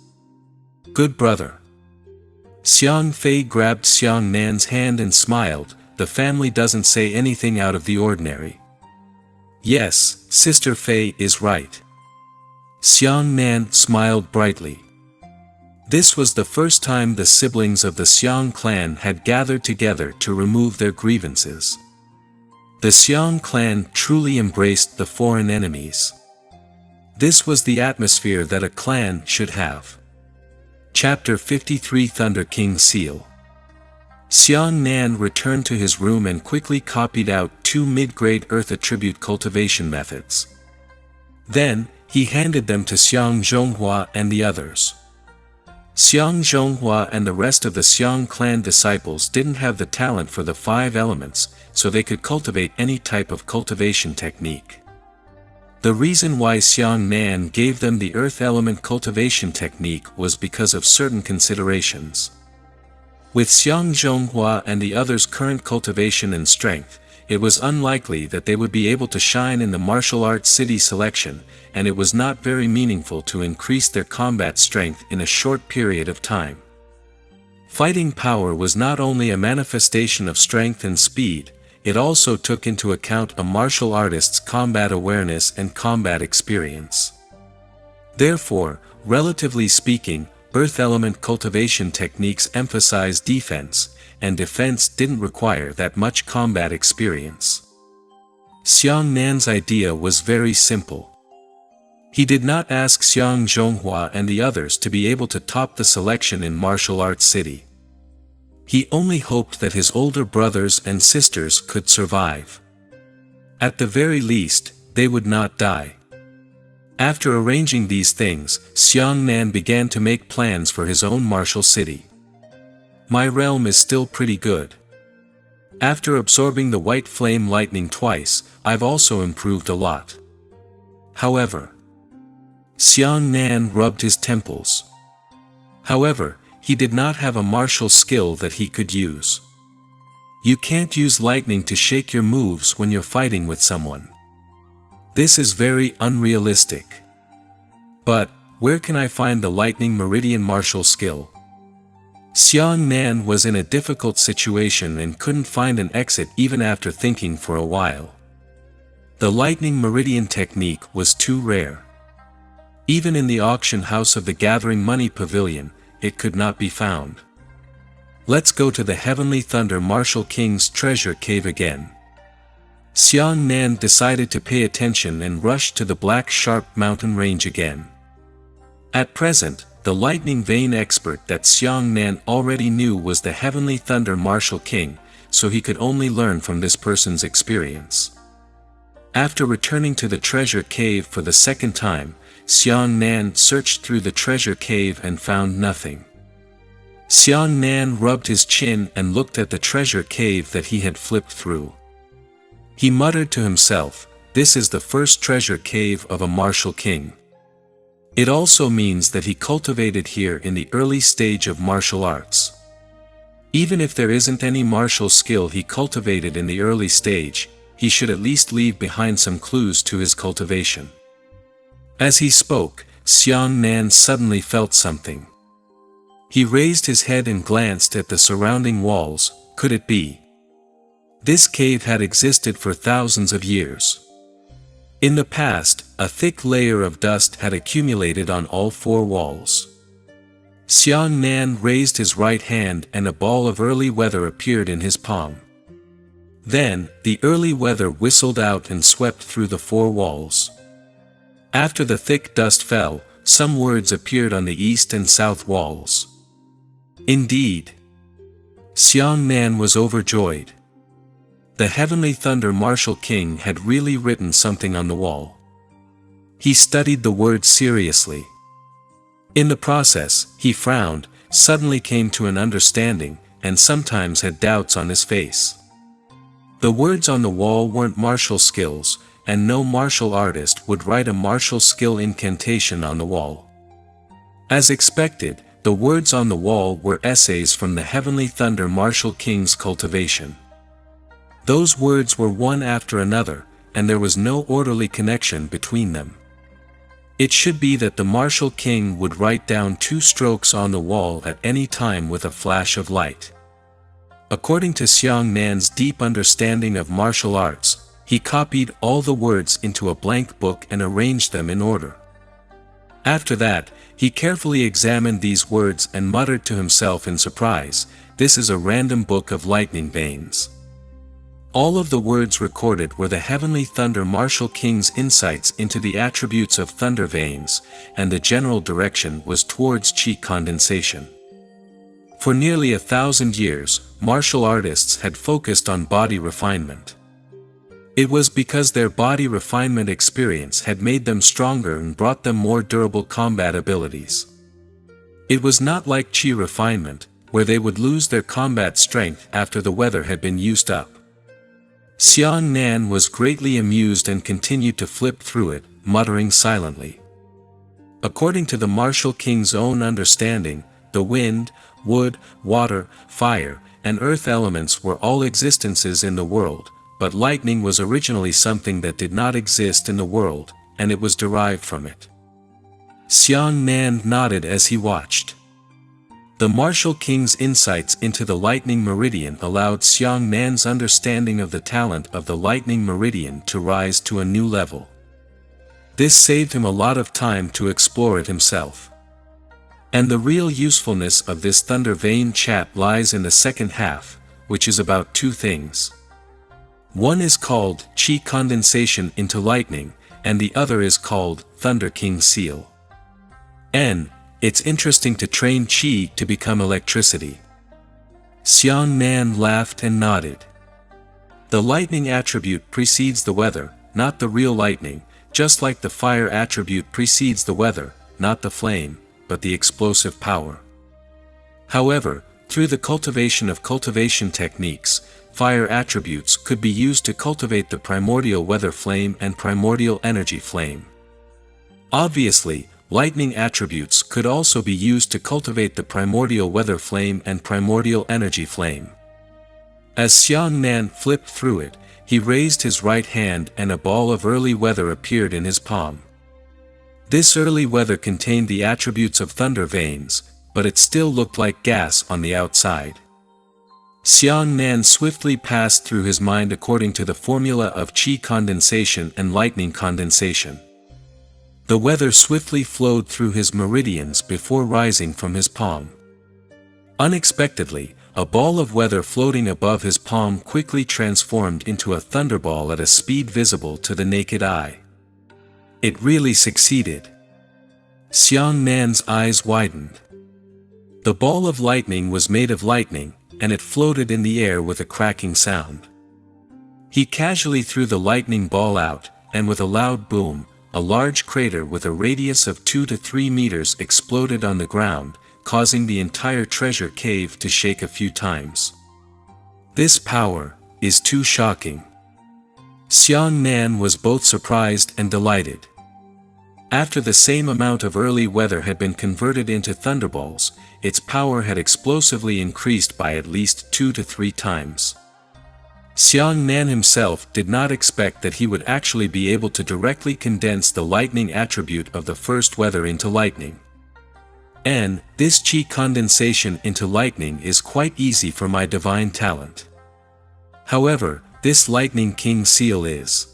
"Good brother." Xiang Fei grabbed Xiang Nan's hand and smiled, "The family doesn't say anything out of the ordinary." "Yes, Sister Fei is right." Xiang Nan smiled brightly. This was the first time the siblings of the Xiang clan had gathered together to remove their grievances. The Xiang clan truly embraced the foreign enemies. This was the atmosphere that a clan should have. Chapter 53 Thunder King Seal. Xiang Nan returned to his room and quickly copied out 2 mid-grade earth attribute cultivation methods. Then, he handed them to Xiang Zhonghua and the others. Xiang Zhonghua and the rest of the Xiang clan disciples didn't have the talent for the 5 elements, so they could cultivate any type of cultivation technique. The reason why Xiang Nan gave them the earth element cultivation technique was because of certain considerations. With Xiang Zhonghua and the others' current cultivation and strength, it was unlikely that they would be able to shine in the martial arts city selection, and it was not very meaningful to increase their combat strength in a short period of time. Fighting power was not only a manifestation of strength and speed, it also took into account a martial artist's combat awareness and combat experience. Therefore, relatively speaking, earth element cultivation techniques emphasize defense, and defense didn't require that much combat experience. Xiang Nan's idea was very simple. He did not ask Xiang Zhonghua and the others to be able to top the selection in Martial Arts City. He only hoped that his older brothers and sisters could survive. At the very least, they would not die. After arranging these things, Xiang Nan began to make plans for his own martial city. My realm is still pretty good. After absorbing the white flame lightning twice, I've also improved a lot. However, Xiang Nan rubbed his temples. However, he did not have a martial skill that he could use. You can't use lightning to shake your moves when you're fighting with someone. This is very unrealistic. But, where can I find the lightning meridian martial skill? Xiang Nan was in a difficult situation and couldn't find an exit even after thinking for a while. The lightning meridian technique was too rare. Even in the auction house of the Gathering Money Pavilion, it could not be found. Let's go to the Heavenly Thunder Martial King's treasure cave again. Xiang Nan decided to pay attention and rushed to the Black Sharp mountain range again. At present, the lightning vein expert that Xiang Nan already knew was the Heavenly Thunder Martial King, so he could only learn from this person's experience. After returning to the treasure cave for the second time, Xiang Nan searched through the treasure cave and found nothing. Xiang Nan rubbed his chin and looked at the treasure cave that he had flipped through. He muttered to himself, "This is the first treasure cave of a martial king." It also means that he cultivated here in the early stage of martial arts. Even if there isn't any martial skill he cultivated in the early stage, he should at least leave behind some clues to his cultivation. As he spoke, Xiang Nan suddenly felt something. He raised his head and glanced at the surrounding walls. Could it be? This cave had existed for thousands of years. In the past, a thick layer of dust had accumulated on all four walls. Xiang Nan raised his right hand and a ball of early weather appeared in his palm. Then, the early weather whistled out and swept through the four walls. After the thick dust fell, some words appeared on the east and south walls. Indeed, Xiang Nan was overjoyed. The Heavenly Thunder Martial King had really written something on the wall. He studied the words seriously. In the process, he frowned, suddenly came to an understanding, and sometimes had doubts on his face. The words on the wall weren't martial skills, and no martial artist would write a martial skill incantation on the wall. As expected, the words on the wall were essays from the Heavenly Thunder Martial King's cultivation. Those words were one after another, and there was no orderly connection between them. It should be that the Martial King would write down 2 strokes on the wall at any time with a flash of light. According to Xiang Nan's deep understanding of martial arts, he copied all the words into a blank book and arranged them in order. After that, he carefully examined these words and muttered to himself in surprise, "This is a random book of lightning veins." All of the words recorded were the Heavenly Thunder Martial King's insights into the attributes of thunder veins, and the general direction was towards qi condensation. For nearly 1,000 years, martial artists had focused on body refinement. It was because their body refinement experience had made them stronger and brought them more durable combat abilities. It was not like qi refinement, where they would lose their combat strength after the weather had been used up. Xiang Nan was greatly amused and continued to flip through it, muttering silently. According to the martial king's own understanding, the wind, wood, water, fire, and earth elements were all existences in the world, but lightning was originally something that did not exist in the world, and it was derived from it. Xiang Nan nodded as he watched. The martial king's insights into the lightning meridian allowed Xiang Nan's understanding of the talent of the lightning meridian to rise to a new level. This saved him a lot of time to explore it himself. And the real usefulness of this thunder vein chat lies in the second half, which is about two things. One is called Qi condensation into lightning, and the other is called Thunder King Seal. It's interesting to train Qi to become electricity. Xiang Nan laughed and nodded. The lightning attribute precedes the weather, not the real lightning, just like the fire attribute precedes the weather, not the flame, but the explosive power. However, through the cultivation of cultivation techniques, fire attributes could be used to cultivate the primordial weather flame and primordial energy flame. Obviously, lightning attributes could also be used to cultivate the primordial weather flame and primordial energy flame. As Xiang Nan flipped through it, he raised his right hand and a ball of early weather appeared in his palm. This early weather contained the attributes of thunder veins, but it still looked like gas on the outside. Xiang Nan swiftly passed through his mind according to the formula of Qi condensation and lightning condensation. The weather swiftly flowed through his meridians before rising from his palm. Unexpectedly, a ball of weather floating above his palm quickly transformed into a thunderball at a speed visible to the naked eye. It really succeeded. Xiang Nan's eyes widened. The ball of lightning was made of lightning, and it floated in the air with a cracking sound. He casually threw the lightning ball out, and with a loud boom, a large crater with a radius of 2 to 3 meters exploded on the ground, causing the entire treasure cave to shake a few times. This power is too shocking. Xiang Nan was both surprised and delighted. After the same amount of early weather had been converted into thunderballs, its power had explosively increased by at least 2 to 3 times. Xiang Nan himself did not expect that he would actually be able to directly condense the lightning attribute of the first weather into lightning. And this Qi condensation into lightning is quite easy for my divine talent. However, this lightning king seal is.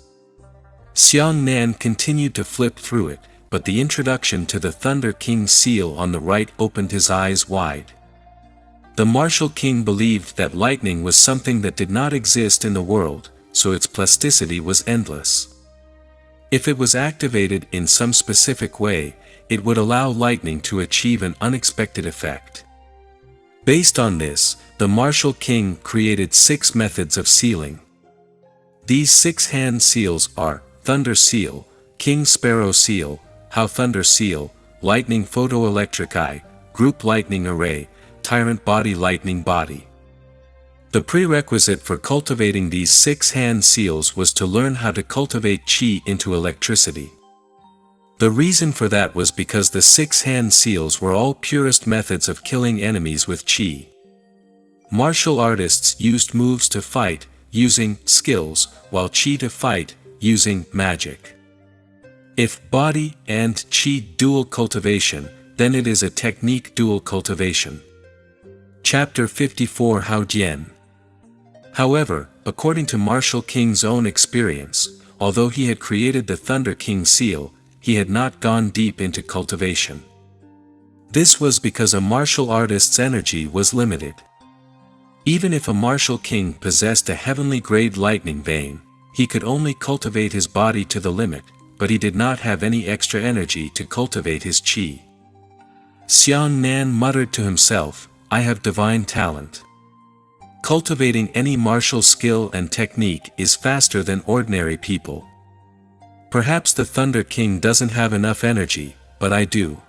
Xiang Nan continued to flip through it, but the introduction to the Thunder King seal on the right opened his eyes wide. The martial king believed that lightning was something that did not exist in the world, so its plasticity was endless. If it was activated in some specific way, it would allow lightning to achieve an unexpected effect. Based on this, the martial king created 6 methods of sealing. These 6 hand seals are Thunder Seal, King Sparrow Seal, How Thunder Seal, Lightning Photoelectric Eye, Group Lightning Array, Tyrant Body Lightning Body. The prerequisite for cultivating these 6 hand seals was to learn how to cultivate Qi into electricity. The reason for that was because the 6 hand seals were all purest methods of killing enemies with Qi. Martial artists used moves to fight, using skills, while Qi to fight, using magic. If body and Qi dual cultivation, then it is a technique dual cultivation. Chapter 54 Hao Jian. However, according to Martial King's own experience, although he had created the Thunder King seal, he had not gone deep into cultivation. This was because a martial artist's energy was limited. Even if a martial king possessed a heavenly grade lightning vein, he could only cultivate his body to the limit, but he did not have any extra energy to cultivate his qi. Xiang Nan muttered to himself, "I have divine talent. Cultivating any martial skill and technique is faster than ordinary people. Perhaps the Thunder King doesn't have enough energy, but I do.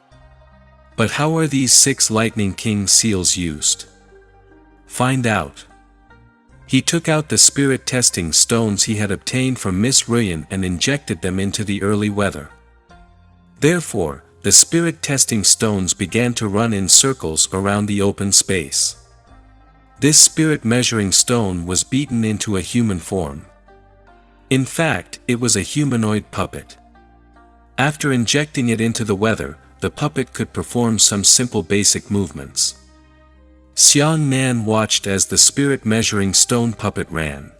But how are these 6 Lightning King seals used? Find out." He took out the spirit testing stones he had obtained from Miss Ryan and injected them into the early weather. Therefore, the spirit testing stones began to run in circles around the open space. This spirit measuring stone was beaten into a human form. In fact, it was a humanoid puppet. After injecting it into the weather, the puppet could perform some simple basic movements. Xiang Nan watched as the spirit measuring stone puppet ran.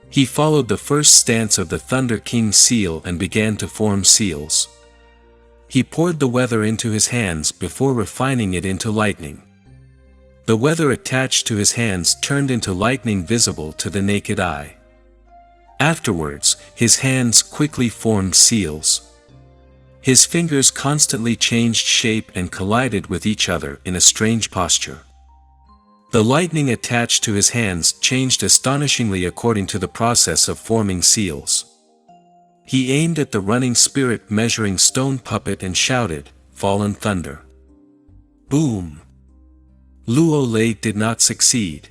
He followed the first stance of the Thunder King seal and began to form seals. He poured the weather into his hands before refining it into lightning. The weather attached to his hands turned into lightning visible to the naked eye. Afterwards, his hands quickly formed seals. His fingers constantly changed shape and collided with each other in a strange posture. The lightning attached to his hands changed astonishingly according to the process of forming seals. He aimed at the running spirit measuring stone puppet and shouted, "Fallen thunder!" Boom! Luo Lei did not succeed.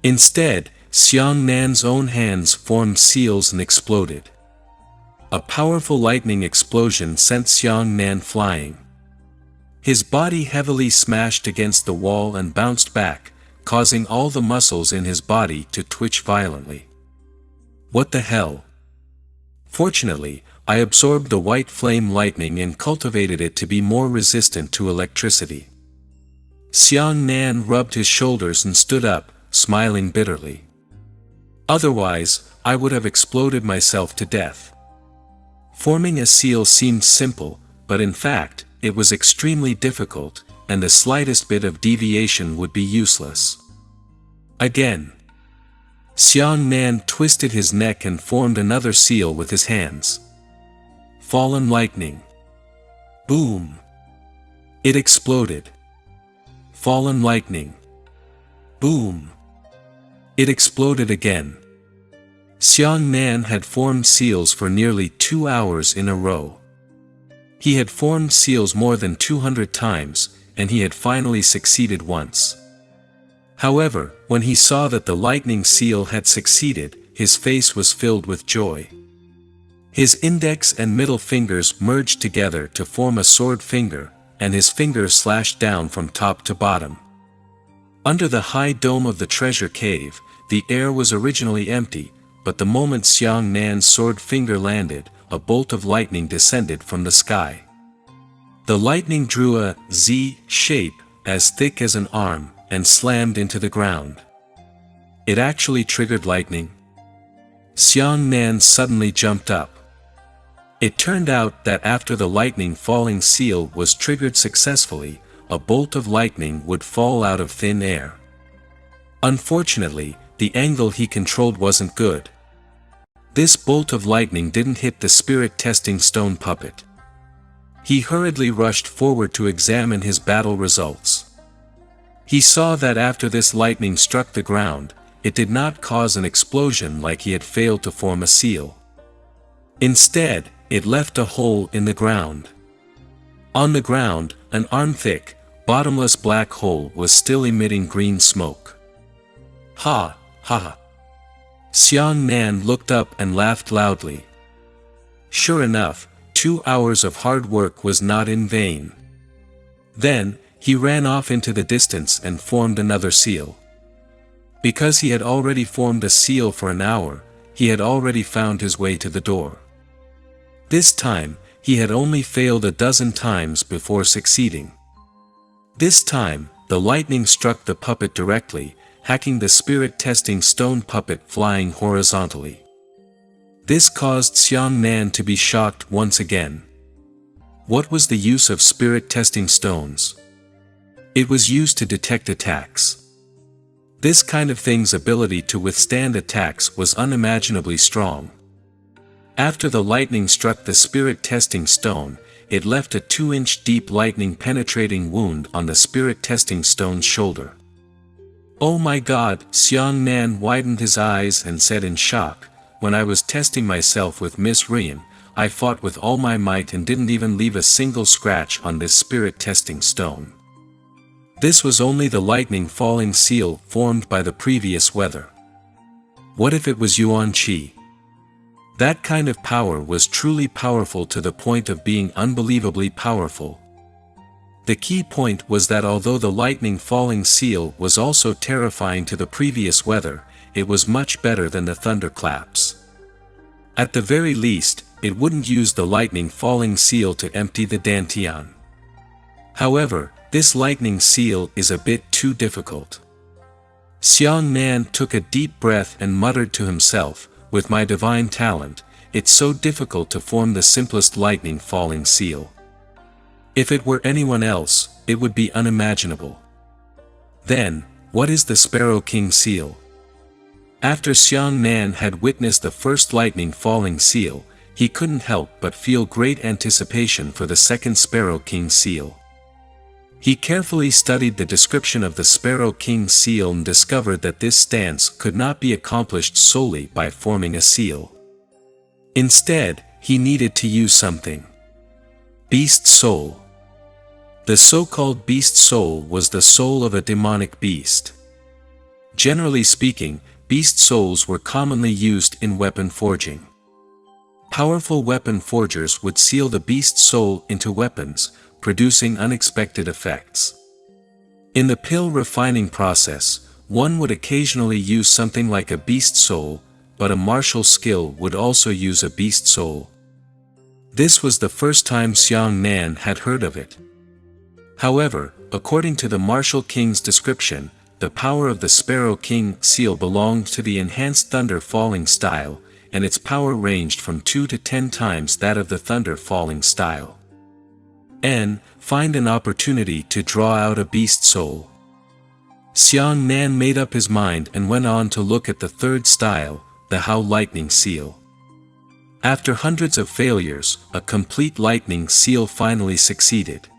Instead, Xiang Nan's own hands formed seals and exploded. A powerful lightning explosion sent Xiang Nan flying. His body heavily smashed against the wall and bounced back, causing all the muscles in his body to twitch violently. What the hell? Fortunately, I absorbed the white flame lightning and cultivated it to be more resistant to electricity. Xiang Nan rubbed his shoulders and stood up, smiling bitterly. Otherwise, I would have exploded myself to death. Forming a seal seemed simple, but in fact, it was extremely difficult, and the slightest bit of deviation would be useless. Again. Xiang Nan twisted his neck and formed another seal with his hands. Fallen lightning. Boom! It exploded. Fallen lightning. Boom! It exploded again. Xiang Nan had formed seals for nearly 2 hours in a row. He had formed seals more than 200 times, and he had finally succeeded once. However, when he saw that the lightning seal had succeeded, his face was filled with joy. His index and middle fingers merged together to form a sword finger, and his fingers slashed down from top to bottom. Under the high dome of the treasure cave, the air was originally empty, but the moment Xiang Nan's sword finger landed, a bolt of lightning descended from the sky. The lightning drew a Z shape, as thick as an arm, and slammed into the ground. It actually triggered lightning. Xiang Nan suddenly jumped up. It turned out that after the lightning falling seal was triggered successfully, a bolt of lightning would fall out of thin air. Unfortunately, the angle he controlled wasn't good. This bolt of lightning didn't hit the spirit testing stone puppet. He hurriedly rushed forward to examine his battle results. He saw that after this lightning struck the ground, it did not cause an explosion like he had failed to form a seal. Instead, it left a hole in the ground. On the ground, an arm-thick, bottomless black hole was still emitting green smoke. Ha, ha ha. Xiang Nan looked up and laughed loudly. Sure enough, 2 hours of hard work was not in vain. Then, he ran off into the distance and formed another seal. Because he had already formed a seal for an hour, he had already found his way to the door. This time, he had only failed a dozen times before succeeding. This time, the lightning struck the puppet directly, hacking the spirit testing stone puppet flying horizontally. This caused Xiang Nan to be shocked once again. What was the use of spirit testing stones? It was used to detect attacks. This kind of thing's ability to withstand attacks was unimaginably strong. After the lightning struck the spirit testing stone, it left a 2-inch deep lightning penetrating wound on the spirit testing stone's shoulder. Oh my God, Xiang Nan widened his eyes and said in shock, when I was testing myself with Miss Ryan, I fought with all my might and didn't even leave a single scratch on this spirit testing stone. This was only the lightning falling seal formed by the previous weather. What if it was Yuan Qi? That kind of power was truly powerful to the point of being unbelievably powerful. The key point was that although the lightning falling seal was also terrifying to the previous weather, it was much better than the thunderclaps. At the very least, it wouldn't use the lightning falling seal to empty the dantian. However, this lightning seal is a bit too difficult. Xiang Nan took a deep breath and muttered to himself, "With my divine talent, it's so difficult to form the simplest lightning falling seal. If it were anyone else, it would be unimaginable." Then, what is the Sparrow King seal? After Xiang Nan had witnessed the first lightning falling seal, he couldn't help but feel great anticipation for the second Sparrow King seal. He carefully studied the description of the Sparrow King seal and discovered that this stance could not be accomplished solely by forming a seal. Instead, he needed to use something. Beast soul. The so-called beast soul was the soul of a demonic beast. Generally speaking, beast souls were commonly used in weapon forging. Powerful weapon forgers would seal the beast soul into weapons, producing unexpected effects. In the pill refining process, one would occasionally use something like a beast soul, but a martial skill would also use a beast soul. This was the first time Xiang Nan had heard of it. However, according to the martial king's description, the power of the Sparrow King seal belonged to the enhanced thunder falling style, and its power ranged from 2 to 10 times that of the thunder falling style. Find an opportunity to draw out a beast soul. Xiang Nan made up his mind and went on to look at the third style, the Hao lightning seal. After hundreds of failures, a complete lightning seal finally succeeded.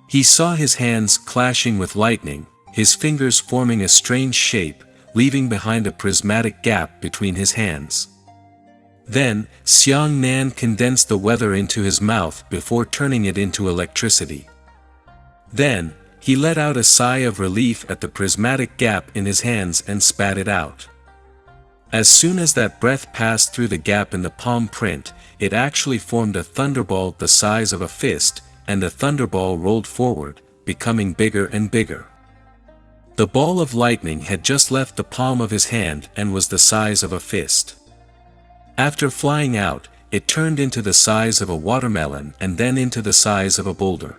He saw his hands clashing with lightning, his fingers forming a strange shape, leaving behind a prismatic gap between his hands. Then, Xiang Nan condensed the weather into his mouth before turning it into electricity. Then, he let out a sigh of relief at the prismatic gap in his hands and spat it out. As soon as that breath passed through the gap in the palm print, it actually formed a thunderball the size of a fist, and the thunderball rolled forward, becoming bigger and bigger. The ball of lightning had just left the palm of his hand and was the size of a fist. After flying out, it turned into the size of a watermelon and then into the size of a boulder.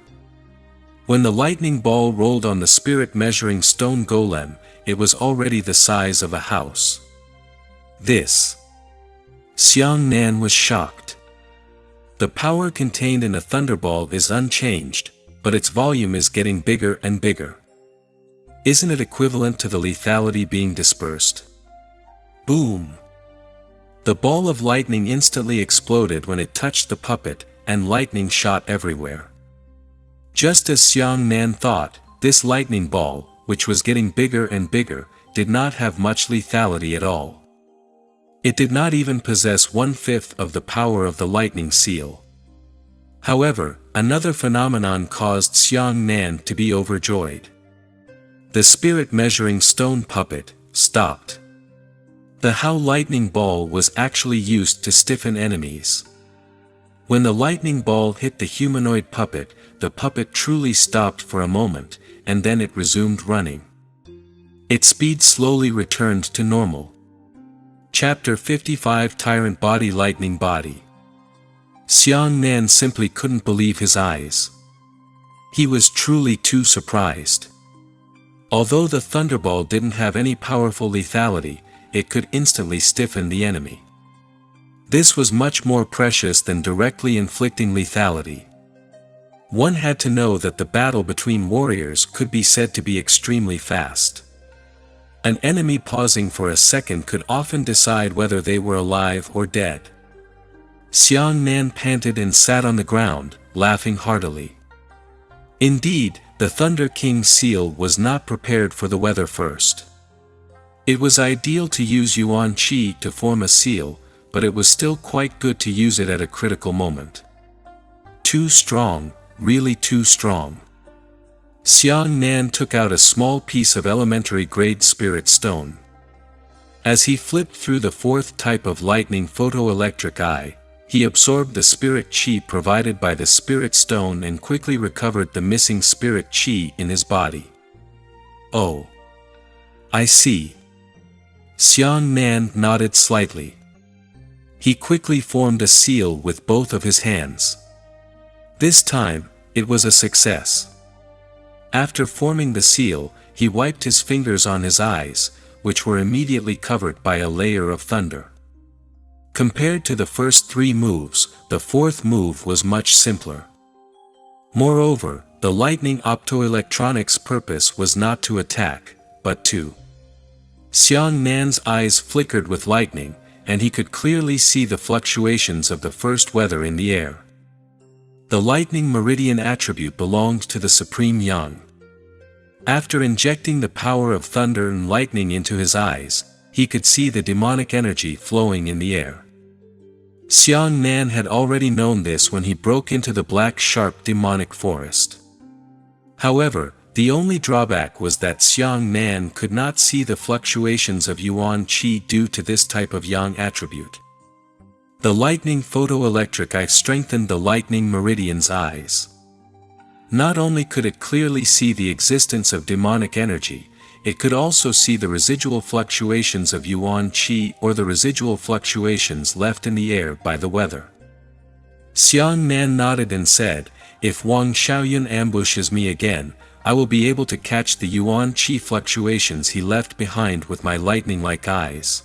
When the lightning ball rolled on the spirit measuring stone golem, it was already the size of a house. Xiang Nan was shocked. The power contained in a thunderball is unchanged, but its volume is getting bigger and bigger. Isn't it equivalent to the lethality being dispersed? Boom! The ball of lightning instantly exploded when it touched the puppet, and lightning shot everywhere. Just as Xiang Nan thought, this lightning ball, which was getting bigger and bigger, did not have much lethality at all. It did not even possess 1/5 of the power of the lightning seal. However, another phenomenon caused Xiang Nan to be overjoyed. The spirit measuring stone puppet stopped. The Hao lightning ball was actually used to stiffen enemies. When the lightning ball hit the humanoid puppet, the puppet truly stopped for a moment, and then it resumed running. Its speed slowly returned to normal. Chapter 55 Tyrant Body Lightning Body. Xiang Nan simply couldn't believe his eyes. He was truly too surprised. Although the thunderball didn't have any powerful lethality, it could instantly stiffen the enemy. This was much more precious than directly inflicting lethality. One had to know that the battle between warriors could be said to be extremely fast. An enemy pausing for a second could often decide whether they were alive or dead. Xiang Nan panted and sat on the ground, laughing heartily. Indeed, the Thunder King seal was not prepared for the weather first. It was ideal to use Yuan Qi to form a seal, but it was still quite good to use it at a critical moment. Too strong, really too strong. Xiang Nan took out a small piece of elementary-grade spirit stone. As he flipped through the fourth type of lightning photoelectric eye, he absorbed the spirit chi provided by the spirit stone and quickly recovered the missing spirit chi in his body. Oh. I see. Xiang Nan nodded slightly. He quickly formed a seal with both of his hands. This time, it was a success. After forming the seal, he wiped his fingers on his eyes, which were immediately covered by a layer of thunder. Compared to the first three moves, the fourth move was much simpler. Moreover, the lightning optoelectronics' purpose was not to attack, but to. Xiang Nan's eyes flickered with lightning, and he could clearly see the fluctuations of the first weather in the air. The lightning meridian attribute belonged to the Supreme Yang. After injecting the power of thunder and lightning into his eyes, he could see the demonic energy flowing in the air. Xiang Nan had already known this when he broke into the black sharp demonic forest. However, the only drawback was that Xiang Nan could not see the fluctuations of Yuan Qi due to this type of Yang attribute. The lightning photoelectric eye strengthened the lightning meridian's eyes. Not only could it clearly see the existence of demonic energy, it could also see the residual fluctuations of Yuan Qi or the residual fluctuations left in the air by the weather. Xiang Nan nodded and said, "If Wang Xiaoyun ambushes me again, I will be able to catch the Yuan Qi fluctuations he left behind with my lightning-like eyes."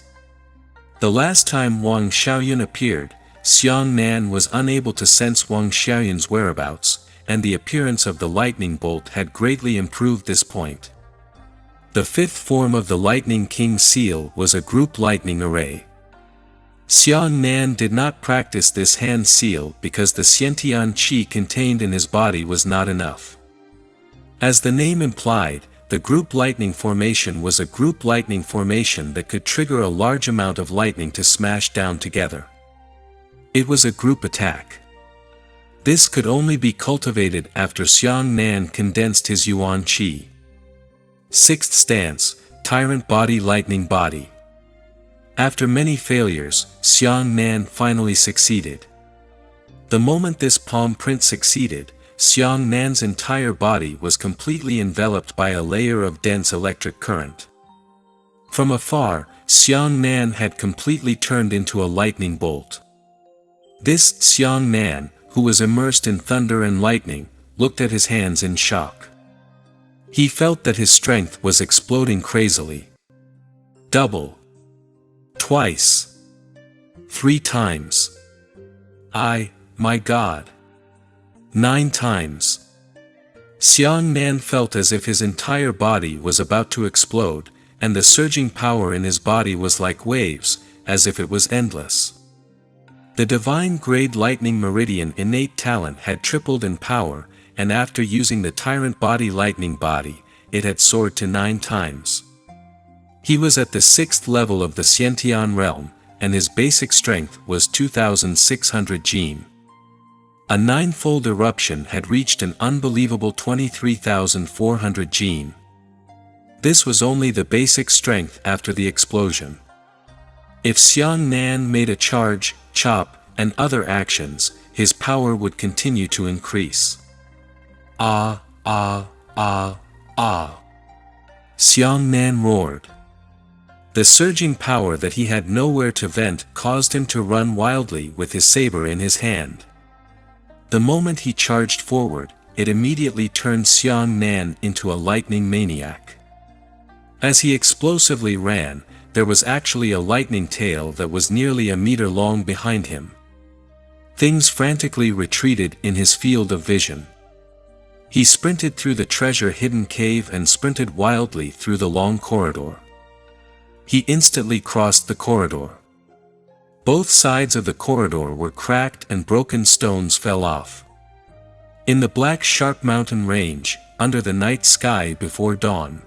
The last time Wang Xiaoyun appeared, Xiang Nan was unable to sense Wang Xiaoyun's whereabouts, and the appearance of the lightning bolt had greatly improved this point. The fifth form of the Lightning King seal was a group lightning array. Xiang Nan did not practice this hand seal because the Xiantian Qi contained in his body was not enough. As the name implied, the group lightning formation was a group lightning formation that could trigger a large amount of lightning to smash down together. It was a group attack. This could only be cultivated after Xiang Nan condensed his Yuan Qi. Sixth stance, Tyrant Body Lightning Body. After many failures, Xiang Nan finally succeeded. The moment this palm print succeeded, Xiang Nan's entire body was completely enveloped by a layer of dense electric current. From afar, Xiang Nan had completely turned into a lightning bolt. This Xiang Nan, who was immersed in thunder and lightning, looked at his hands in shock. He felt that his strength was exploding crazily. Double. Twice. 3 times. My God. 9 times. Xiang Nan felt as if his entire body was about to explode, and the surging power in his body was like waves, as if it was endless. The divine grade lightning meridian innate talent had tripled in power, and after using the tyrant body lightning body, it had soared to 9 times. He was at the 6th level of the Xiantian realm, and his basic strength was 2,600 jin. A 9-fold eruption had reached an unbelievable 23,400 jin. This was only the basic strength after the explosion. If Xiang Nan made a charge, chop, and other actions, his power would continue to increase. Xiang Nan roared. The surging power that he had nowhere to vent caused him to run wildly with his saber in his hand. The moment he charged forward, it immediately turned Xiang Nan into a lightning maniac. As he explosively ran, there was actually a lightning tail that was nearly a meter long behind him. Things frantically retreated in his field of vision. He sprinted through the treasure-hidden cave and sprinted wildly through the long corridor. He instantly crossed the corridor. Both sides of the corridor were cracked and broken stones fell off. In the black sharp mountain range, under the night sky before dawn.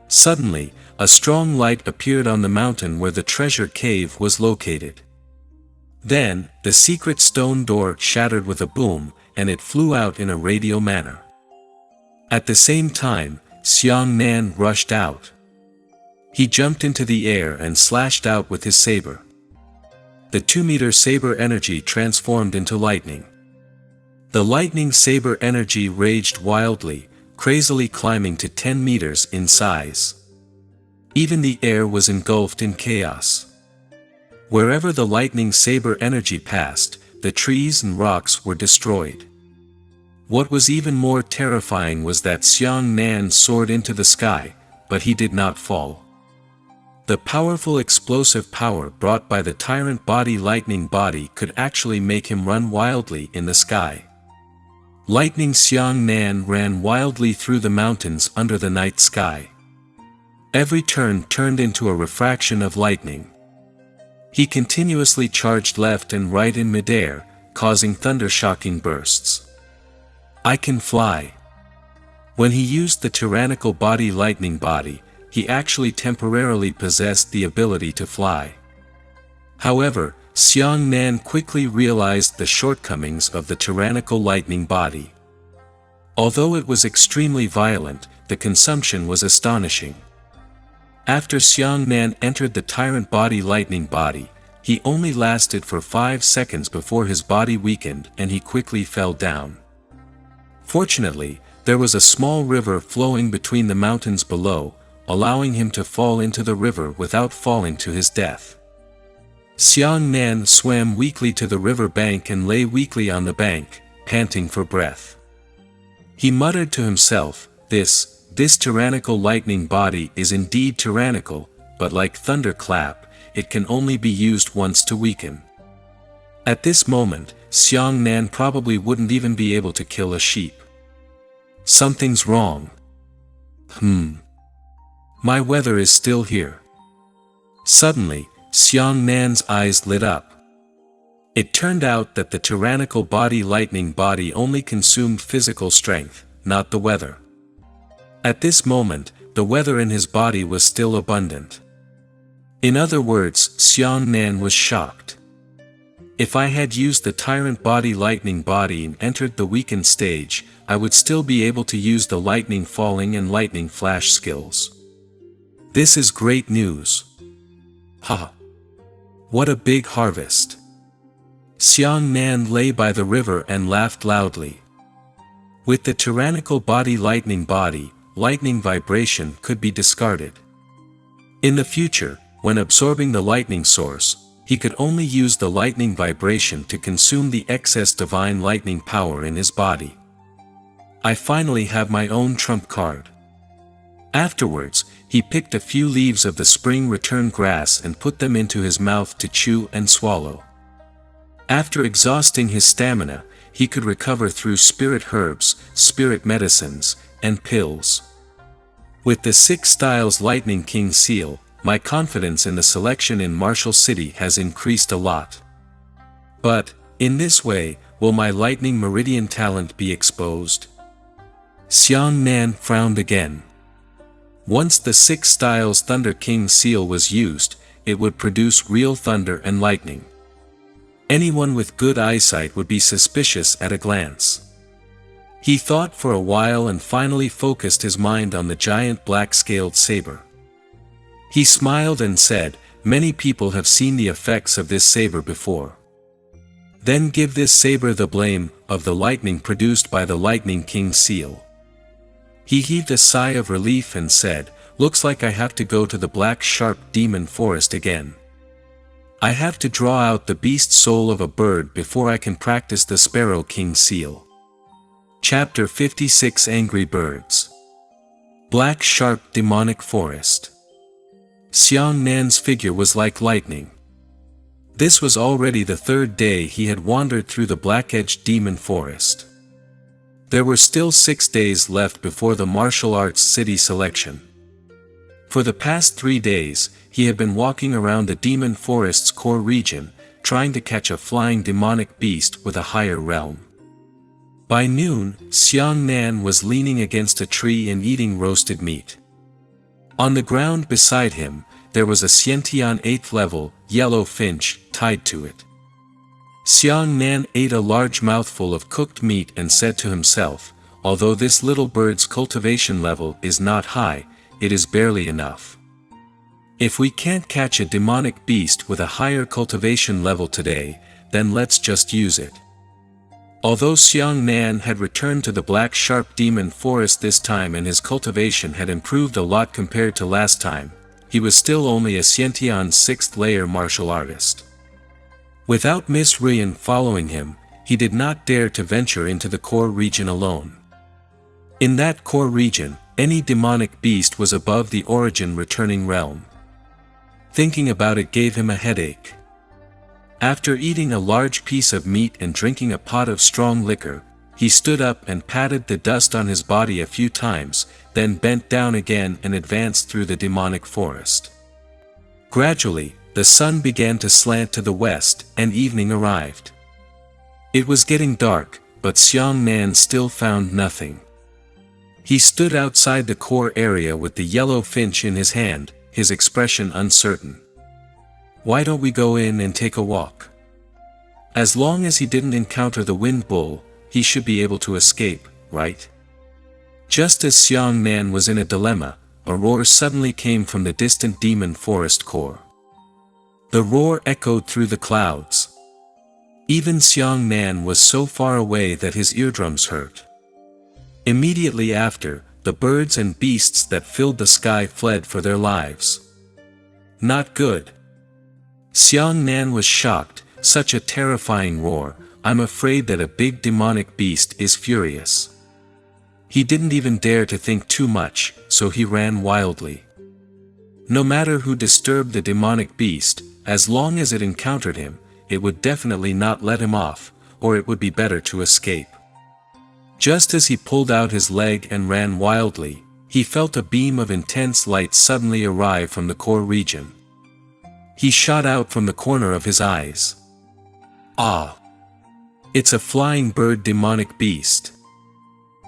Suddenly, a strong light appeared on the mountain where the treasure cave was located. Then, the secret stone door shattered with a boom, and it flew out in a radial manner. At the same time, Xiang Nan rushed out. He jumped into the air and slashed out with his saber. The 2-meter saber energy transformed into lightning. The lightning saber energy raged wildly, crazily climbing to 10 meters in size. Even the air was engulfed in chaos. Wherever the lightning saber energy passed, the trees and rocks were destroyed. What was even more terrifying was that Xiang Nan soared into the sky, but he did not fall. The powerful explosive power brought by the tyrant body lightning body could actually make him run wildly in the sky. Lightning Xiang Nan ran wildly through the mountains under the night sky. Every turn turned into a refraction of lightning. He continuously charged left and right in midair, causing thunder-shocking bursts. I can fly. When he used the tyrannical body lightning body, he actually temporarily possessed the ability to fly. However, Xiang Nan quickly realized the shortcomings of the tyrannical lightning body. Although it was extremely violent, the consumption was astonishing. After Xiang Nan entered the tyrant body lightning body, he only lasted for 5 seconds before his body weakened and he quickly fell down. Fortunately, there was a small river flowing between the mountains below, allowing him to fall into the river without falling to his death. Xiang Nan swam weakly to the river bank and lay weakly on the bank, panting for breath. He muttered to himself, This tyrannical lightning body is indeed tyrannical, but like thunderclap, it can only be used once to weaken. At this moment, Xiang Nan probably wouldn't even be able to kill a sheep. Something's wrong. My weather is still here. Suddenly, Xiang Nan's eyes lit up. It turned out that the tyrannical body lightning body only consumed physical strength, not the weather. At this moment, the weather in his body was still abundant. In other words, Xiang Nan was shocked. If I had used the tyrant body lightning body and entered the weakened stage, I would still be able to use the lightning falling and lightning flash skills. This is great news. Ha! What a big harvest! Xiang Nan lay by the river and laughed loudly. With the tyrannical body, lightning vibration could be discarded. In the future, when absorbing the lightning source, he could only use the lightning vibration to consume the excess divine lightning power in his body. I finally have my own trump card. Afterwards, he picked a few leaves of the spring return grass and put them into his mouth to chew and swallow. After exhausting his stamina, he could recover through spirit herbs, spirit medicines, and pills. With the 6 styles Lightning King seal, my confidence in the selection in Martial City has increased a lot. But, in this way, will my Lightning Meridian talent be exposed? Xiang Nan frowned again. Once the 6 styles Thunder King seal was used, it would produce real thunder and lightning. Anyone with good eyesight would be suspicious at a glance. He thought for a while and finally focused his mind on the giant black-scaled saber. He smiled and said, "Many people have seen the effects of this saber before. Then give this saber the blame of the lightning produced by the Lightning King seal." He heaved a sigh of relief and said, "Looks like I have to go to the Black Sharp Demon Forest again. I have to draw out the beast soul of a bird before I can practice the Sparrow King seal." Chapter 56 Angry Birds. Black Sharp Demonic Forest. Xiang Nan's figure was like lightning. This was already the 3rd day he had wandered through the Black-Edged Demon Forest. There were still 6 days left before the martial arts city selection. For the past 3 days, he had been walking around the demon forest's core region, trying to catch a flying demonic beast with a higher realm. By noon, Xiang Nan was leaning against a tree and eating roasted meat. On the ground beside him, there was a Xiantian 8th level, yellow finch, tied to it. Xiang Nan ate a large mouthful of cooked meat and said to himself, although this little bird's cultivation level is not high, it is barely enough. If we can't catch a demonic beast with a higher cultivation level today, then let's just use it. Although Xiang Nan had returned to the Black Sharp Demon Forest this time and his cultivation had improved a lot compared to last time, he was still only a Xiantian 6th layer martial artist. Without Miss Rian following him, he did not dare to venture into the core region alone. In that core region, any demonic beast was above the origin returning realm. Thinking about it gave him a headache. After eating a large piece of meat and drinking a pot of strong liquor, he stood up and patted the dust on his body a few times, then bent down again and advanced through the demonic forest. Gradually, the sun began to slant to the west, and evening arrived. It was getting dark, but Xiang Nan still found nothing. He stood outside the core area with the yellow finch in his hand, his expression uncertain. Why don't we go in and take a walk? As long as he didn't encounter the wind bull, he should be able to escape, right? Just as Xiang Nan was in a dilemma, a roar suddenly came from the distant demon forest core. The roar echoed through the clouds. Even Xiang Nan was so far away that his eardrums hurt. Immediately after, the birds and beasts that filled the sky fled for their lives. Not good. Xiang Nan was shocked. Such a terrifying roar, I'm afraid that a big demonic beast is furious. He didn't even dare to think too much, so he ran wildly. No matter who disturbed the demonic beast, as long as it encountered him, it would definitely not let him off, or it would be better to escape. Just as he pulled out his leg and ran wildly, he felt a beam of intense light suddenly arrive from the core region. He shot out from the corner of his eyes. Ah! It's a flying bird demonic beast.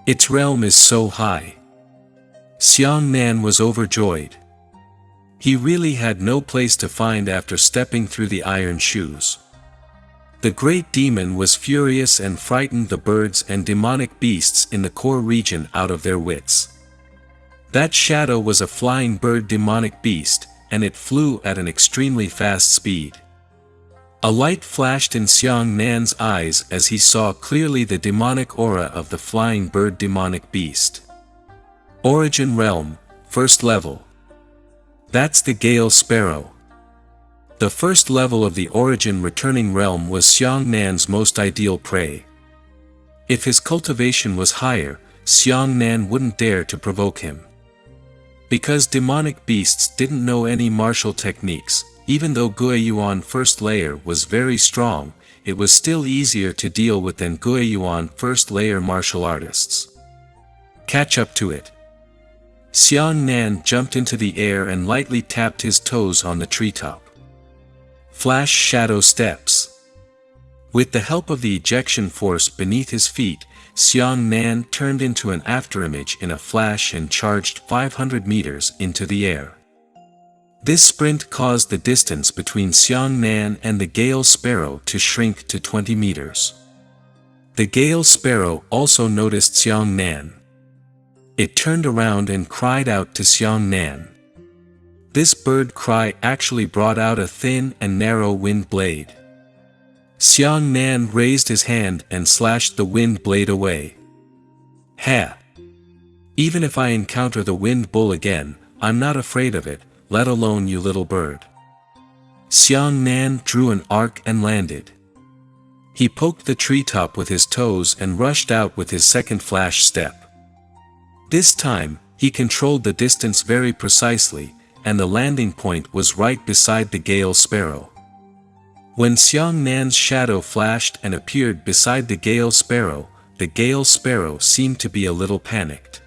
Its realm is so high. Xiang Nan was overjoyed. He really had no place to find after stepping through the iron shoes. The great demon was furious and frightened the birds and demonic beasts in the core region out of their wits. That shadow was a flying bird demonic beast, and it flew at an extremely fast speed. A light flashed in Xiang Nan's eyes as he saw clearly the demonic aura of the flying bird demonic beast. Origin Realm, First Level. That's the Gale Sparrow. The first level of the origin returning realm was Xiang Nan's most ideal prey. If his cultivation was higher, Xiang Nan wouldn't dare to provoke him. Because demonic beasts didn't know any martial techniques, even though Guiyuan first layer was very strong, it was still easier to deal with than Guiyuan first layer martial artists. Catch up to it. Xiang Nan jumped into the air and lightly tapped his toes on the treetop. Flash shadow steps. With the help of the ejection force beneath his feet, Xiang Nan turned into an afterimage in a flash and charged 500 meters into the air. This sprint caused the distance between Xiang Nan and the Gale Sparrow to shrink to 20 meters. The Gale Sparrow also noticed Xiang Nan. It turned around and cried out to Xiang Nan. This bird cry actually brought out a thin and narrow wind blade. Xiang Nan raised his hand and slashed the wind blade away. Ha! Even if I encounter the wind bull again, I'm not afraid of it, let alone you little bird. Xiang Nan drew an arc and landed. He poked the treetop with his toes and rushed out with his second flash step. This time, he controlled the distance very precisely, and the landing point was right beside the Gale Sparrow. When Xiang Nan's shadow flashed and appeared beside the Gale Sparrow seemed to be a little panicked.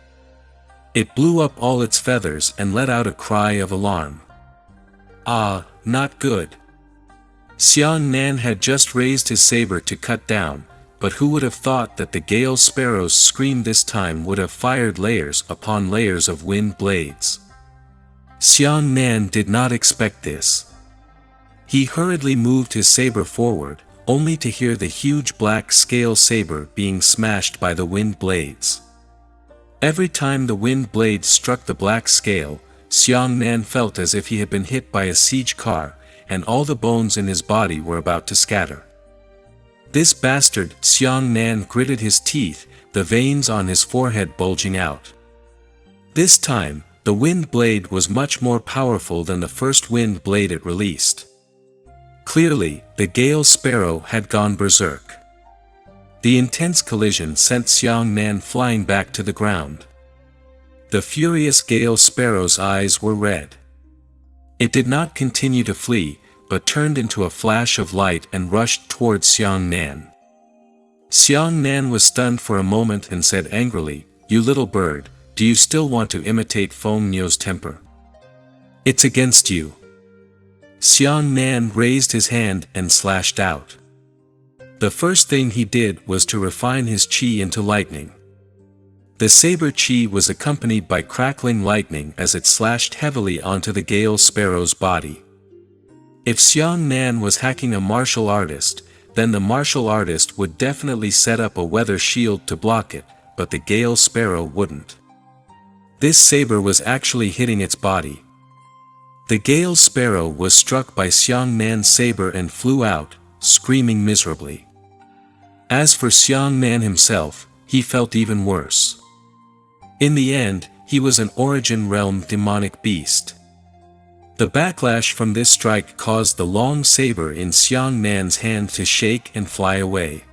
It blew up all its feathers and let out a cry of alarm. Ah, not good. Xiang Nan had just raised his saber to cut down, but who would have thought that the Gale Sparrow's scream this time would have fired layers upon layers of wind blades. Xiang Nan did not expect this. He hurriedly moved his saber forward, only to hear the huge black scale saber being smashed by the wind blades. Every time the wind blade struck the black scale, Xiang Nan felt as if he had been hit by a siege car, and all the bones in his body were about to scatter. This bastard, Xiang Nan gritted his teeth, the veins on his forehead bulging out. This time, the wind blade was much more powerful than the first wind blade it released. Clearly, the Gale Sparrow had gone berserk. The intense collision sent Xiang Nan flying back to the ground. The furious Gale Sparrow's eyes were red. It did not continue to flee, but turned into a flash of light and rushed towards Xiang Nan. Xiang Nan was stunned for a moment and said angrily, "You little bird, do you still want to imitate Feng Niu's temper? It's against you." Xiang Nan raised his hand and slashed out. The first thing he did was to refine his qi into lightning. The saber qi was accompanied by crackling lightning as it slashed heavily onto the Gale Sparrow's body. If Xiang Nan was hacking a martial artist, then the martial artist would definitely set up a weather shield to block it, but the Gale Sparrow wouldn't. This saber was actually hitting its body. The Gale Sparrow was struck by Xiang Nan's saber and flew out, screaming miserably. As for Xiang Nan himself, he felt even worse. In the end, he was an Origin Realm demonic beast. The backlash from this strike caused the long saber in Xiang Nan's hand to shake and fly away.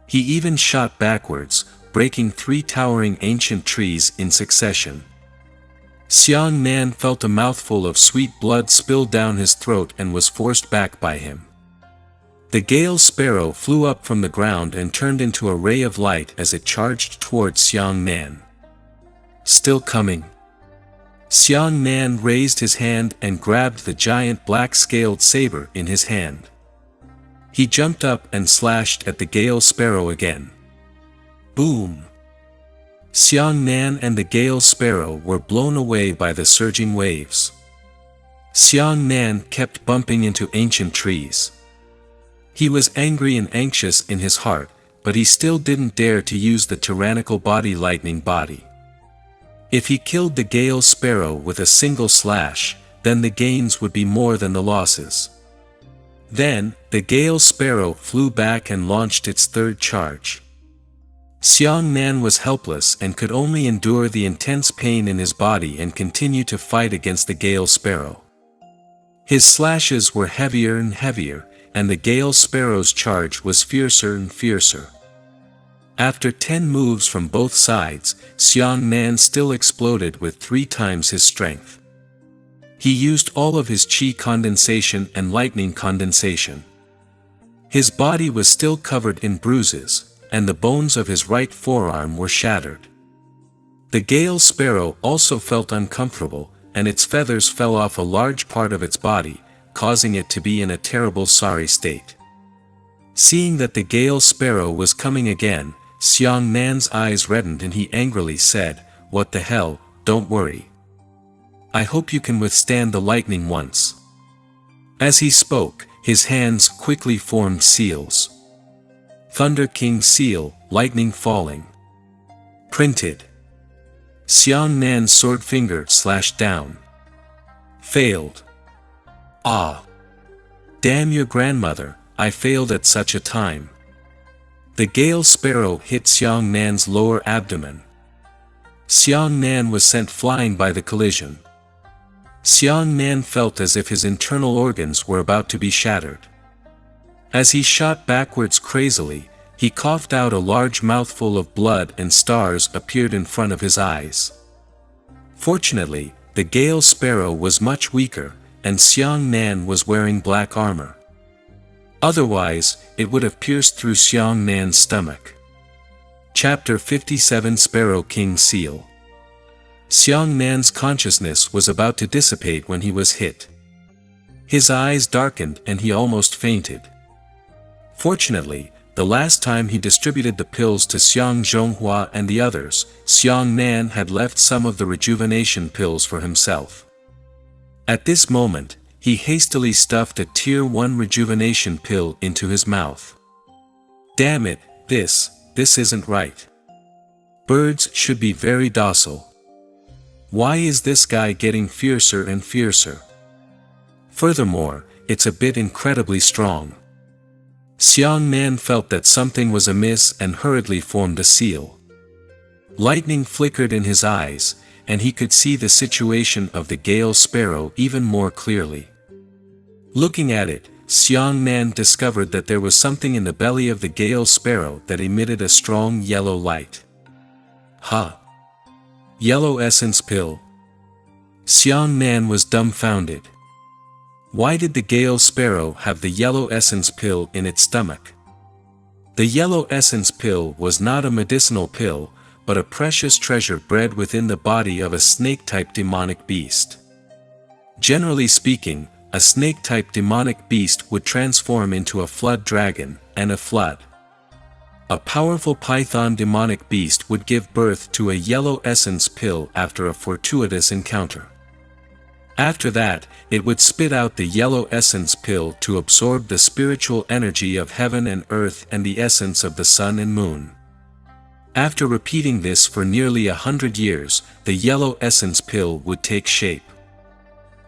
He even shot backwards, breaking 3 towering ancient trees in succession. Xiang Nan felt a mouthful of sweet blood spill down his throat and was forced back by him. The Gale Sparrow flew up from the ground and turned into a ray of light as it charged towards Xiang Nan. Still coming. Xiang Nan raised his hand and grabbed the giant black-scaled saber in his hand. He jumped up and slashed at the Gale Sparrow again. Boom! Xiang Nan and the Gale Sparrow were blown away by the surging waves. Xiang Nan kept bumping into ancient trees. He was angry and anxious in his heart, but he still didn't dare to use the tyrannical lightning body. If he killed the Gale Sparrow with a single slash, then the gains would be more than the losses. Then, the Gale Sparrow flew back and launched its third charge. Xiang Nan was helpless and could only endure the intense pain in his body and continue to fight against the Gale Sparrow. His slashes were heavier and heavier, and the Gale Sparrow's charge was fiercer and fiercer. After 10 moves from both sides, Xiang Nan still exploded with 3 times his strength. He used all of his qi condensation and lightning condensation. His body was still covered in bruises, and the bones of his right forearm were shattered. The Gale Sparrow also felt uncomfortable, and its feathers fell off a large part of its body, causing it to be in a terrible sorry state. Seeing that the Gale Sparrow was coming again, Xiang Nan's eyes reddened and he angrily said, "What the hell, don't worry. I hope you can withstand the lightning once." As he spoke, his hands quickly formed seals. Thunder King Seal, lightning falling. Printed. Xiang Nan's sword finger slashed down. Failed. Ah! Damn your grandmother, I failed at such a time. The Gale Sparrow hit Xiang Nan's lower abdomen. Xiang Nan was sent flying by the collision. Xiang Nan felt as if his internal organs were about to be shattered. As he shot backwards crazily, he coughed out a large mouthful of blood and stars appeared in front of his eyes. Fortunately, the Gale Sparrow was much weaker, and Xiang Nan was wearing black armor. Otherwise, it would have pierced through Xiang Nan's stomach. Chapter 57 Sparrow King Seal. Xiang Nan's consciousness was about to dissipate when he was hit. His eyes darkened and he almost fainted. Fortunately, the last time he distributed the pills to Xiang Zhonghua and the others, Xiang Nan had left some of the rejuvenation pills for himself. At this moment, he hastily stuffed a Tier 1 rejuvenation pill into his mouth. Damn it, this isn't right. Birds should be very docile. Why is this guy getting fiercer and fiercer? Furthermore, it's a bit incredibly strong. Xiang Nan felt that something was amiss and hurriedly formed a seal. Lightning flickered in his eyes, and he could see the situation of the Gale Sparrow even more clearly. Looking at it, Xiang Nan discovered that there was something in the belly of the Gale Sparrow that emitted a strong yellow light. Ha! Yellow essence pill. Xiang Nan was dumbfounded. Why did the Gale Sparrow have the yellow essence pill in its stomach? The yellow essence pill was not a medicinal pill, but a precious treasure bred within the body of a snake-type demonic beast. Generally speaking, a snake-type demonic beast would transform into a flood dragon, and a flood. A powerful python demonic beast would give birth to a yellow essence pill after a fortuitous encounter. After that, it would spit out the yellow essence pill to absorb the spiritual energy of heaven and earth and the essence of the sun and moon. After repeating this for nearly 100 years, the yellow essence pill would take shape.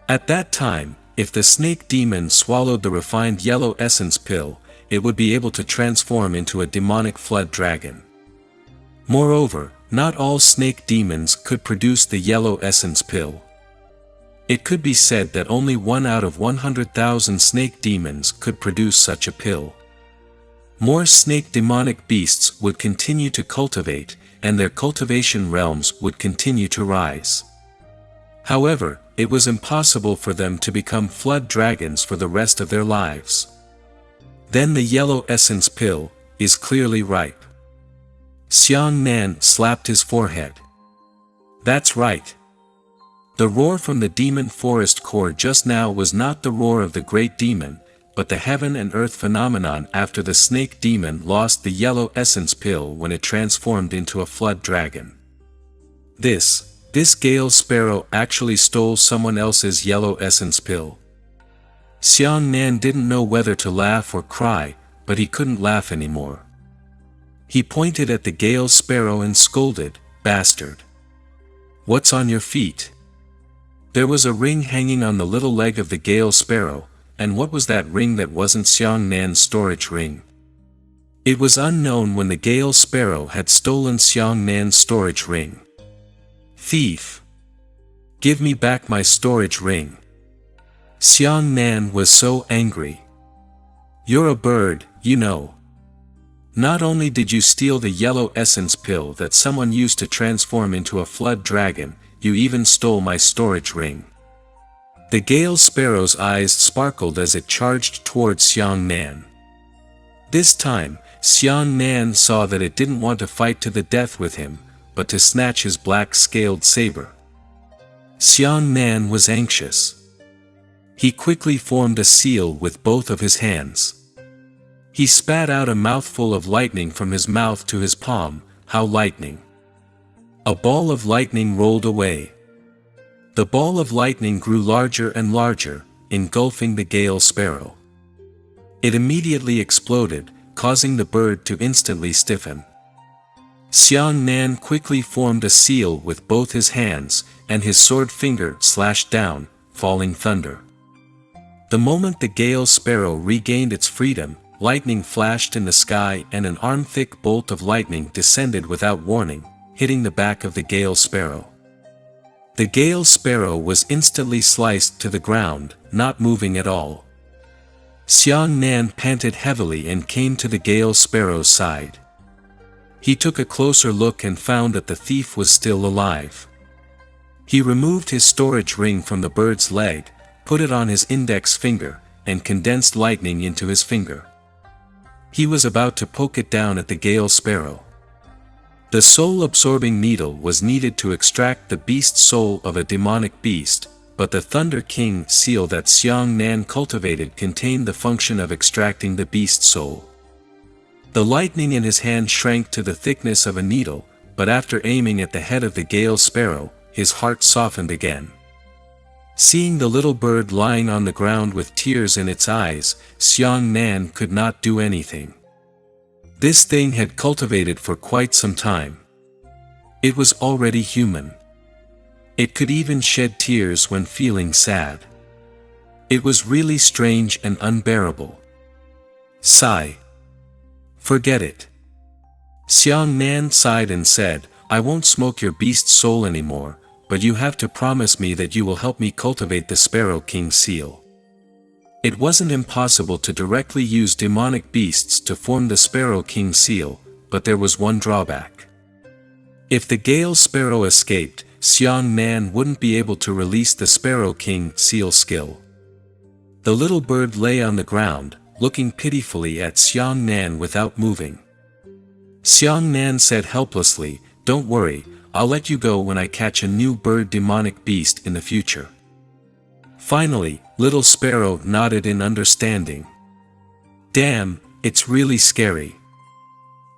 At that time, if the snake demon swallowed the refined yellow essence pill, it would be able to transform into a demonic flood dragon. Moreover, not all snake demons could produce the yellow essence pill. It could be said that only 1 out of 100,000 snake demons could produce such a pill. More snake demonic beasts would continue to cultivate, and their cultivation realms would continue to rise. However, it was impossible for them to become flood dragons for the rest of their lives. Then the yellow essence pill is clearly ripe. Xiang Nan slapped his forehead. That's right. The roar from the demon forest core just now was not the roar of the great demon, but the heaven and earth phenomenon after the snake demon lost the yellow essence pill when it transformed into a flood dragon. This Gale Sparrow actually stole someone else's yellow essence pill. Xiang Nan didn't know whether to laugh or cry, but he couldn't laugh anymore. He pointed at the Gale Sparrow and scolded, "Bastard! What's on your feet?" There was a ring hanging on the little leg of the Gale Sparrow, and what was that ring that wasn't Xiang Nan's storage ring? It was unknown when the Gale Sparrow had stolen Xiang Nan's storage ring. Thief! Give me back my storage ring! Xiang Nan was so angry. You're a bird, you know. Not only did you steal the yellow essence pill that someone used to transform into a flood dragon, you even stole my storage ring. The Gale Sparrow's eyes sparkled as it charged towards Xiang Nan. This time, Xiang Nan saw that it didn't want to fight to the death with him, but to snatch his black-scaled saber. Xiang Nan was anxious. He quickly formed a seal with both of his hands. He spat out a mouthful of lightning from his mouth to his palm. How lightning! A ball of lightning rolled away. The ball of lightning grew larger and larger, engulfing the Gale Sparrow. It immediately exploded, causing the bird to instantly stiffen. Xiang Nan quickly formed a seal with both his hands, and his sword finger slashed down, falling thunder. The moment the Gale Sparrow regained its freedom, lightning flashed in the sky and an arm-thick bolt of lightning descended without warning, hitting the back of the Gale Sparrow. The Gale Sparrow was instantly sliced to the ground, not moving at all. Xiang Nan panted heavily and came to the Gale Sparrow's side. He took a closer look and found that the thief was still alive. He removed his storage ring from the bird's leg, put it on his index finger, and condensed lightning into his finger. He was about to poke it down at the Gale Sparrow. The soul-absorbing needle was needed to extract the beast's soul of a demonic beast, but the Thunder King seal that Xiang Nan cultivated contained the function of extracting the beast's soul. The lightning in his hand shrank to the thickness of a needle, but after aiming at the head of the Gale Sparrow, his heart softened again. Seeing the little bird lying on the ground with tears in its eyes, Xiang Nan could not do anything. This thing had cultivated for quite some time. It was already human. It could even shed tears when feeling sad. It was really strange and unbearable. Sigh. Forget it. Xiang Nan sighed and said, I won't smoke your beast soul anymore, but you have to promise me that you will help me cultivate the Sparrow King seal. It wasn't impossible to directly use demonic beasts to form the Sparrow King seal, but there was one drawback. If the Gale Sparrow escaped, Xiang Nan wouldn't be able to release the Sparrow King seal skill. The little bird lay on the ground, looking pitifully at Xiang Nan without moving. Xiang Nan said helplessly, Don't worry, I'll let you go when I catch a new bird demonic beast in the future. Finally, little Sparrow nodded in understanding. Damn, it's really scary.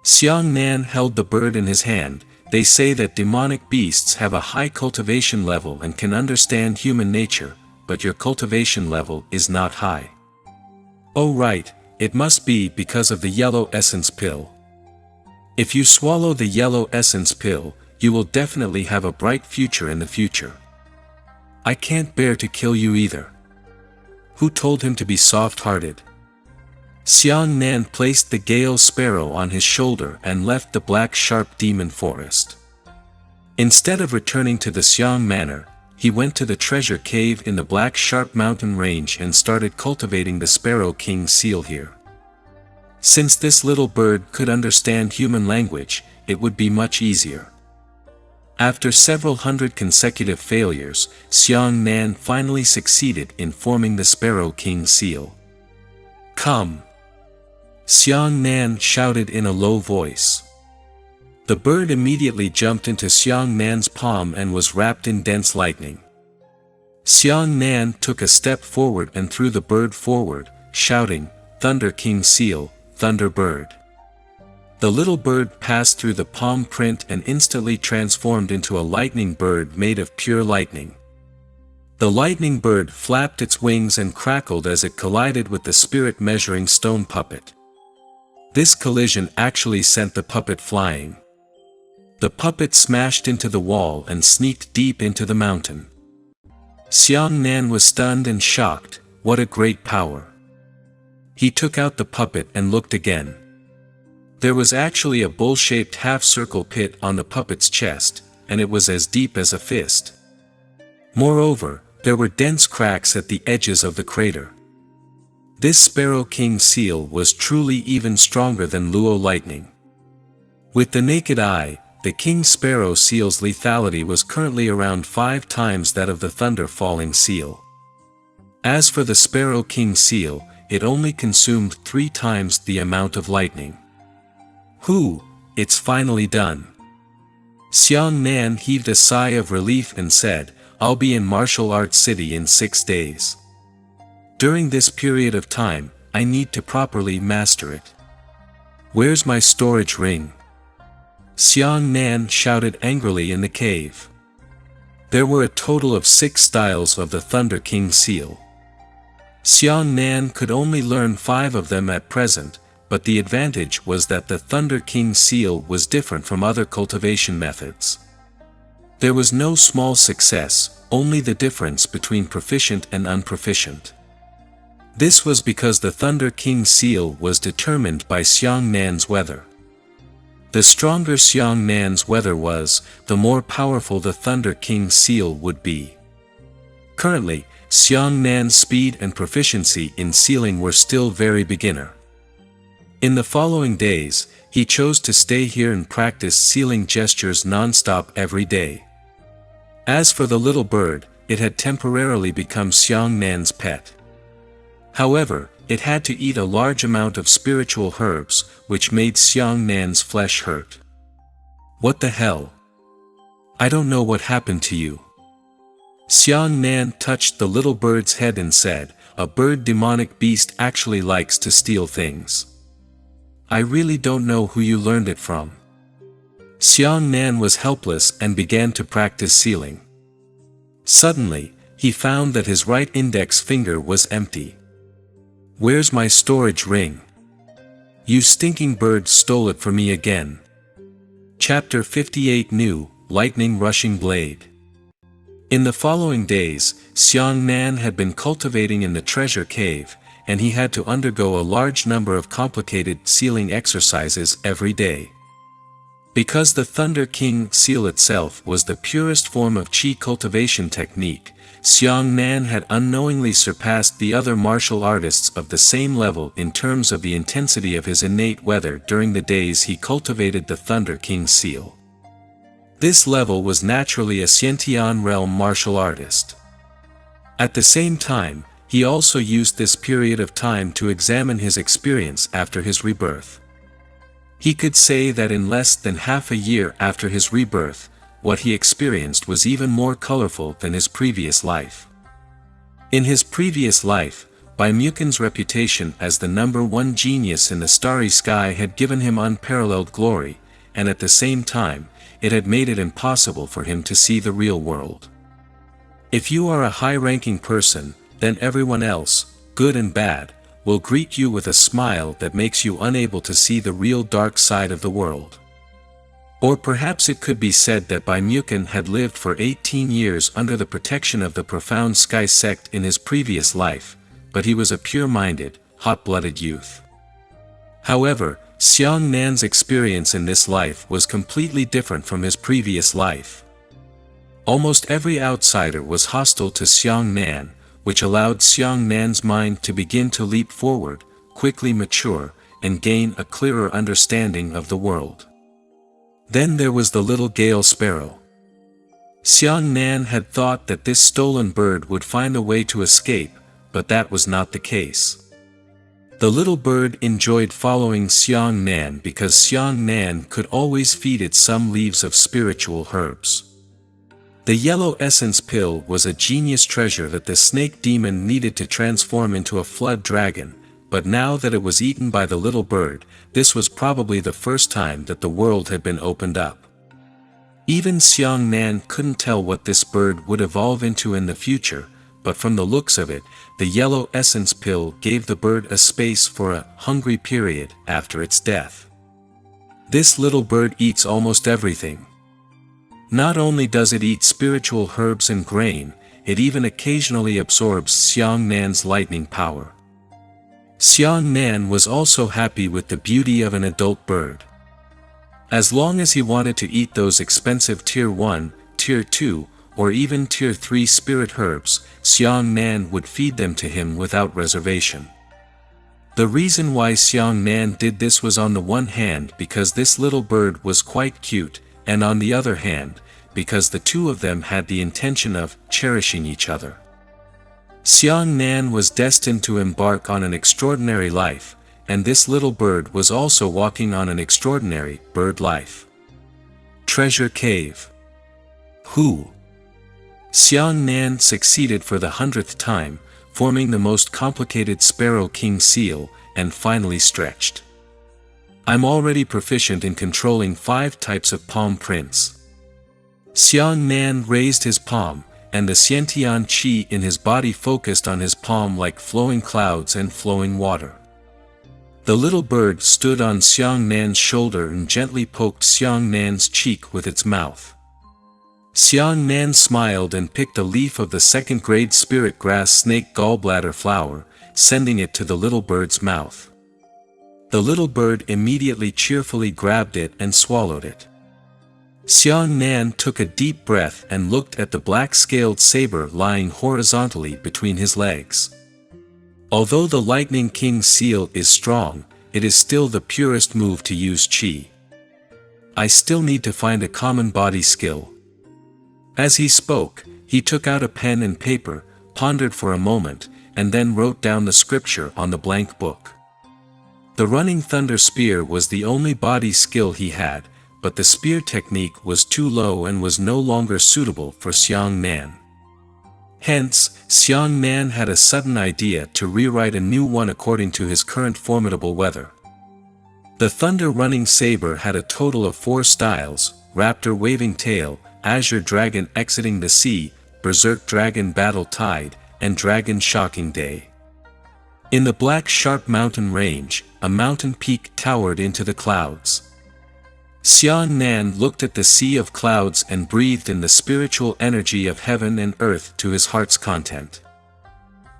Xiang Nan held the bird in his hand. They say that demonic beasts have a high cultivation level and can understand human nature, but your cultivation level is not high. Oh right, it must be because of the yellow essence pill. If you swallow the yellow essence pill, you will definitely have a bright future in the future. I can't bear to kill you either. Who told him to be soft-hearted? Xiang Nan placed the Gale Sparrow on his shoulder and left the Black Sharp Demon Forest. Instead of returning to the Xiang Manor, he went to the treasure cave in the Black Sharp Mountain Range and started cultivating the Sparrow King seal here. Since this little bird could understand human language, it would be much easier. After several hundred consecutive failures, Xiang Nan finally succeeded in forming the Sparrow King seal. Come! Xiang Nan shouted in a low voice. The bird immediately jumped into Xiang Nan's palm and was wrapped in dense lightning. Xiang Nan took a step forward and threw the bird forward, shouting, Thunder King Seal, Thunder Bird. The little bird passed through the palm print and instantly transformed into a lightning bird made of pure lightning. The lightning bird flapped its wings and crackled as it collided with the spirit measuring stone puppet. This collision actually sent the puppet flying. The puppet smashed into the wall and sneaked deep into the mountain. Xiang Nan was stunned and shocked. What a great power! He took out the puppet and looked again. There was actually a bowl-shaped half-circle pit on the puppet's chest, and it was as deep as a fist. Moreover, there were dense cracks at the edges of the crater. This Sparrow King seal was truly even stronger than Luo lightning. With the naked eye, the King Sparrow seal's lethality was currently around 5 times that of the Thunder Falling seal. As for the Sparrow King seal, it only consumed 3 times the amount of lightning. It's finally done. Xiang Nan heaved a sigh of relief and said, I'll be in Martial Arts City in 6 days. During this period of time, I need to properly master it. Where's my storage ring? Xiang Nan shouted angrily in the cave. There were a total of 6 styles of the Thunder King seal. Xiang Nan could only learn 5 of them at present, but the advantage was that the Thunder King seal was different from other cultivation methods. There was no small success, only the difference between proficient and unproficient. This was because the Thunder King seal was determined by Xiang Nan's weather. The stronger Xiang Nan's weather was, the more powerful the Thunder King seal would be. Currently, Xiang Nan's speed and proficiency in sealing were still very beginner. In the following days, he chose to stay here and practice sealing gestures non-stop every day. As for the little bird, it had temporarily become Xiang Nan's pet. However, it had to eat a large amount of spiritual herbs, which made Xiang Nan's flesh hurt. What the hell? I don't know what happened to you. Xiang Nan touched the little bird's head and said, a bird demonic beast actually likes to steal things. I really don't know who you learned it from. Xiang Nan was helpless and began to practice sealing. Suddenly, he found that his right index finger was empty. Where's my storage ring? You stinking bird stole it from me again. Chapter 58 New, lightning rushing blade. In the following days, Xiang Nan had been cultivating in the treasure cave, and he had to undergo a large number of complicated sealing exercises every day. Because the Thunder King seal itself was the purest form of qi cultivation technique, Xiang Nan had unknowingly surpassed the other martial artists of the same level in terms of the intensity of his innate weather during the days he cultivated the Thunder King seal. This level was naturally a Xiantian realm martial artist. At the same time, he also used this period of time to examine his experience after his rebirth. He could say that in less than half a year after his rebirth, what he experienced was even more colorful than his previous life. In his previous life, Baimukin's reputation as the #1 genius in the starry sky had given him unparalleled glory, and at the same time, it had made it impossible for him to see the real world. If you are a high-ranking person, then everyone else, good and bad, will greet you with a smile that makes you unable to see the real dark side of the world. Or perhaps it could be said that Baimukin had lived for 18 years under the protection of the Profound Sky sect in his previous life, but he was a pure-minded, hot-blooded youth. However, Xiang Nan's experience in this life was completely different from his previous life. Almost every outsider was hostile to Xiang Nan, which allowed Xiang Nan's mind to begin to leap forward, quickly mature, and gain a clearer understanding of the world. Then there was the little Gale Sparrow. Xiang Nan had thought that this stolen bird would find a way to escape, but that was not the case. The little bird enjoyed following Xiang Nan because Xiang Nan could always feed it some leaves of spiritual herbs. The yellow essence pill was a genius treasure that the snake demon needed to transform into a flood dragon, but now that it was eaten by the little bird, this was probably the first time that the world had been opened up. Even Xiang Nan couldn't tell what this bird would evolve into in the future, but from the looks of it, the yellow essence pill gave the bird a space for a hungry period after its death. This little bird eats almost everything. Not only does it eat spiritual herbs and grain, it even occasionally absorbs Xiang Nan's lightning power. Xiang Nan was also happy with the beauty of an adult bird. As long as he wanted to eat those expensive Tier 1, Tier 2, or even Tier 3 spirit herbs, Xiang Nan would feed them to him without reservation. The reason why Xiang Nan did this was on the one hand because this little bird was quite cute, and on the other hand, because the two of them had the intention of cherishing each other. Xiang Nan was destined to embark on an extraordinary life, and this little bird was also walking on an extraordinary bird life. Treasure Cave. Who? Xiang Nan succeeded for the 100th time, forming the most complicated Sparrow King seal, and finally stretched. I'm already proficient in controlling 5 types of palm prints. Xiang Nan raised his palm, and the Xiantian qi in his body focused on his palm like flowing clouds and flowing water. The little bird stood on Xiang Nan's shoulder and gently poked Xiang Nan's cheek with its mouth. Xiang Nan smiled and picked a leaf of the second-grade spirit grass snake gallbladder flower, sending it to the little bird's mouth. The little bird immediately cheerfully grabbed it and swallowed it. Xiang Nan took a deep breath and looked at the black-scaled saber lying horizontally between his legs. Although the Lightning King seal is strong, it is still the purest move to use qi. I still need to find a common body skill. As he spoke, he took out a pen and paper, pondered for a moment, and then wrote down the scripture on the blank book. The running thunder spear was the only body skill he had, but the spear technique was too low and was no longer suitable for Xiang Nan. Hence, Xiang Nan had a sudden idea to rewrite a new one according to his current formidable weather. The thunder running saber had a total of 4 styles: raptor waving tail, azure dragon exiting the sea, berserk dragon battle tide, and dragon shocking day. In the Black Sharp mountain range, a mountain peak towered into the clouds. Xiang Nan looked at the sea of clouds and breathed in the spiritual energy of heaven and earth to his heart's content.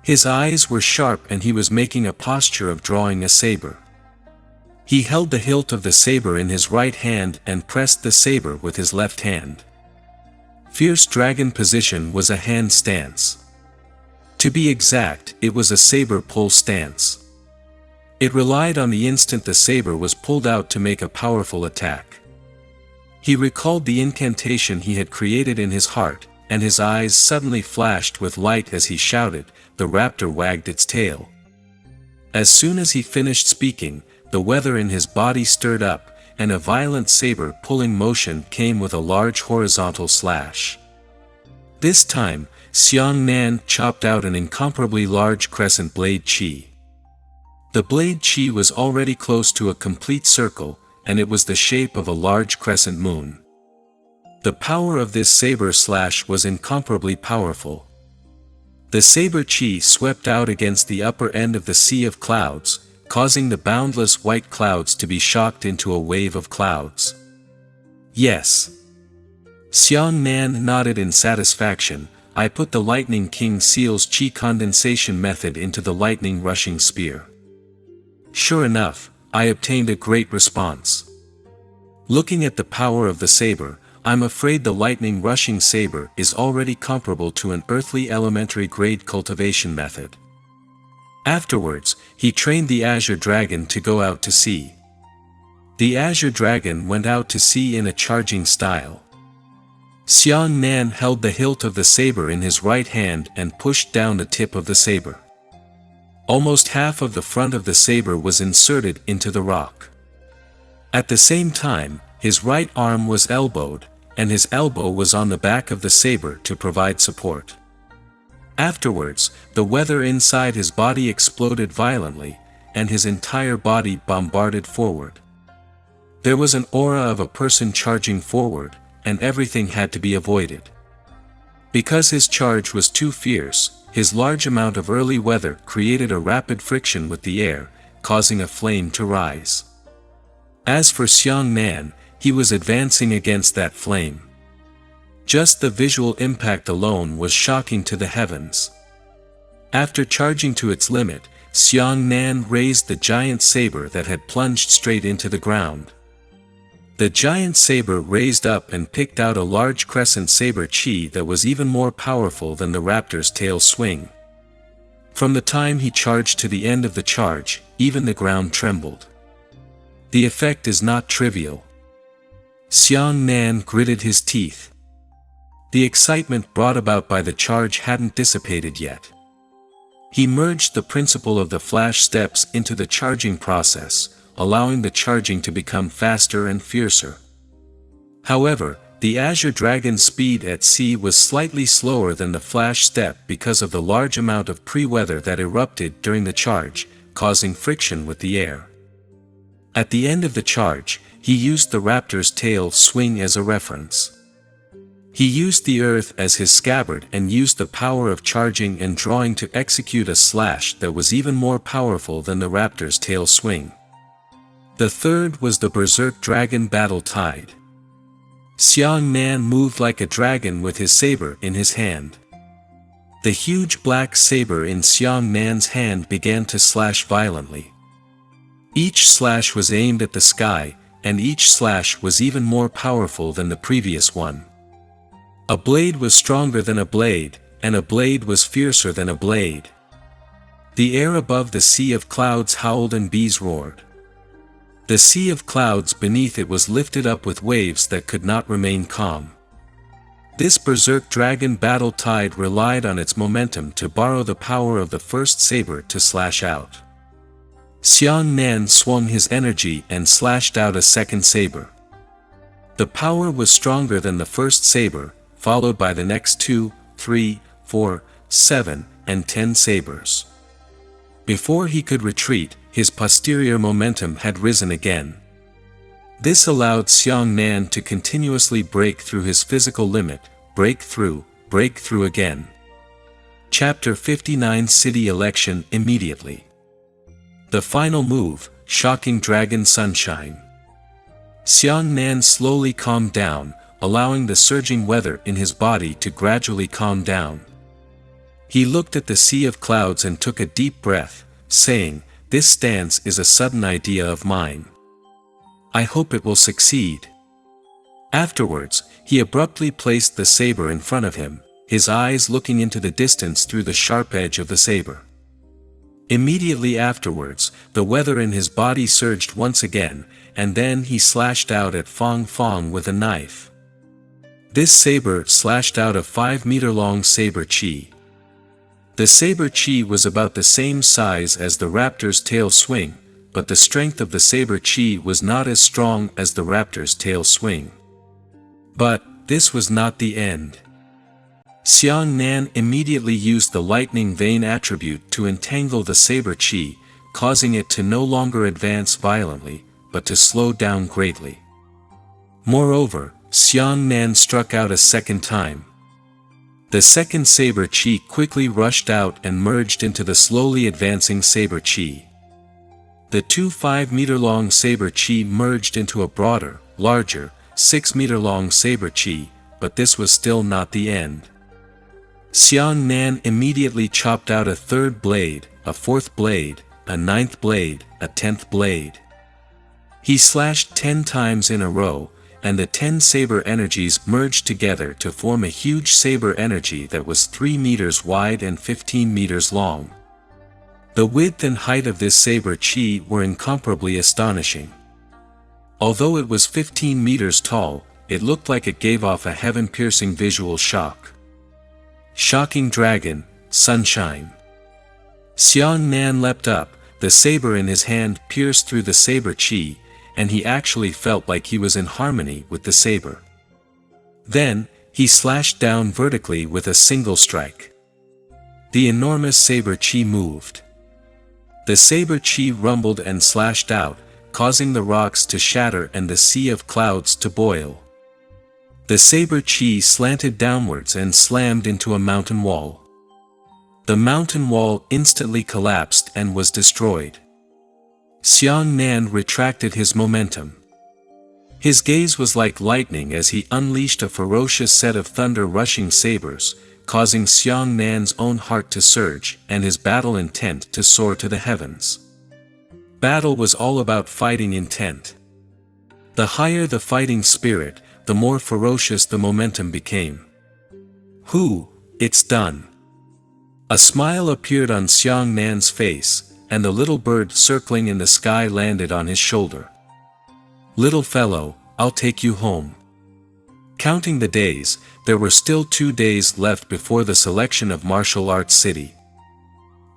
His eyes were sharp and he was making a posture of drawing a saber. He held the hilt of the saber in his right hand and pressed the saber with his left hand. Fierce dragon position was a hand stance. To be exact, it was a saber pull stance. It relied on the instant the saber was pulled out to make a powerful attack. He recalled the incantation he had created in his heart, and his eyes suddenly flashed with light as he shouted. The raptor wagged its tail. As soon as he finished speaking, the weather in his body stirred up, and a violent saber-pulling motion came with a large horizontal slash. This time, Xiang Nan chopped out an incomparably large crescent blade chi. The blade chi was already close to a complete circle, and it was the shape of a large crescent moon. The power of this saber slash was incomparably powerful. The saber chi swept out against the upper end of the sea of clouds, causing the boundless white clouds to be shocked into a wave of clouds. Yes. Xiang Nan nodded in satisfaction. I put the Lightning King Seal's chi condensation method into the lightning rushing spear. Sure enough, I obtained a great response. Looking at the power of the saber, I'm afraid the lightning rushing saber is already comparable to an earthly elementary grade cultivation method. Afterwards, he trained the Azure Dragon to go out to sea. The Azure Dragon went out to sea in a charging style. Xiang Nan held the hilt of the saber in his right hand and pushed down the tip of the saber. Almost half of the front of the saber was inserted into the rock. At the same time, his right arm was elbowed, and his elbow was on the back of the saber to provide support. Afterwards, the weather inside his body exploded violently, and his entire body bombarded forward. There was an aura of a person charging forward, and everything had to be avoided. Because his charge was too fierce, his large amount of early weather created a rapid friction with the air, causing a flame to rise. As for Xiang Nan, he was advancing against that flame. Just the visual impact alone was shocking to the heavens. After charging to its limit, Xiang Nan raised the giant saber that had plunged straight into the ground. The giant saber raised up and picked out a large crescent saber chi that was even more powerful than the raptor's tail swing. From the time he charged to the end of the charge, even the ground trembled. The effect is not trivial. Xiang Nan gritted his teeth. The excitement brought about by the charge hadn't dissipated yet. He merged the principle of the flash steps into the charging process, allowing the charging to become faster and fiercer. However, the Azure Dragon's speed at sea was slightly slower than the flash step because of the large amount of pre-weather that erupted during the charge, causing friction with the air. At the end of the charge, he used the raptor's tail swing as a reference. He used the earth as his scabbard and used the power of charging and drawing to execute a slash that was even more powerful than the raptor's tail swing. The third was the Berserk Dragon Battle Tide. Xiang Nan moved like a dragon with his saber in his hand. The huge black saber in Xiang Nan's hand began to slash violently. Each slash was aimed at the sky, and each slash was even more powerful than the previous one. A blade was stronger than a blade, and a blade was fiercer than a blade. The air above the sea of clouds howled and bees roared. The sea of clouds beneath it was lifted up with waves that could not remain calm. This Berserk Dragon Battle Tide relied on its momentum to borrow the power of the first saber to slash out. Xiang Nan swung his energy and slashed out a second saber. The power was stronger than the first saber, followed by the next 2, 3, 4, 7, and 10 sabers. Before he could retreat, his posterior momentum had risen again. This allowed Xiang Nan to continuously break through his physical limit, break through again. Chapter 59 City Election Immediately. The final move, Shocking Dragon Sunshine. Xiang Nan slowly calmed down, allowing the surging weather in his body to gradually calm down. He looked at the sea of clouds and took a deep breath, saying, "This stance is a sudden idea of mine. I hope it will succeed." Afterwards, he abruptly placed the saber in front of him, his eyes looking into the distance through the sharp edge of the saber. Immediately afterwards, the weather in his body surged once again, and then he slashed out at Fong Fong with a knife. This saber slashed out a 5-meter-long saber chi. The saber chi was about the same size as the raptor's tail swing, but the strength of the saber chi was not as strong as the raptor's tail swing. But this was not the end. Xiang Nan immediately used the lightning vein attribute to entangle the saber chi, causing it to no longer advance violently, but to slow down greatly. Moreover, Xiang Nan struck out a second time. The second saber chi quickly rushed out and merged into the slowly advancing saber chi. The two 5-meter-long saber chi merged into a broader, larger, 6-meter-long saber chi, but this was still not the end. Xiang Nan immediately chopped out a third blade, a fourth blade, a ninth blade, a 10th blade. He slashed 10 times in a row, and the 10 saber energies merged together to form a huge saber energy that was 3 meters wide and 15 meters long. The width and height of this saber chi were incomparably astonishing. Although it was 15 meters tall, it looked like it gave off a heaven-piercing visual shock. Shocking dragon, sunshine. Xiang Nan leapt up, the saber in his hand pierced through the saber chi, and he actually felt like he was in harmony with the saber. Then, he slashed down vertically with a single strike. The enormous saber chi moved. The saber chi rumbled and slashed out, causing the rocks to shatter and the sea of clouds to boil. The saber chi slanted downwards and slammed into a mountain wall. The mountain wall instantly collapsed and was destroyed. Xiang Nan retracted his momentum. His gaze was like lightning as he unleashed a ferocious set of thunder-rushing sabers, causing Xiang Nan's own heart to surge and his battle intent to soar to the heavens. Battle was all about fighting intent. The higher the fighting spirit, the more ferocious the momentum became. It's done. A smile appeared on Xiang Nan's face, and the little bird circling in the sky landed on his shoulder. "Little fellow, I'll take you home." Counting the days, there were still 2 days left before the selection of martial arts city.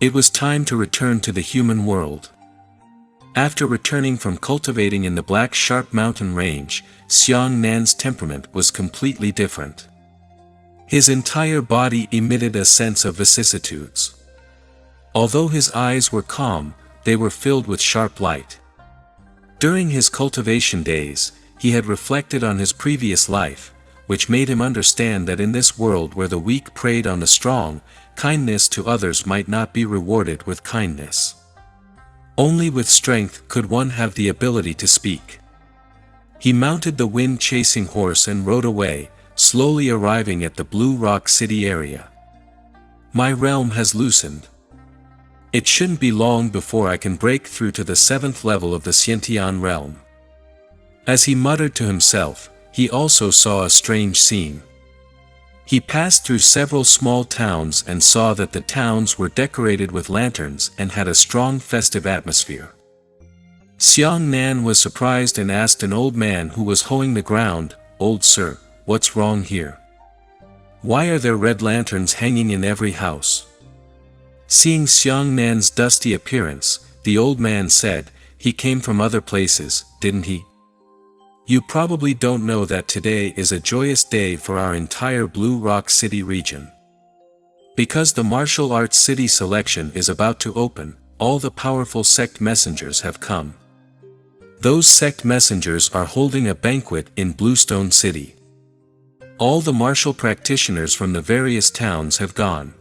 It was time to return to the human world. After returning from cultivating in the Black Sharp Mountain Range, Xiang Nan's temperament was completely different. His entire body emitted a sense of vicissitudes. Although his eyes were calm, they were filled with sharp light. During his cultivation days, he had reflected on his previous life, which made him understand that in this world where the weak preyed on the strong, kindness to others might not be rewarded with kindness. Only with strength could one have the ability to speak. He mounted the wind-chasing horse and rode away, slowly arriving at the Blue Rock City area. My realm has loosened. It shouldn't be long before I can break through to the 7th level of the Xiantian realm. As he muttered to himself, he also saw a strange scene. He passed through several small towns and saw that the towns were decorated with lanterns and had a strong festive atmosphere. Xiang Nan was surprised and asked an old man who was hoeing the ground, "Old sir, what's wrong here? Why are there red lanterns hanging in every house?" Seeing Xiang Nan's dusty appearance, the old man said, "He came from other places, didn't he? You probably don't know that today is a joyous day for our entire Blue Rock City region. Because the martial arts city selection is about to open, all the powerful sect messengers have come. Those sect messengers are holding a banquet in Bluestone City. All the martial practitioners from the various towns have gone.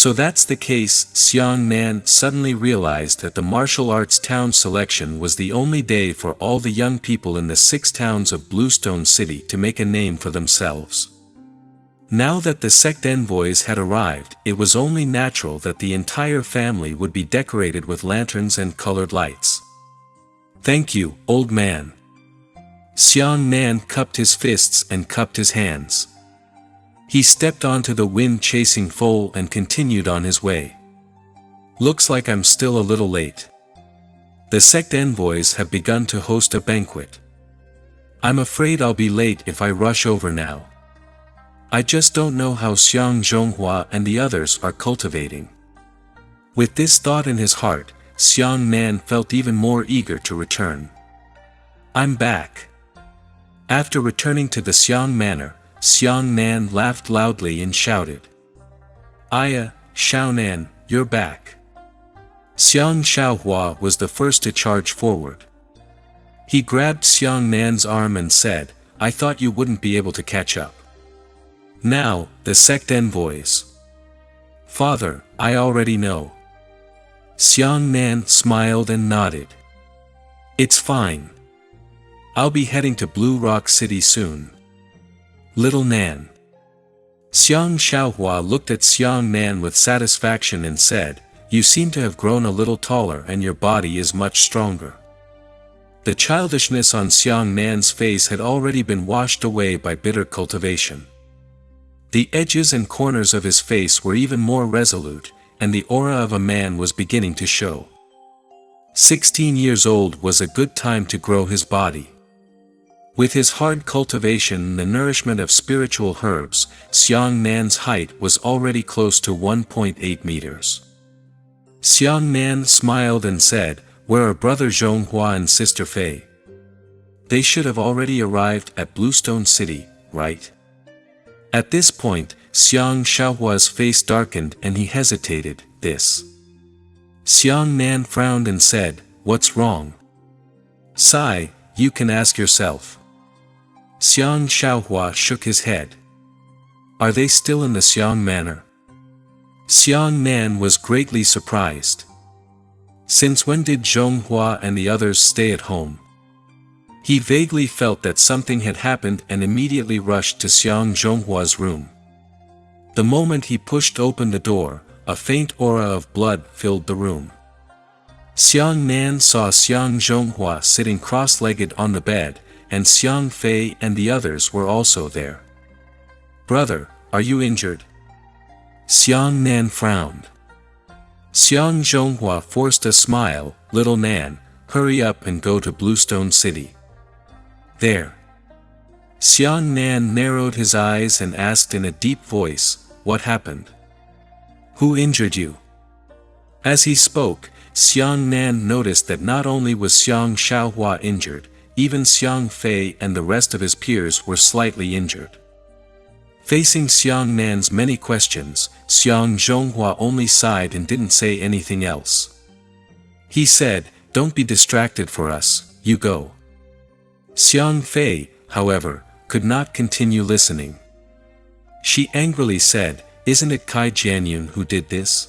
So that's the case. Xiang Nan suddenly realized that the martial arts town selection was the only day for all the young people in the 6 towns of Bluestone City to make a name for themselves. Now that the sect envoys had arrived, it was only natural that the entire family would be decorated with lanterns and colored lights. "Thank you, old man." Xiang Nan cupped his fists and cupped his hands. He stepped onto the wind-chasing foal and continued on his way. "Looks like I'm still a little late. The sect envoys have begun to host a banquet. I'm afraid I'll be late if I rush over now. I just don't know how Xiang Zhonghua and the others are cultivating." With this thought in his heart, Xiang Nan felt even more eager to return. "I'm back." After returning to the Xiang Manor, Xiang Nan laughed loudly and shouted, "Aya, Xiaonan, you're back." Xiang Xiaohua was the first to charge forward. He grabbed Xiang Nan's arm and said, "I thought you wouldn't be able to catch up." Now, the sect envoys. "Father, I already know." Xiang Nan smiled and nodded. "It's fine. I'll be heading to Blue Rock City soon." "Little Nan." Xiang Xiaohua looked at Xiang Nan with satisfaction and said, "You seem to have grown a little taller and your body is much stronger." The childishness on Xiang Nan's face had already been washed away by bitter cultivation. The edges and corners of his face were even more resolute, and the aura of a man was beginning to show. 16 years old was a good time to grow his body. With his hard cultivation and the nourishment of spiritual herbs, Xiang Nan's height was already close to 1.8 meters. Xiang Nan smiled and said, "Where are brother Zhonghua and sister Fei? They should have already arrived at Bluestone City, right?" At this point, Xiang Xiaohua's face darkened and he hesitated. "This." Xiang Nan frowned and said, "What's wrong?" "Sai, you can ask yourself." Xiang Xiaohua shook his head. "Are they still in the Xiang Manor?" Xiang Nan was greatly surprised. Since when did Zhonghua and the others stay at home? He vaguely felt that something had happened and immediately rushed to Xiang Zhonghua's room. The moment he pushed open the door, a faint aura of blood filled the room. Xiang Nan saw Xiang Zhonghua sitting cross-legged on the bed, and Xiang Fei and the others were also there. "Brother, are you injured?" Xiang Nan frowned. Xiang Zhonghua forced a smile. "Little Nan, hurry up and go to Bluestone City." "There." Xiang Nan narrowed his eyes and asked in a deep voice, "What happened? Who injured you?" As he spoke, Xiang Nan noticed that not only was Xiang Xiaohua injured, even Xiang Fei and the rest of his peers were slightly injured. Facing Xiang Nan's many questions, Xiang Zhonghua only sighed and didn't say anything else. He said, "Don't be distracted for us, you go." Xiang Fei, however, could not continue listening. She angrily said, "Isn't it Kai Jianyun who did this?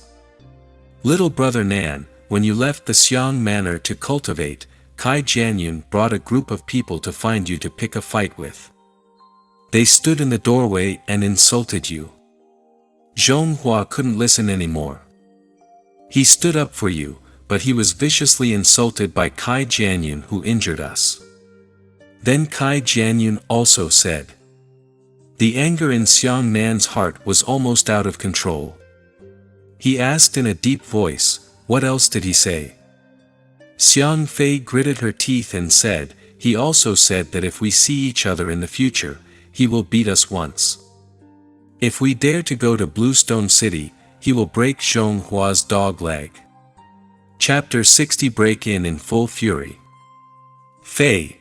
Little brother Nan, when you left the Xiang Manor to cultivate, Kai Jianyun brought a group of people to find you to pick a fight with. They stood in the doorway and insulted you." Zhonghua couldn't listen anymore. "He stood up for you, but he was viciously insulted by Kai Jianyun who injured us." Then Kai Jianyun also said. The anger in Xiang Nan's heart was almost out of control. He asked in a deep voice, "What else did he say?" Xiang Fei gritted her teeth and said, "He also said that if we see each other in the future, he will beat us once. If we dare to go to Bluestone City, he will break Zhonghua's dog leg." Chapter 60 Break in full fury. "Fei,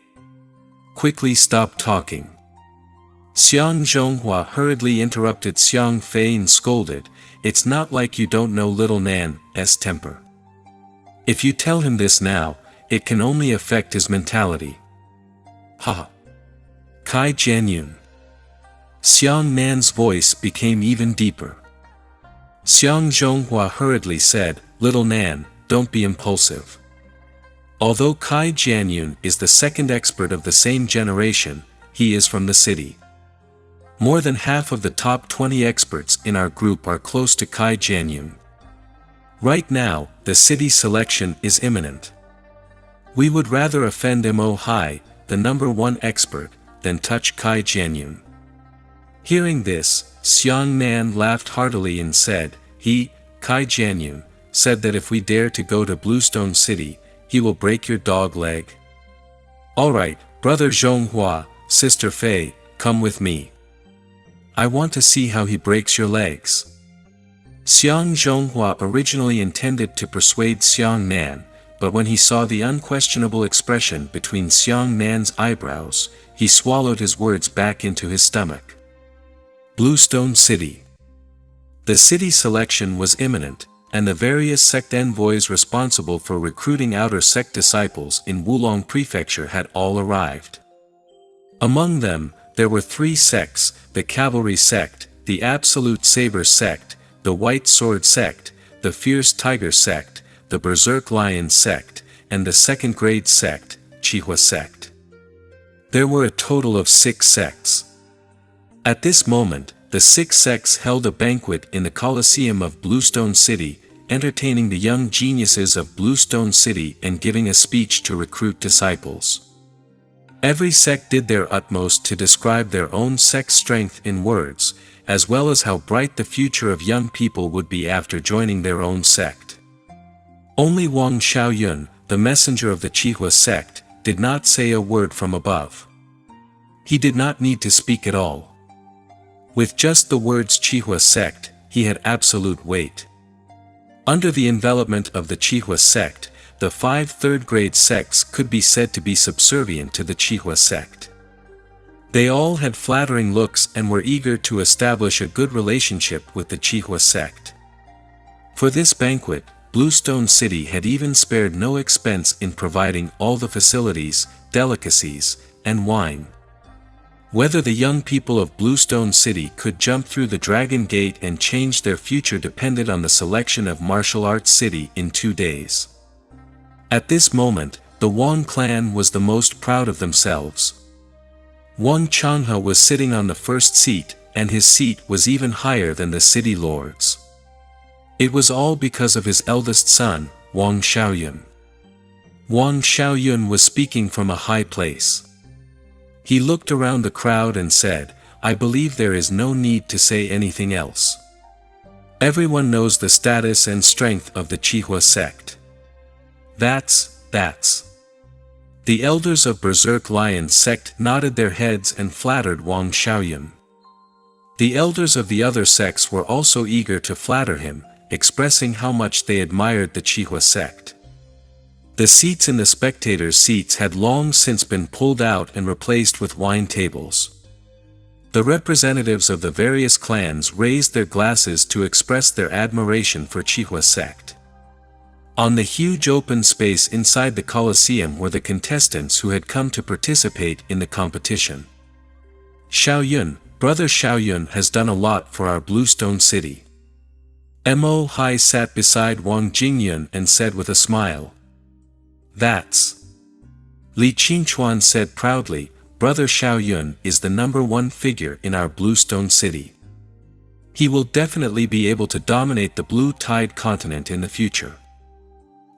quickly stop talking." Xiang Zhonghua hurriedly interrupted Xiang Fei and scolded, "It's not like you don't know little Nan's temper. If you tell him this now, it can only affect his mentality." "Ha! Kai Jianyun." Xiang Nan's voice became even deeper. Xiang Zhonghua hurriedly said, "Little Nan, don't be impulsive." Although Kai Jianyun is the second expert of the same generation, he is from the city. More than half of the top 20 experts in our group are close to Kai Jianyun. Right now, the city selection is imminent. We would rather offend Mo Hai, the number one expert, than touch Kai Jianyun. Hearing this, Xiang Nan laughed heartily and said, Kai Jianyun, said that if we dare to go to Bluestone City, he will break your dog leg. Alright, brother Zhonghua, sister Fei, come with me. I want to see how he breaks your legs. Xiang Zhonghua originally intended to persuade Xiang Nan, but when he saw the unquestionable expression between Xiang Nan's eyebrows, he swallowed his words back into his stomach. Bluestone City. The city selection was imminent, and the various sect envoys responsible for recruiting outer sect disciples in Wulong Prefecture had all arrived. Among them, there were 3 sects: the Cavalry Sect, the Absolute Saber Sect, the White Sword Sect, the Fierce Tiger Sect, the Berserk Lion Sect, and the Second Grade Sect, Chihua Sect. There were a total of 6 sects. At this moment, the 6 sects held a banquet in the Colosseum of Bluestone City, entertaining the young geniuses of Bluestone City and giving a speech to recruit disciples. Every sect did their utmost to describe their own sect's strength in words, as well as how bright the future of young people would be after joining their own sect. Only Wang Xiaoyun, the messenger of the Chihua sect, did not say a word from above. He did not need to speak at all. With just the words Chihua sect, he had absolute weight. Under the envelopment of the Chihua sect, the 5 third-grade sects could be said to be subservient to the Chihua sect. They all had flattering looks and were eager to establish a good relationship with the Chihua sect. For this banquet, Bluestone City had even spared no expense in providing all the facilities, delicacies, and wine. Whether the young people of Bluestone City could jump through the Dragon Gate and change their future depended on the selection of Martial Arts City in 2 days. At this moment, the Wang clan was the most proud of themselves. Wang Changhe was sitting on the first seat, and his seat was even higher than the city lord's. It was all because of his eldest son, Wang Xiaoyun. Wang Xiaoyun was speaking from a high place. He looked around the crowd and said, "I believe there is no need to say anything else. Everyone knows the status and strength of the Chihua sect. That's. The elders of Berserk Lion sect nodded their heads and flattered Wang Xiaoyun. The elders of the other sects were also eager to flatter him, expressing how much they admired the Chihua sect. The seats in the spectators' seats had long since been pulled out and replaced with wine tables. The representatives of the various clans raised their glasses to express their admiration for Chihua sect. On the huge open space inside the Colosseum were the contestants who had come to participate in the competition. Xiaoyun, brother Xiaoyun has done a lot for our Bluestone City. Mo Hai sat beside Wang Jingyun and said with a smile. That's. Li Qingchuan said proudly, brother Xiaoyun is the number 1 figure in our Bluestone City. He will definitely be able to dominate the Blue Tide continent in the future.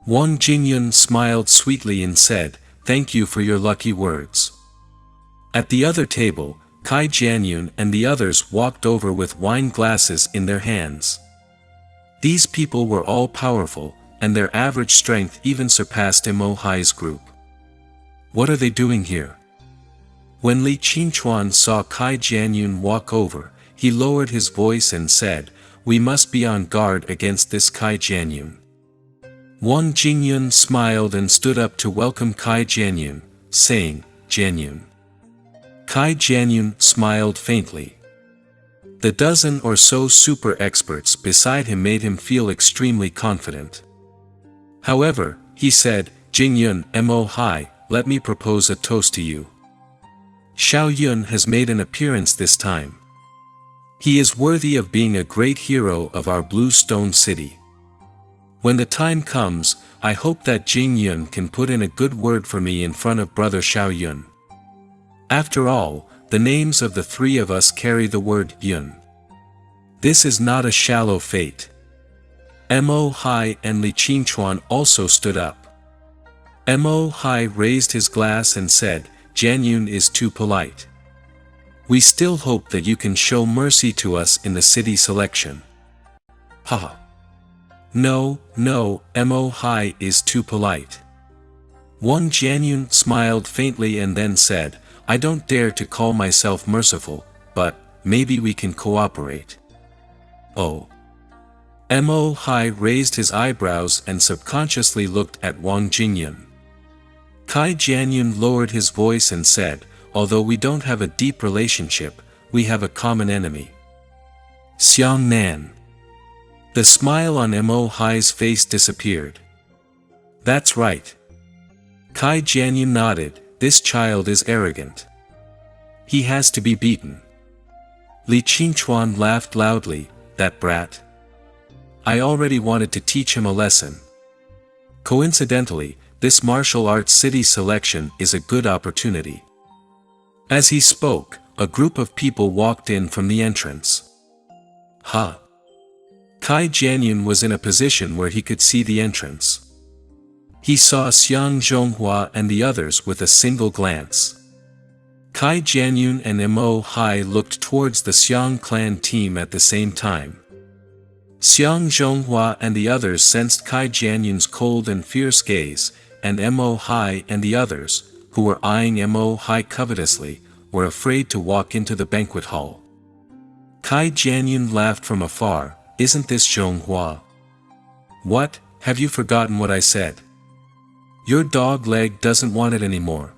Wang Jingyun smiled sweetly and said, "Thank you for your lucky words." At the other table, Kai Jianyun and the others walked over with wine glasses in their hands. These people were all powerful, and their average strength even surpassed Mo Hai's group. What are they doing here? When Li Qingchuan saw Kai Jianyun walk over, he lowered his voice and said, "We must be on guard against this Kai Jianyun." Wang Jingyun smiled and stood up to welcome Kai Jianyun, saying, "Jianyun." Kai Jianyun smiled faintly. The dozen or so super experts beside him made him feel extremely confident. However, he said, "Jingyun, Mo Hai, let me propose a toast to you. Xiaoyun has made an appearance this time. He is worthy of being a great hero of our Blue Stone City. When the time comes, I hope that Jing Yun can put in a good word for me in front of brother Xiao Yun. After all, the names of the three of us carry the word Yun. This is not a shallow fate. Mo Hai and Li Qingchuan also stood up. Mo Hai raised his glass and said, Jian Yun is too polite. We still hope that you can show mercy to us in the city selection. Haha. No, Mo Hai is too polite. Wang Jianyun smiled faintly and then said, I don't dare to call myself merciful, but maybe we can cooperate. Oh. Mo Hai raised his eyebrows and subconsciously looked at Wang Jingyun. Kai Jianyun lowered his voice and said, although we don't have a deep relationship, we have a common enemy. Xiang Nan. The smile on Mo Hai's face disappeared. That's right. Kai Jianyun nodded, this child is arrogant. He has to be beaten. Li Qingchuan laughed loudly, that brat. I already wanted to teach him a lesson. Coincidentally, this martial arts city selection is a good opportunity. As he spoke, a group of people walked in from the entrance. Ha! Kai Jianyun was in a position where he could see the entrance. He saw Xiang Zhonghua and the others with a single glance. Kai Jianyun and Mo Hai looked towards the Xiang clan team at the same time. Xiang Zhonghua and the others sensed Kai Jianyun's cold and fierce gaze, and Mo Hai and the others, who were eyeing Mo Hai covetously, were afraid to walk into the banquet hall. Kai Jianyun laughed from afar, isn't this Zhonghua? What, have you forgotten what I said? Your dog leg doesn't want it anymore.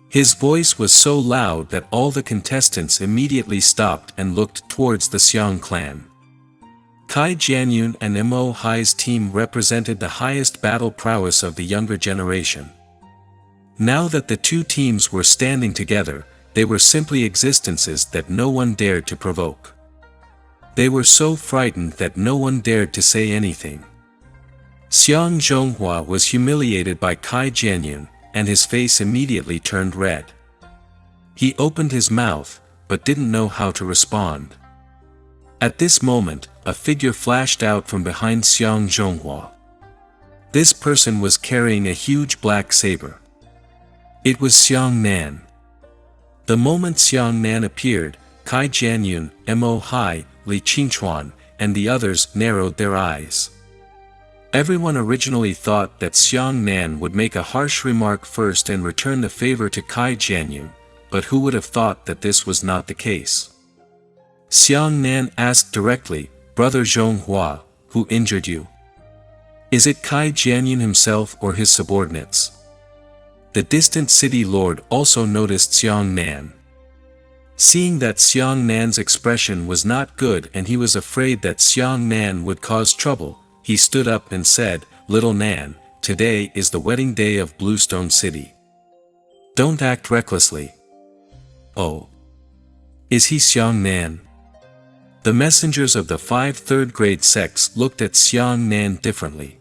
His voice was so loud that all the contestants immediately stopped and looked towards the Xiang clan. Kai Jianyun and Mo Hai's team represented the highest battle prowess of the younger generation. Now that the two teams were standing together, they were simply existences that no one dared to provoke. They were so frightened that no one dared to say anything. Xiang Zhonghua was humiliated by Kai Jianyun, and his face immediately turned red. He opened his mouth, but didn't know how to respond. At this moment, a figure flashed out from behind Xiang Zhonghua. This person was carrying a huge black saber. It was Xiang Nan. The moment Xiang Nan appeared, Kai Jianyun, Mo Hai, Li Qingchuan, and the others narrowed their eyes. Everyone originally thought that Xiang Nan would make a harsh remark first and return the favor to Kai Jianyun, but who would have thought that this was not the case? Xiang Nan asked directly, Brother Zhonghua, who injured you? Is it Kai Jianyun himself or his subordinates? The distant city lord also noticed Xiang Nan. Seeing that Xiang Nan's expression was not good and he was afraid that Xiang Nan would cause trouble, he stood up and said, Little Nan, today is the wedding day of Bluestone City. Don't act recklessly. Oh. Is he Xiang Nan? The messengers of the 5 third-grade sects looked at Xiang Nan differently.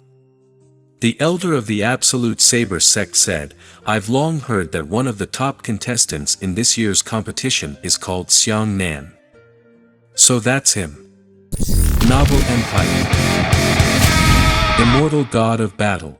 The elder of the Absolute Saber sect said, I've long heard that one of the top contestants in this year's competition is called Xiang Nan. So that's him. Novel Empire. Immortal God of Battle.